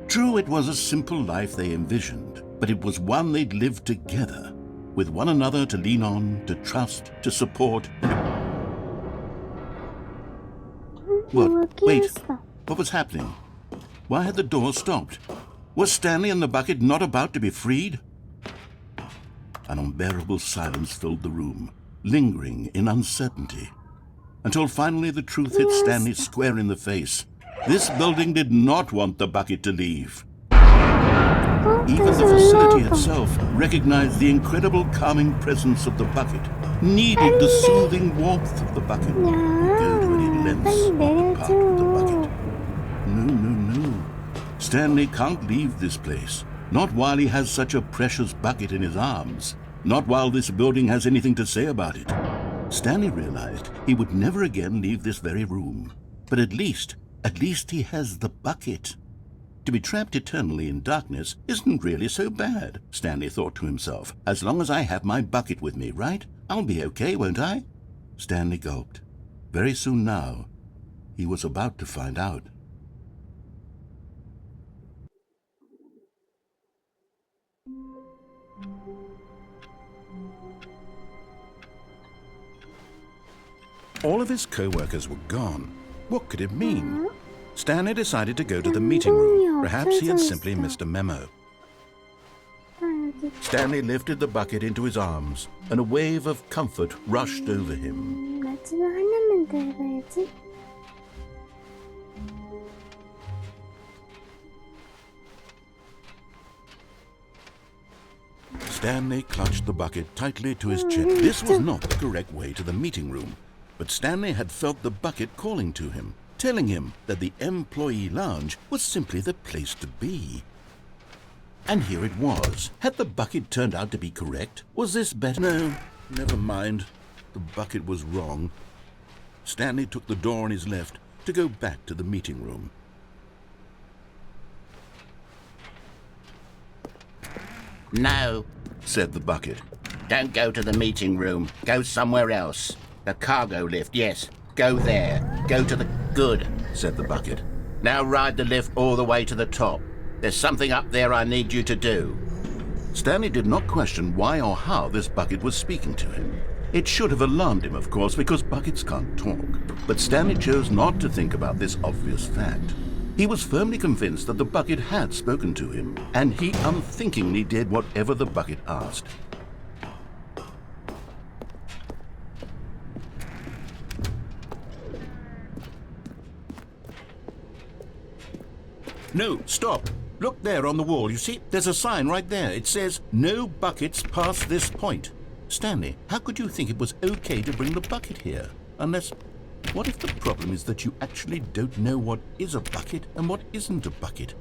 True, it was a simple life they envisioned, but it was one they'd lived together, with one another to lean on, to trust, to support. What? Wait, what was happening? Why had the door stopped? Was Stanley and the bucket not about to be freed? An unbearable silence filled the room, lingering in uncertainty, until finally the truth hit Stanley square in the face. This building did not want the bucket to leave. Even the facility itself recognized the incredible calming presence of the bucket, needed the soothing warmth of the bucket, go to any lengths to part with the bucket. No. Stanley can't leave this place. Not while he has such a precious bucket in his arms. Not while this building has anything to say about it. Stanley realized he would never again leave this very room. But at least he has the bucket. To be trapped eternally in darkness isn't really so bad, Stanley thought to himself. As long as I have my bucket with me, right? I'll be okay, won't I? Stanley gulped. Very soon now, he was about to find out. All of his co-workers were gone. What could it mean? Stanley decided to go to the meeting room. Perhaps he had simply missed a memo. Stanley lifted the bucket into his arms, and a wave of comfort rushed over him. 마지막 하나만 더 해봐야지. Stanley clutched the bucket tightly to his chest. This was not the correct way to the meeting room, but Stanley had felt the bucket calling to him, telling him that the employee lounge was simply the place to be. And here it was. Had the bucket turned out to be correct? Was this better? No, never mind. The bucket was wrong. Stanley took the door on his left to go back to the meeting room. No, said the bucket. don't go to the meeting room. Go somewhere else. The cargo lift, yes. Go there. Go to the... Good, said the bucket. Now ride the lift all the way to the top. There's something up there I need you to do. Stanley did not question why or how this bucket was speaking to him. It should have alarmed him, of course, because buckets can't talk. But Stanley chose not to think about this obvious fact. He was firmly convinced that the bucket had spoken to him, and he unthinkingly did whatever the bucket asked. No, stop. Look there on the wall, you see? There's a sign right there. It says, "No buckets past this point." Stanley, how could you think it was okay to bring the bucket here? Unless, what if the problem is that you actually don't know what is a bucket and what isn't a bucket?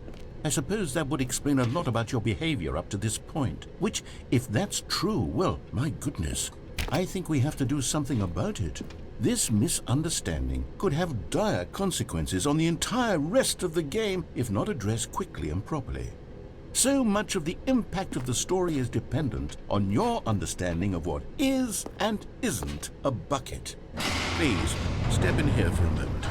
I suppose that would explain a lot about your behavior up to this point. Which, if that's true, well, my goodness, I think we have to do something about it. This misunderstanding could have dire consequences on the entire rest of the game if not addressed quickly and properly. So much of the impact of the story is dependent on your understanding of what is and isn't a bucket. Please, step in here for a moment.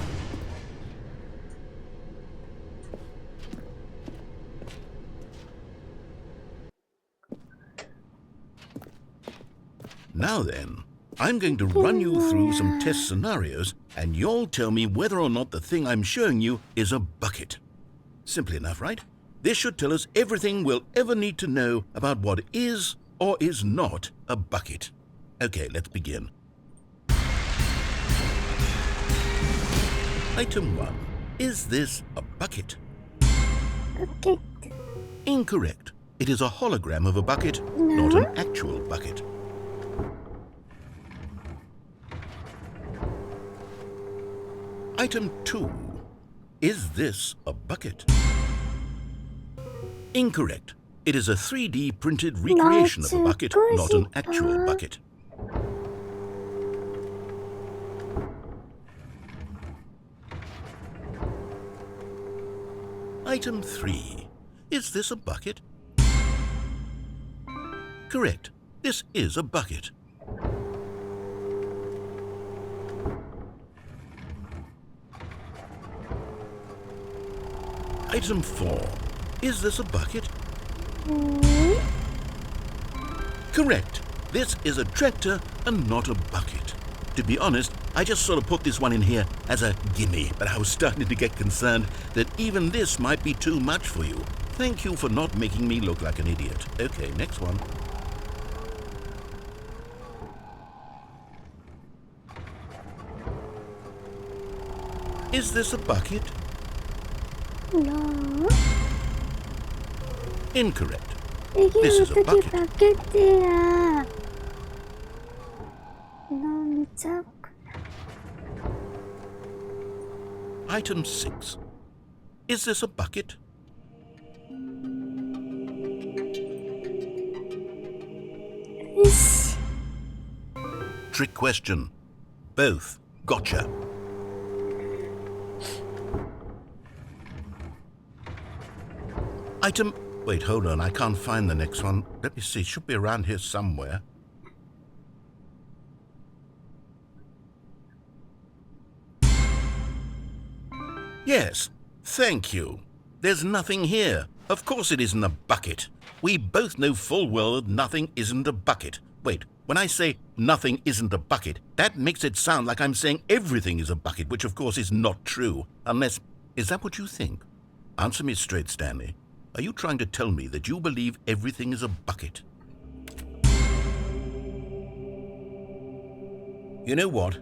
Now then, I'm going to run you through some test scenarios, and you'll tell me whether or not the thing I'm showing you is a bucket. Simple enough, right? This should tell us everything we'll ever need to know about what is or is not a bucket. Okay, let's begin. Item 1. Is this a bucket? bucket. Incorrect. It is a hologram of a bucket, not an actual bucket. Item 2. Is this a bucket? Incorrect. It is a 3D printed recreation of a bucket, not an actual bucket. Item 3. Is this a bucket? Correct. This is a bucket. Item 4. Is this a bucket? Correct. This is a tractor and not a bucket. To be honest, I just sort of put this one in here as a gimme, but I was starting to get concerned that even this might be too much for you. Thank you for not making me look like an idiot. Okay, next one. Is this a bucket? No. Incorrect. 이게 This is a 어떻게 bucket. 바켓이야? 너무 작구나. Item 6. Is this a bucket? 이씨. Trick question. Both. Gotcha. Item... Wait, hold on. I can't find the next one. Let me see. Should be around here somewhere. Yes. Thank you. There's nothing here. Of course it isn't a bucket. We both know full well that nothing isn't a bucket. Wait, when I say nothing isn't a bucket, that makes it sound like I'm saying everything is a bucket, which of course is not true. Unless... Is that what you think? Answer me straight, Stanley. Are you trying to tell me that you believe everything is a bucket? You know what?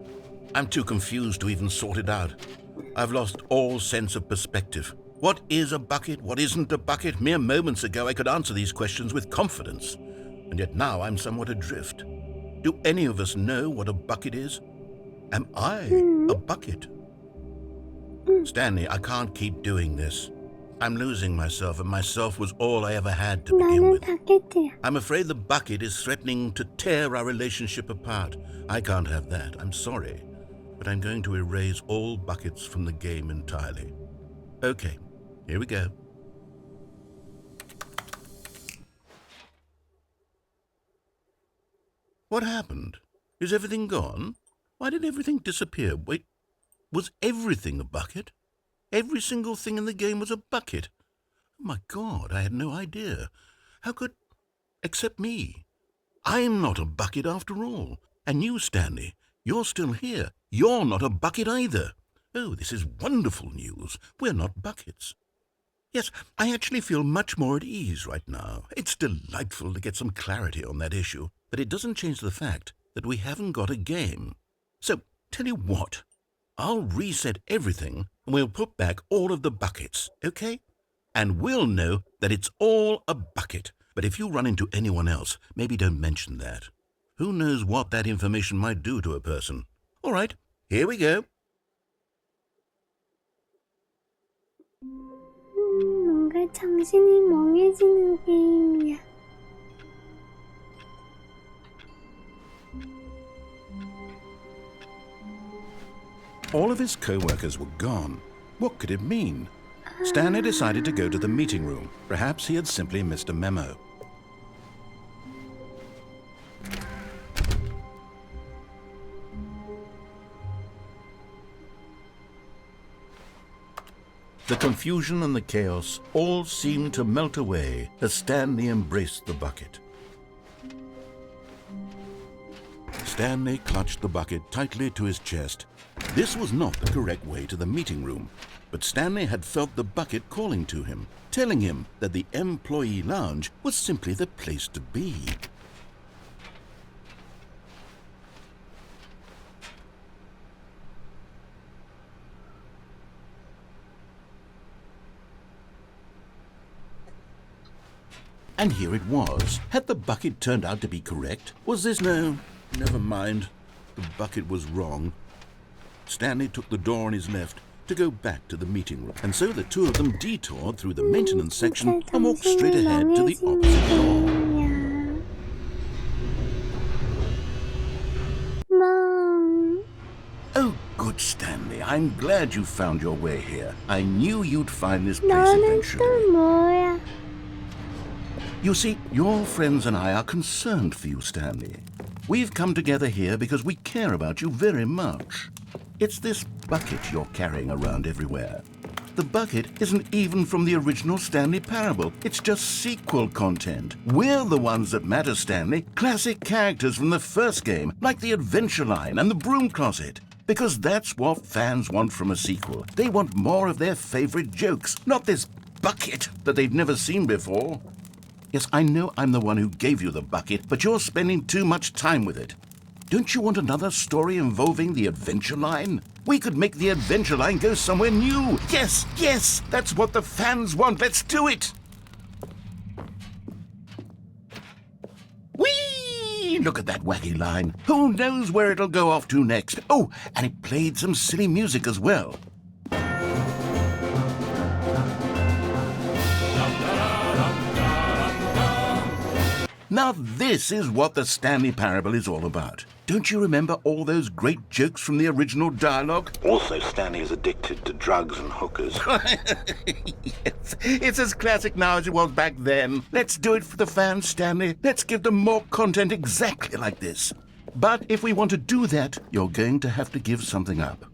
I'm too confused to even sort it out. I've lost all sense of perspective. What is a bucket? What isn't a bucket? Mere moments ago I could answer these questions with confidence. And yet now I'm somewhat adrift. Do any of us know what a bucket is? Am I a bucket? Stanley, I can't keep doing this. I'm losing myself, and myself was all I ever had to begin 나는 with. 바켓이야. I'm afraid the bucket is threatening to tear our relationship apart. I can't have that. I'm sorry. But I'm going to erase all buckets from the game entirely. Okay, here we go. What happened? Is everything gone? Why did everything disappear? Wait, was everything a bucket? Every single thing in the game was a bucket. Oh my God, I had no idea. How could... Except me. I'm not a bucket after all. And you, Stanley, you're still here. You're not a bucket either. Oh, this is wonderful news. We're not buckets. Yes, I actually feel much more at ease right now. It's delightful to get some clarity on that issue. But it doesn't change the fact that we haven't got a game. So, tell you what. I'll reset everything and we'll put back all of the buckets, okay? And we'll know that it's all a bucket. But if you run into anyone else, maybe don't mention that. Who knows what that information might do to a person? All right, here we go. 뭔가 정신이 멍해지는 게임이야. All of his co-workers were gone. What could it mean? Stanley decided to go to the meeting room. Perhaps he had simply missed a memo. The confusion and the chaos all seemed to melt away as Stanley embraced the bucket. Stanley clutched the bucket tightly to his chest. This was not the correct way to the meeting room, but Stanley had felt the bucket calling to him, telling him that the employee lounge was simply the place to be. And here it was. Had the bucket turned out to be correct? Was this... No, never mind. The bucket was wrong. Stanley took the door on his left to go back to the meeting room. And so the two of them detoured through the maintenance section and walked straight ahead to the opposite door. Mom. Oh, good, Stanley. I'm glad you found your way here. I knew you'd find this place 너는 eventually. 또 뭐야? You see, your friends and I are concerned for you, Stanley. We've come together here because we care about you very much. It's this bucket you're carrying around everywhere. The bucket isn't even from the original Stanley Parable. It's just sequel content. We're the ones that matter, Stanley. Classic characters from the first game, like the Adventure Line and the Broom Closet. Because that's what fans want from a sequel. They want more of their favorite jokes, not this bucket that they've never seen before. Yes, I know I'm the one who gave you the bucket, but you're spending too much time with it. Don't you want another story involving the Adventure Line? We could make the Adventure Line go somewhere new. Yes, yes, that's what the fans want. Let's do it. Look at that wacky line. Who knows where it'll go off to next? Oh, and it played some silly music as well. Now this is what the Stanley Parable is all about. Don't you remember all those great jokes from the original dialogue? Also, Stanley is addicted to drugs and hookers. Yes, it's as classic now as it was back then. Let's do it for the fans, Stanley. Let's give them more content exactly like this. But if we want to do that, you're going to have to give something up.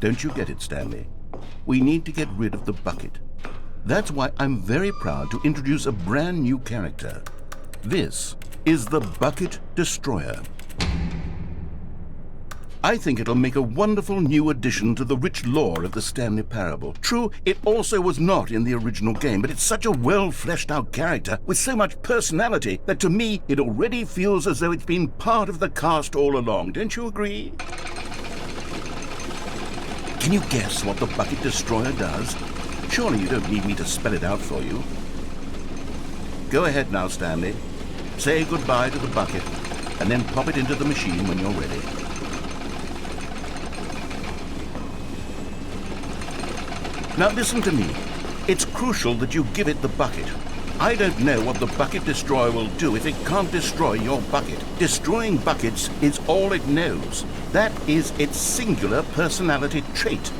Don't you get it, Stanley? We need to get rid of the bucket. That's why I'm very proud to introduce a brand new character. This is the Bucket Destroyer. I think it'll make a wonderful new addition to the rich lore of the Stanley Parable. True, it also was not in the original game, but it's such a well-fleshed-out character with so much personality that to me it already feels as though it's been part of the cast all along. Don't you agree? Can you guess what the Bucket Destroyer does? Surely you don't need me to spell it out for you. Go ahead now, Stanley. Say goodbye to the bucket, and then pop it into the machine when you're ready. Now listen to me. It's crucial that you give it the bucket. I don't know what the Bucket Destroyer will do if it can't destroy your bucket. Destroying buckets is all it knows. That is its singular personality trait.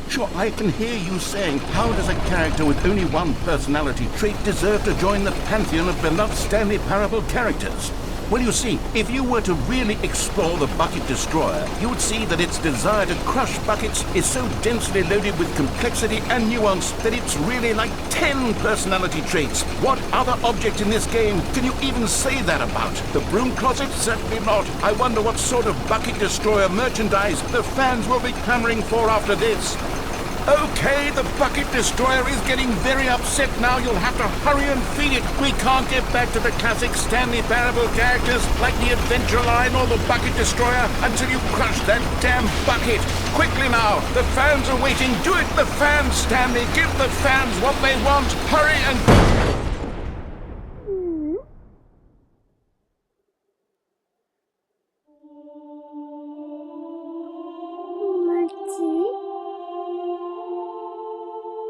Sure, I can hear you saying, how does a character with only one personality trait deserve to join the pantheon of beloved Stanley Parable characters? Well, you see, if you were to really explore the Bucket Destroyer, you would see that its desire to crush buckets is so densely loaded with complexity and nuance that it's really like 10 personality traits. What other object in this game can you even say that about? The broom closet? Certainly not. I wonder what sort of Bucket Destroyer merchandise the fans will be clamoring for after this. Okay, the Bucket Destroyer is getting very upset now. You'll have to hurry and feed it. We can't get back to the classic Stanley Parable characters like the Adventure Line or the Bucket Destroyer until you crush that damn bucket. Quickly now, the fans are waiting. Do it, the fans, Stanley. Give the fans what they want. Hurry and...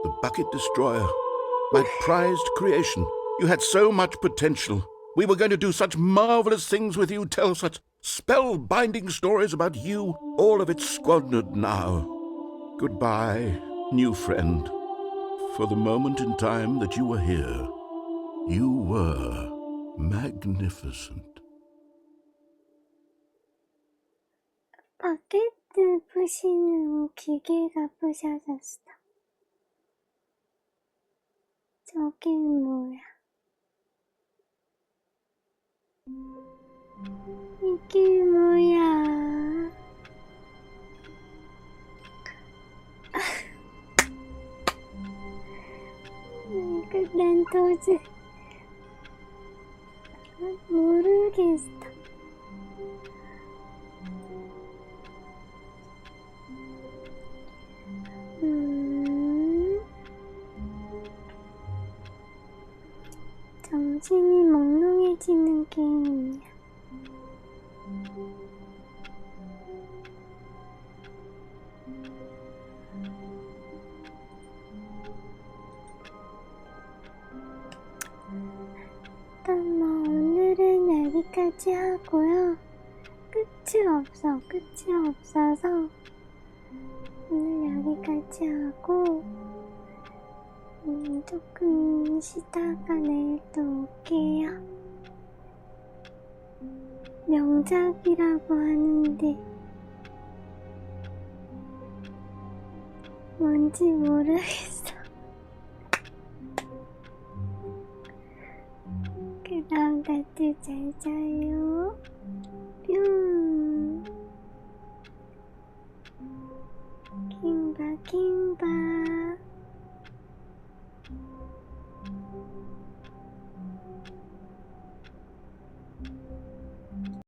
The Bucket Destroyer, my prized creation. You had so much potential. We were going to do such marvelous things with you, tell such spellbinding stories about you. All of it squandered now. Goodbye, new friend. For the moment in time that you were here, you were magnificent. 바게트 부시는 기계가 부셔졌어. 저긴 뭐야? 이게 뭐야? 난 도저히 모르겠어. 정신이 몽롱해지는 게임이야. 일단 오늘은 여기까지 하고요. 끝이 없어서 오늘 여기까지 하고 조금 쉬다가 내일 또 올게요. 명작이라고 하는데 뭔지 모르겠어. 그럼 다들 잘 자요.